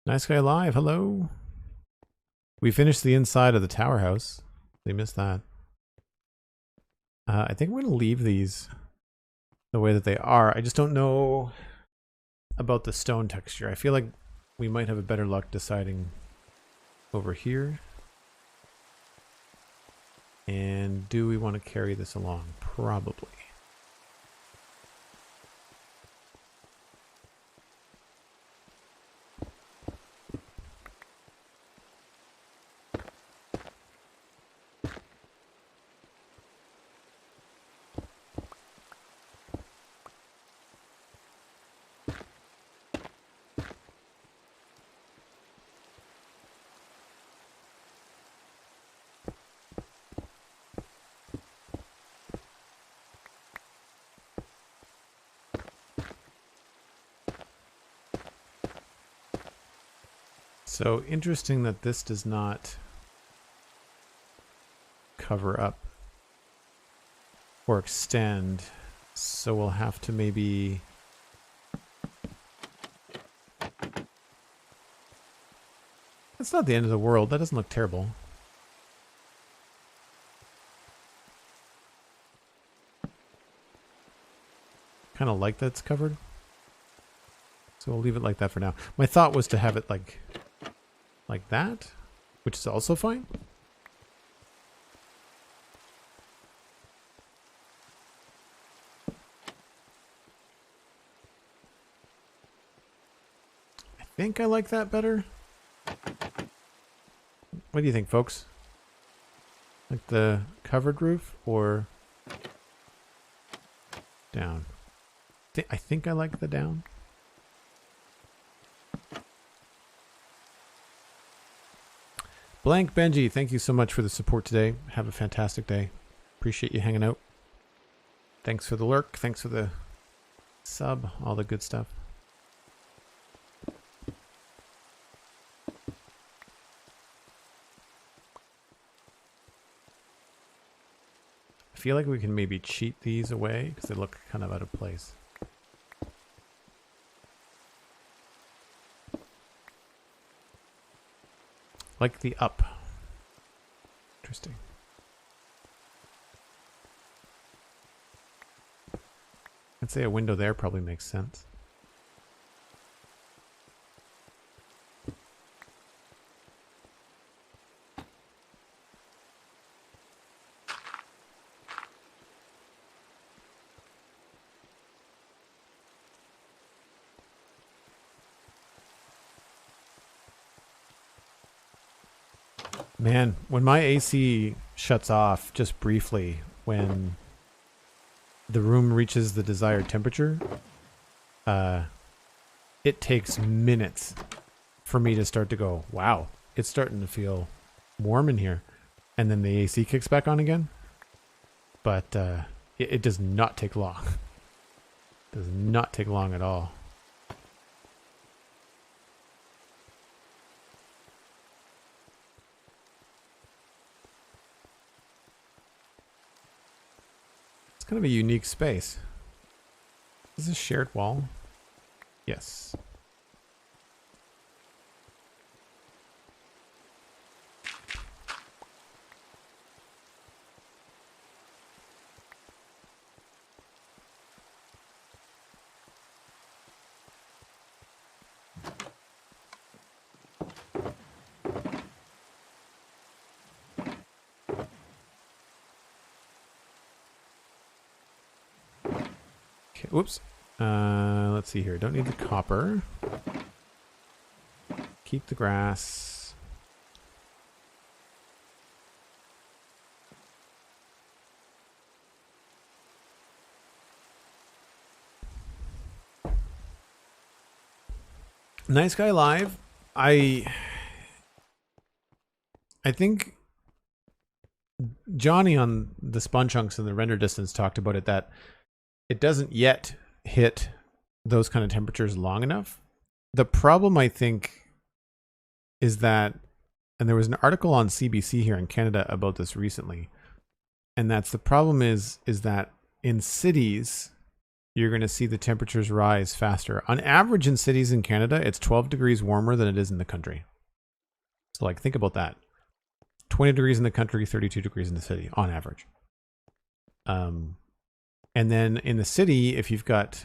Nice guy live, hello. We finished the inside of the tower house. They missed that. I think we're gonna leave these the way that they are. I just don't know about the stone texture. I feel like we might have a better luck deciding over here. And do we want to carry this along? Probably. So interesting that this does not cover up or extend. So we'll have to maybe... That's not the end of the world. That doesn't look terrible. Kind of like that it's covered. So we'll leave it like that for now. My thought was to have it like that, which is also fine. I think I like that better. What do you think, folks? Like the covered roof or down? I think I like the down. Blank Benji, thank you so much for the support today. Have a fantastic day. Appreciate you hanging out. Thanks for the lurk. Thanks for the sub. All the good stuff. I feel like we can maybe cheat these away because they look kind of out of place. Like the up. Interesting. I'd say a window there probably makes sense. Man, when my AC shuts off just briefly when the room reaches the desired temperature, it takes minutes for me to start to go, wow, it's starting to feel warm in here. And then the AC kicks back on again. But it does not take long. It does not take long at all. Kind of a unique space. Is this a shared wall? Yes. Okay, whoops. Let's see here. Don't need the copper. Keep the grass. Nice Guy Live. I think Johnny on the Spawn Chunks and the render distance talked about it, that it doesn't yet hit those kind of temperatures long enough. The problem, I think, is that, and there was an article on CBC here in Canada about this recently, and that's the problem is that in cities, you're going to see the temperatures rise faster. On average in cities in Canada, it's 12 degrees warmer than it is in the country. So like, think about that. 20 degrees in the country, 32 degrees in the city on average. And then in the city, if you've got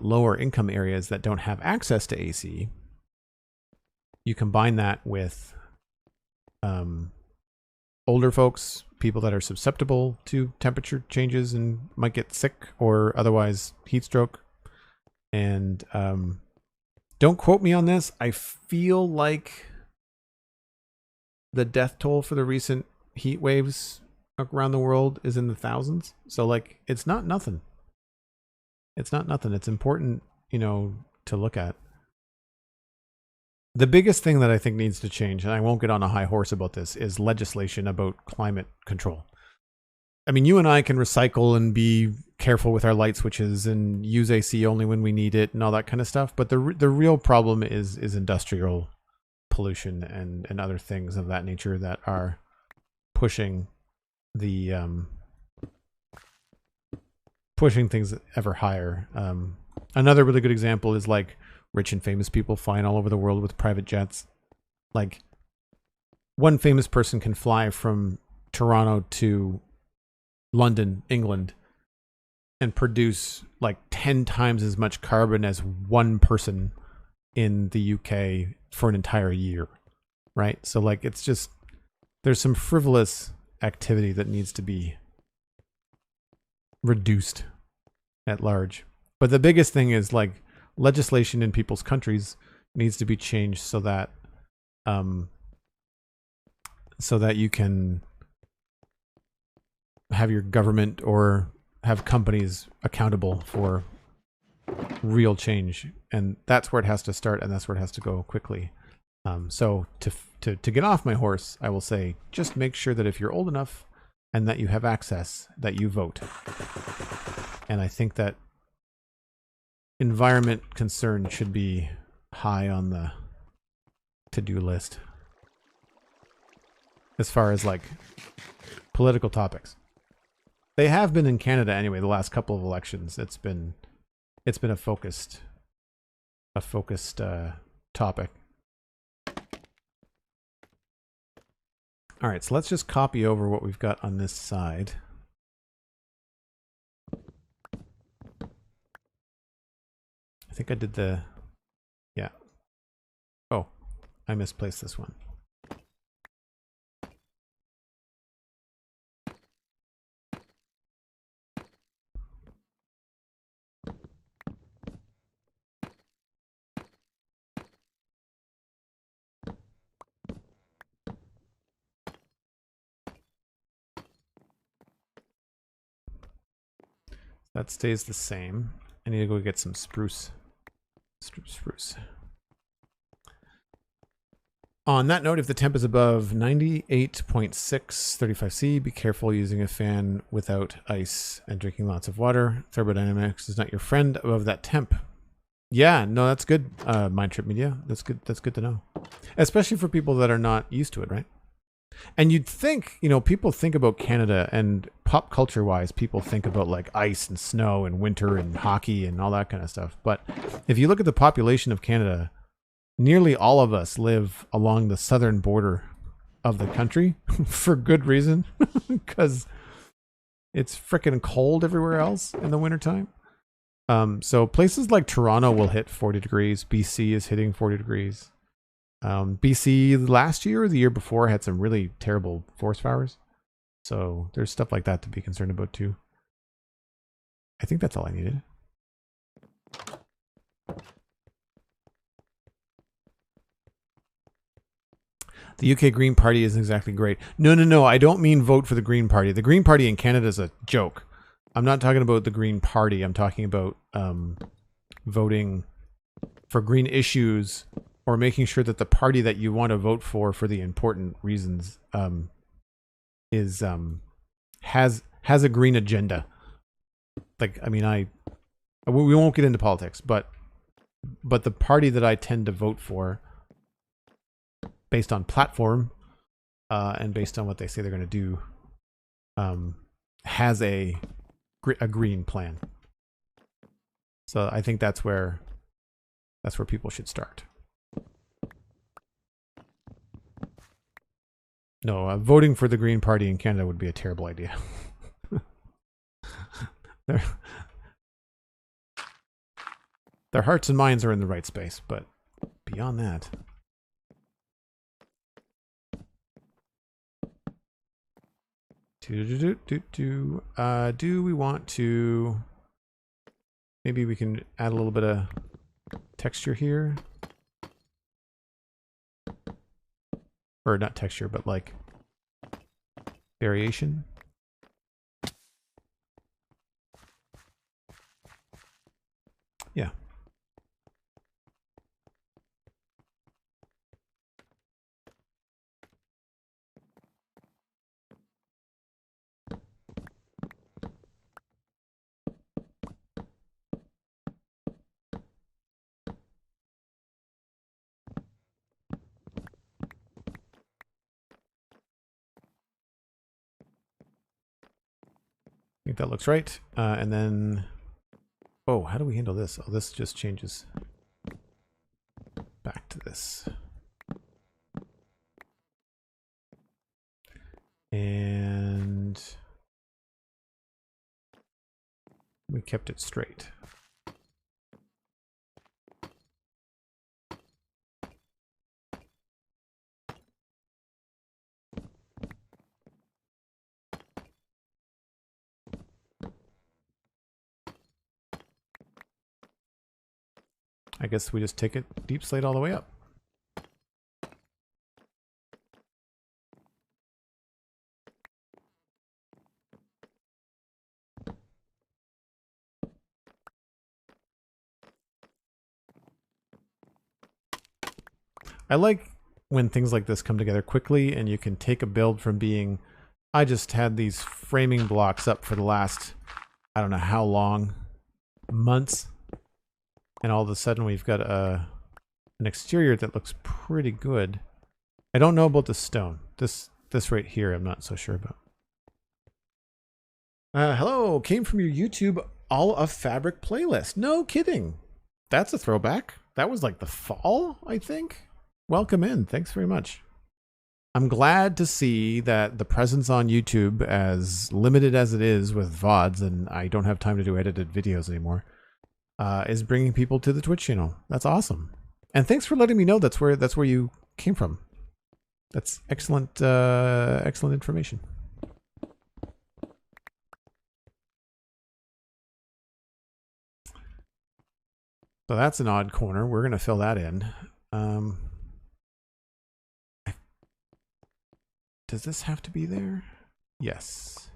lower income areas that don't have access to AC, you combine that with older folks, people that are susceptible to temperature changes and might get sick or otherwise heat stroke. And don't quote me on this. I feel like the death toll for the recent heat waves around the world is in the thousands. So like, it's not nothing. It's not nothing. It's important, you know, to look at. The biggest thing that I think needs to change, and I won't get on a high horse about this, is legislation about climate control. I mean, you and I can recycle and be careful with our light switches and use AC only when we need it and all that kind of stuff. But the real problem is industrial pollution and other things of that nature that are pushing the pushing things ever higher. Another really good example is like rich and famous people flying all over the world with private jets. Like, one famous person can fly from Toronto to London, England, and produce like 10 times as much carbon as one person in the UK for an entire year, right? So like, it's just, there's some frivolous activity that needs to be reduced at large. But the biggest thing is like, legislation in people's countries needs to be changed so that so that you can have your government or have companies accountable for real change. And that's where it has to start, and that's where it has to go quickly. So to get off my horse, I will say, just make sure that if you're old enough and that you have access, that you vote. And I think that environment concern should be high on the to-do list as far as like political topics. They have been in Canada anyway. The last couple of elections, it's been a focused topic. All right, so let's just copy over what we've got on this side. I think I did the, yeah. Oh, I misplaced this one. That stays the same. I need to go get some spruce. Spruce. On that note, if the temp is above 98.6 35C, be careful using a fan without ice and drinking lots of water. Thermodynamics is not your friend above that temp. Yeah, no, that's good. Mind Trip Media. That's good. That's good to know. Especially for people that are not used to it, right? And you'd think, you know, people think about Canada and pop culture wise, people think about like ice and snow and winter and hockey and all that kind of stuff. But if you look at the population of Canada, nearly all of us live along the southern border of the country for good reason, because it's freaking cold everywhere else in the wintertime. So places like Toronto will hit 40 degrees. BC is hitting 40 degrees. BC last year or the year before had some really terrible forest fires. So there's stuff like that to be concerned about too. I think that's all I needed. The UK Green Party isn't exactly great. No. I don't mean vote for the Green Party. The Green Party in Canada is a joke. I'm not talking about the Green Party. I'm talking about voting for green issues, or making sure that the party that you want to vote for the important reasons has a green agenda. Like, I mean, we won't get into politics, but the party that I tend to vote for, based on platform and based on what they say they're going to do, has a green plan. So I think that's where people should start. No, voting for the Green Party in Canada would be a terrible idea. Their hearts and minds are in the right space, but beyond that. Do we want to... Maybe we can add a little bit of texture here. Or not texture, but like variation. Yeah. I think that looks right. And then, oh, how do we handle this? Oh, this just changes back to this. And we kept it straight. I guess we just take it deep slate all the way up. I like when things like this come together quickly and you can take a build from being, I just had these framing blocks up for the last, I don't know how long, months, and all of a sudden we've got an exterior that looks pretty good. I don't know about the stone. This right here I'm not so sure about. Hello, came from your YouTube All of Fabric playlist. No kidding. That's a throwback. That was like the fall, I think. Welcome in. Thanks very much. I'm glad to see that the presence on YouTube, as limited as it is with VODs, and I don't have time to do edited videos anymore, is bringing people to the Twitch channel. That's awesome. And thanks for letting me know that's where you came from. That's excellent, excellent information. So that's an odd corner. We're going to fill that in. Does this have to be there? Yes.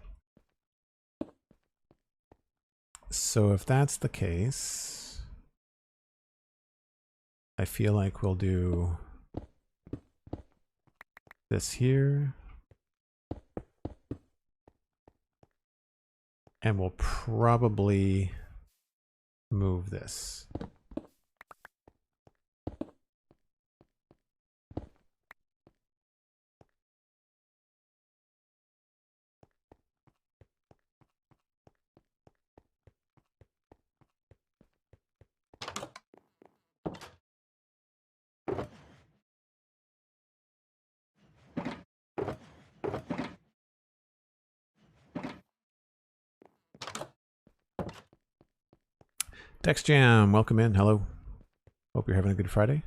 So if that's the case, I feel like we'll do this here. And we'll probably move this. Dex Jam, welcome in. Hello. Hope you're having a good Friday.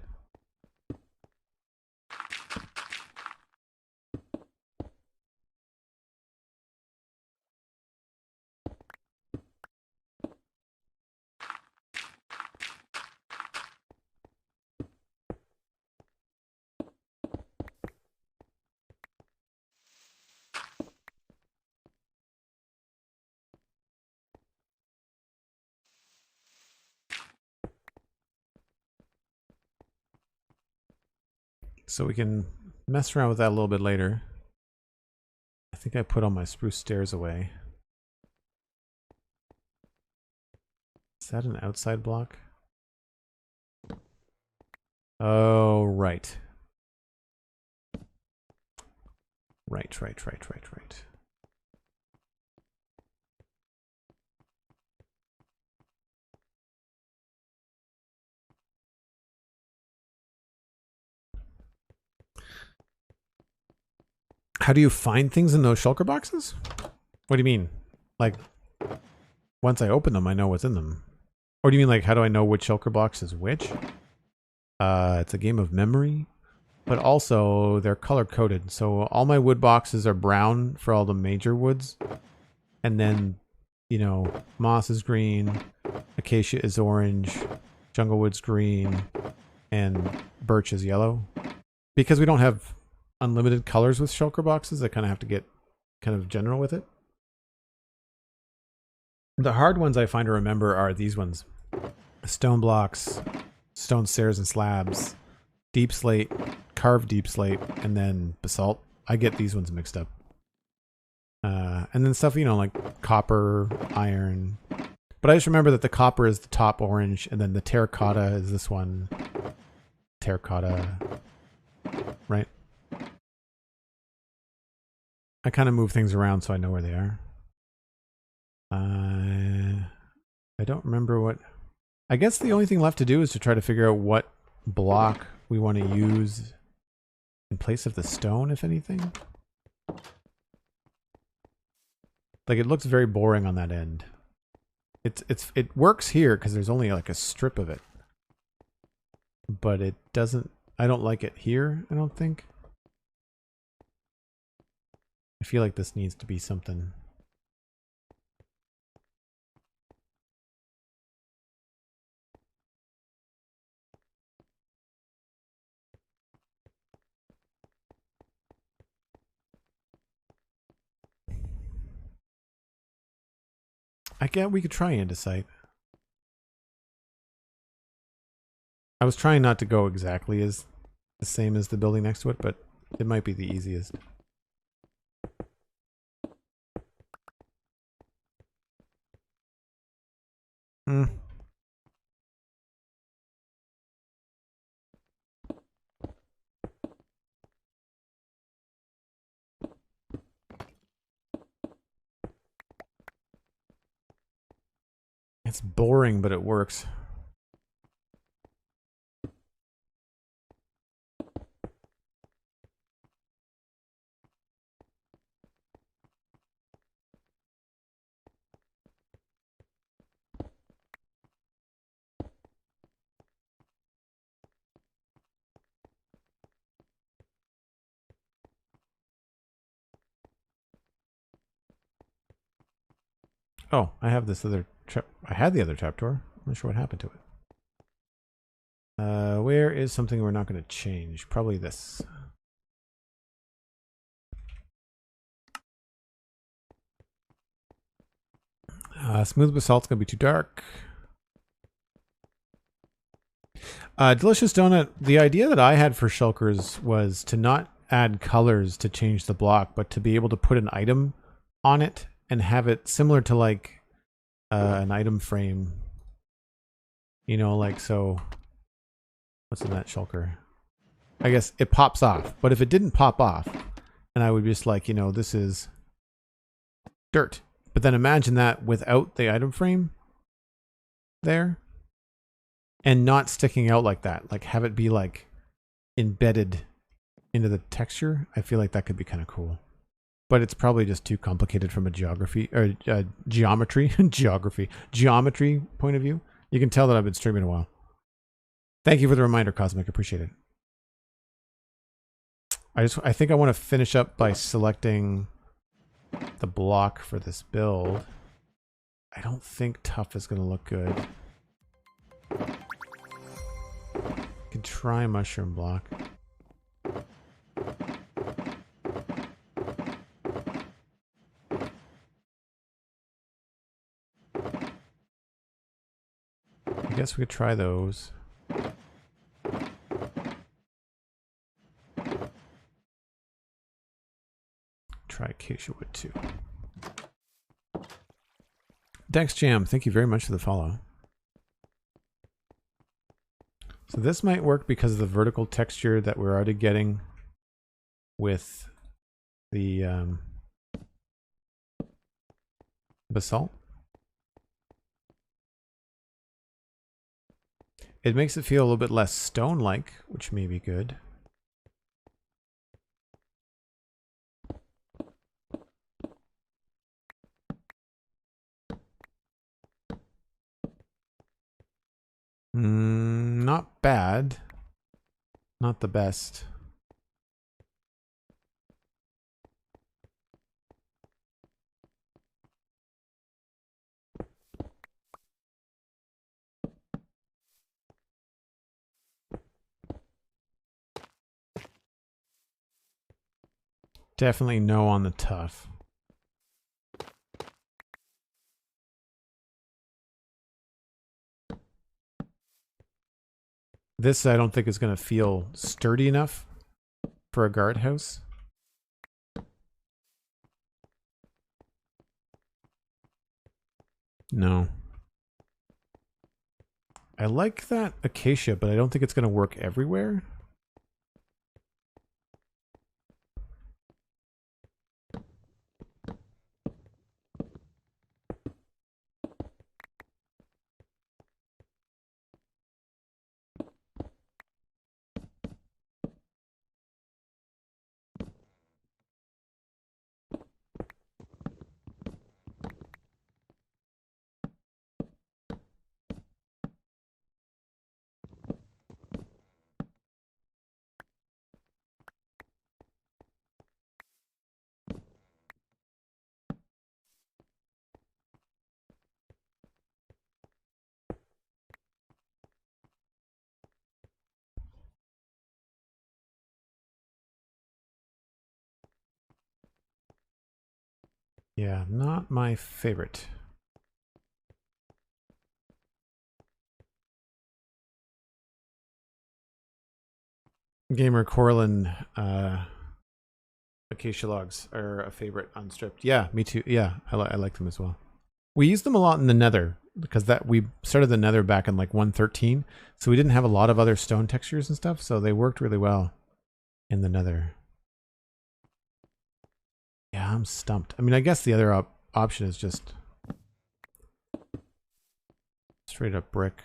So we can mess around with that a little bit later. I think I put all my spruce stairs away. Is that an outside block? Oh, right. Right. How do you find things in those shulker boxes? What do you mean? Like, once I open them, I know what's in them. Or do you mean like, how do I know which shulker box is which? It's a game of memory, but also they're color coded. So all my wood boxes are brown for all the major woods. And then, you know, moss is green, acacia is orange, jungle wood's green, and birch is yellow. Because we don't have unlimited colors with shulker boxes, I kind of have to get kind of general with it. The hard ones I find to remember are these ones. Stone blocks, stone stairs and slabs, deep slate, carved deep slate, and then basalt. I get these ones mixed up. And then stuff, you know, like copper, iron. But I just remember that the copper is the top orange, and then the terracotta is this one. Terracotta, right? I kind of move things around so I know where they are. I don't remember what... I guess the only thing left to do is to try to figure out what block we want to use in place of the stone, if anything. Like, it looks very boring on that end. It works here because there's only like a strip of it. But it doesn't... I don't like it here, I don't think. I feel like this needs to be something... we could try andesite. I was trying not to go exactly as the same as the building next to it, but it might be the easiest. Hmm. It's boring, but it works. Oh, I have this other trap. I had the other trapdoor. I'm not sure what happened to it. Where is something we're not going to change? Probably this. Smooth basalt's going to be too dark. Delicious Donut, the idea that I had for shulkers was to not add colors to change the block, but to be able to put an item on it and have it similar to like an item frame. You know, like so. What's in that shulker? I guess it pops off. But if it didn't pop off, and I would just like, you know, this is dirt. But then imagine that without the item frame there. And not sticking out like that. Like have it be like embedded into the texture. I feel like that could be kind of cool. But it's probably just too complicated from a geography or geometry point of view. You can tell that I've been streaming a while. Thank you for the reminder, Cosmic. Appreciate it. I think I want to finish up by selecting the block for this build. I don't think tough is going to look good. I could try mushroom block. I guess we could try those. Try acacia wood too. Dex Jam, thank you very much for the follow. So this might work because of the vertical texture that we're already getting with the basalt. It makes it feel a little bit less stone-like, which may be good. Not bad. Not the best. Definitely no on the tough. This I don't think is going to feel sturdy enough for a guardhouse. No. I like that acacia, but I don't think it's going to work everywhere. Yeah, not my favorite. Gamer Corlin acacia logs are a favorite unstripped. Yeah, me too. Yeah, I like them as well. We used them a lot in the Nether because we started the Nether back in like 1.13, so we didn't have a lot of other stone textures and stuff, so they worked really well in the Nether. Yeah, I'm stumped. I mean, I guess the other option is just straight up brick.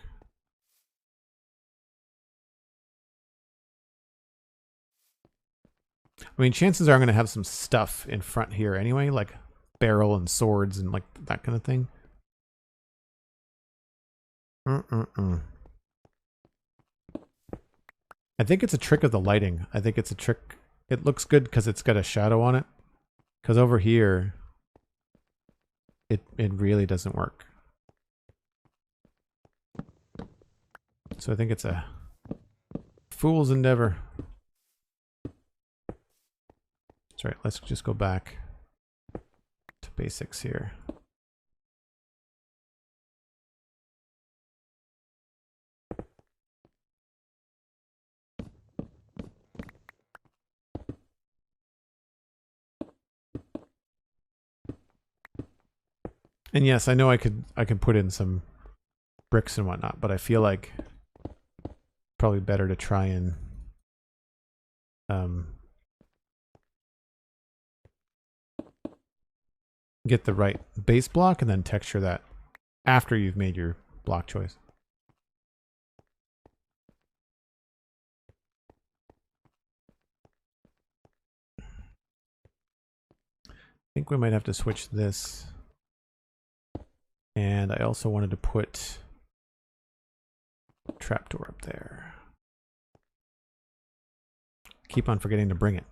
I mean, chances are I'm going to have some stuff in front here anyway, like barrel and swords and like that kind of thing. I think it's a trick of the lighting. I think it's a trick. It looks good because it's got a shadow on it. Because over here, it really doesn't work. So I think it's a fool's endeavor. That's right. Let's just go back to basics here. And yes, I know I can put in some bricks and whatnot, but I feel like probably better to try and get the right base block and then texture that after you've made your block choice. I think we might have to switch this. And I also wanted to put a trapdoor up there. Keep on forgetting to bring it.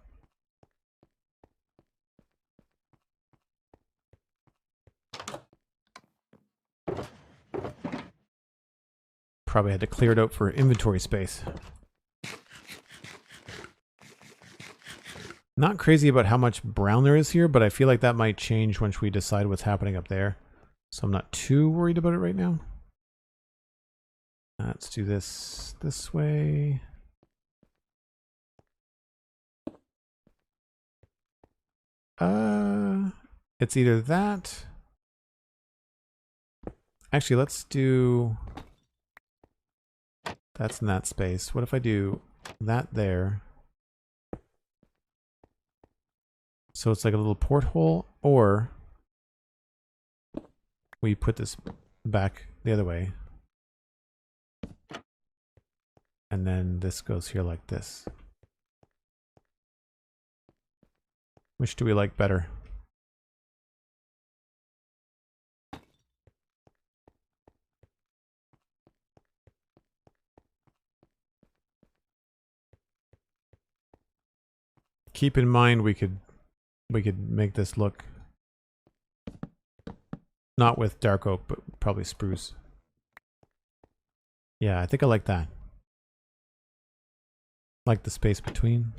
Probably had to clear it out for inventory space. Not crazy about how much brown there is here, but I feel like that might change once we decide what's happening up there. So I'm not too worried about it right now. Let's do this way. It's either that. Actually, let's do. That's in that space. What if I do that there? So it's like a little porthole, or we put this back the other way. And then this goes here like this. Which do we like better? Keep in mind we could make this look not with dark oak, but probably spruce. Yeah, I think I like that. Like the space between.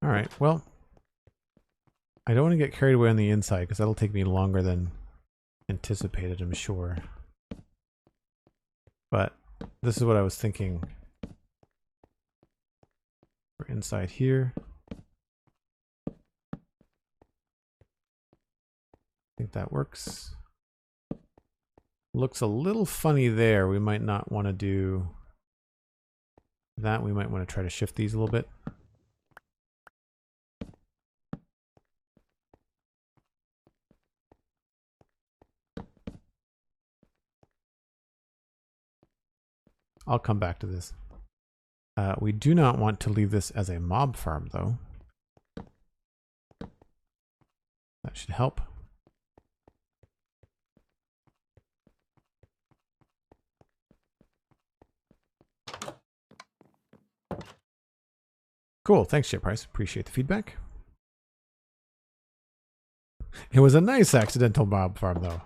All right, well, I don't want to get carried away on the inside because that'll take me longer than anticipated, I'm sure. But this is what I was thinking. We're inside here. I think that works. Looks a little funny there. We might not want to do that. We might want to try to shift these a little bit. I'll come back to this. We do not want to leave this as a mob farm, though. That should help. Cool. Thanks, Jet Price. Appreciate the feedback. It was a nice accidental mob farm, though.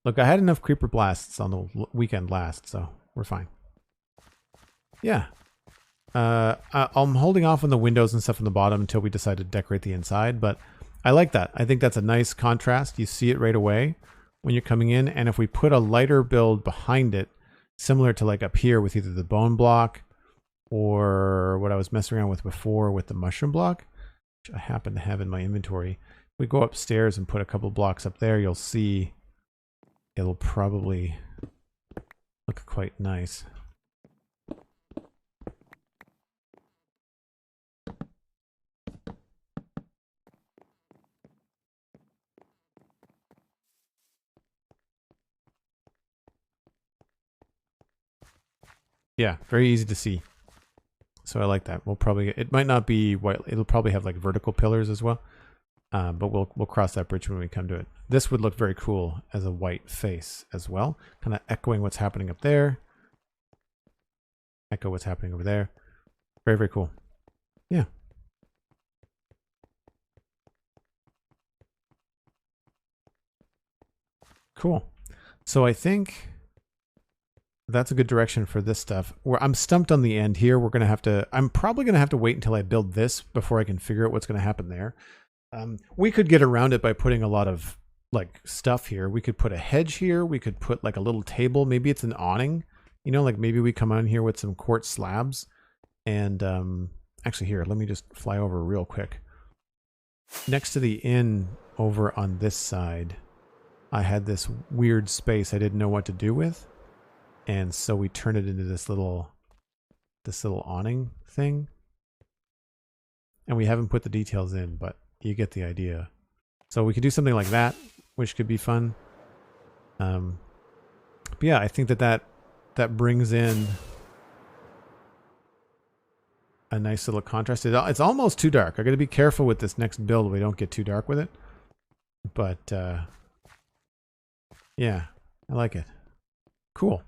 Look, I had enough creeper blasts on the weekend last, so we're fine. Yeah. I'm holding off on the windows and stuff on the bottom until we decide to decorate the inside, but I like that. I think that's a nice contrast. You see it right away when you're coming in, and if we put a lighter build behind it, similar to like up here with either the bone block or what I was messing around with before with the mushroom block, which I happen to have in my inventory. If we go upstairs and put a couple blocks up there, you'll see it'll probably look quite nice. Yeah, very easy to see. So I like that. We'll probably, it might not be white, it'll probably have like vertical pillars as well. But we'll cross that bridge when we come to it. This would look very cool as a white face as well, kind of echoing what's happening up there. Echo what's happening over there. Very, very cool. Yeah. Cool. So I think that's a good direction for this stuff. I'm stumped on the end here. I'm probably going to have to wait until I build this before I can figure out what's going to happen there. We could get around it by putting a lot of like stuff here. We could put a hedge here. We could put like a little table. Maybe it's an awning, you know, like maybe we come on here with some quartz slabs. And actually here, let me just fly over real quick. Next to the inn over on this side, I had this weird space I didn't know what to do with. And so we turned it into this little awning thing. And we haven't put the details in, but you get the idea. So we could do something like that, which could be fun. But yeah, I think that brings in a nice little contrast. It's almost too dark. I got to be careful with this next build. We don't get too dark with it. But yeah, I like it. Cool.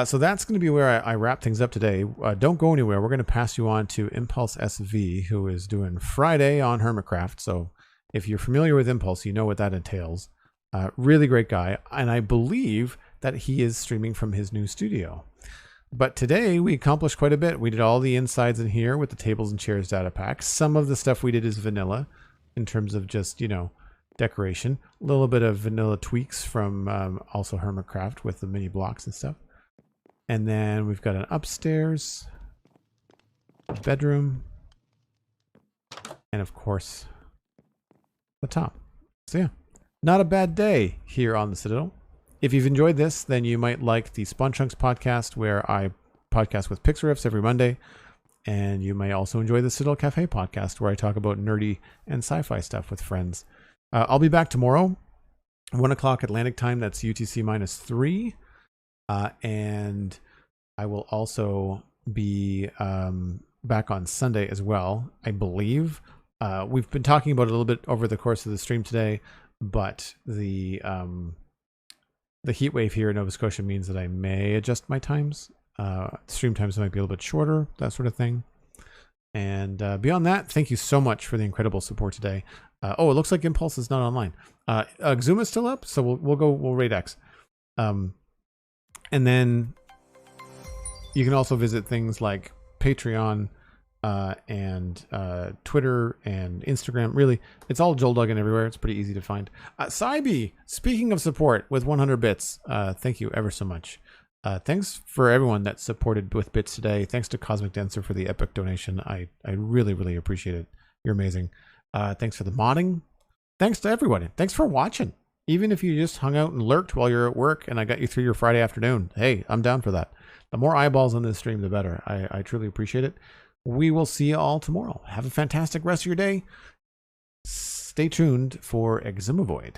So that's going to be where I wrap things up today. Don't go anywhere. We're going to pass you on to Impulse SV, who is doing Friday on Hermitcraft. So if you're familiar with Impulse, you know what that entails. Really great guy. And I believe that he is streaming from his new studio. But today we accomplished quite a bit. We did all the insides in here with the tables and chairs data pack. Some of the stuff we did is vanilla in terms of just, you know, decoration. A little bit of vanilla tweaks from also Hermitcraft with the mini blocks and stuff. And then we've got an upstairs, a bedroom, and of course, the top. So yeah, not a bad day here on the Citadel. If you've enjoyed this, then you might like the Spawn Chunks podcast, where I podcast with Pixariffs every Monday. And you may also enjoy the Citadel Cafe podcast, where I talk about nerdy and sci-fi stuff with friends. I'll be back tomorrow, 1 o'clock Atlantic time. That's UTC -3. And I will also be back on Sunday as well, I believe. We've been talking about it a little bit over the course of the stream today, but the heat wave here in Nova Scotia means that I may adjust my times. Stream times might be a little bit shorter, that sort of thing. And beyond that, thank you so much for the incredible support today. Oh, it looks like Impulse is not online. Xuma's still up, so we'll raid X. And then you can also visit things like Patreon and Twitter and Instagram. Really, it's all Joel Duggan everywhere. It's pretty easy to find. Saibi, speaking of support with 100 bits, thank you ever so much. Thanks for everyone that supported with bits today. Thanks to Cosmic Dancer for the epic donation. I really, really appreciate it. You're amazing. Thanks for the modding. Thanks to everybody. Thanks for watching. Even if you just hung out and lurked while you're at work and I got you through your Friday afternoon. Hey, I'm down for that. The more eyeballs on this stream, the better. I truly appreciate it. We will see you all tomorrow. Have a fantastic rest of your day. Stay tuned for Eximavoid.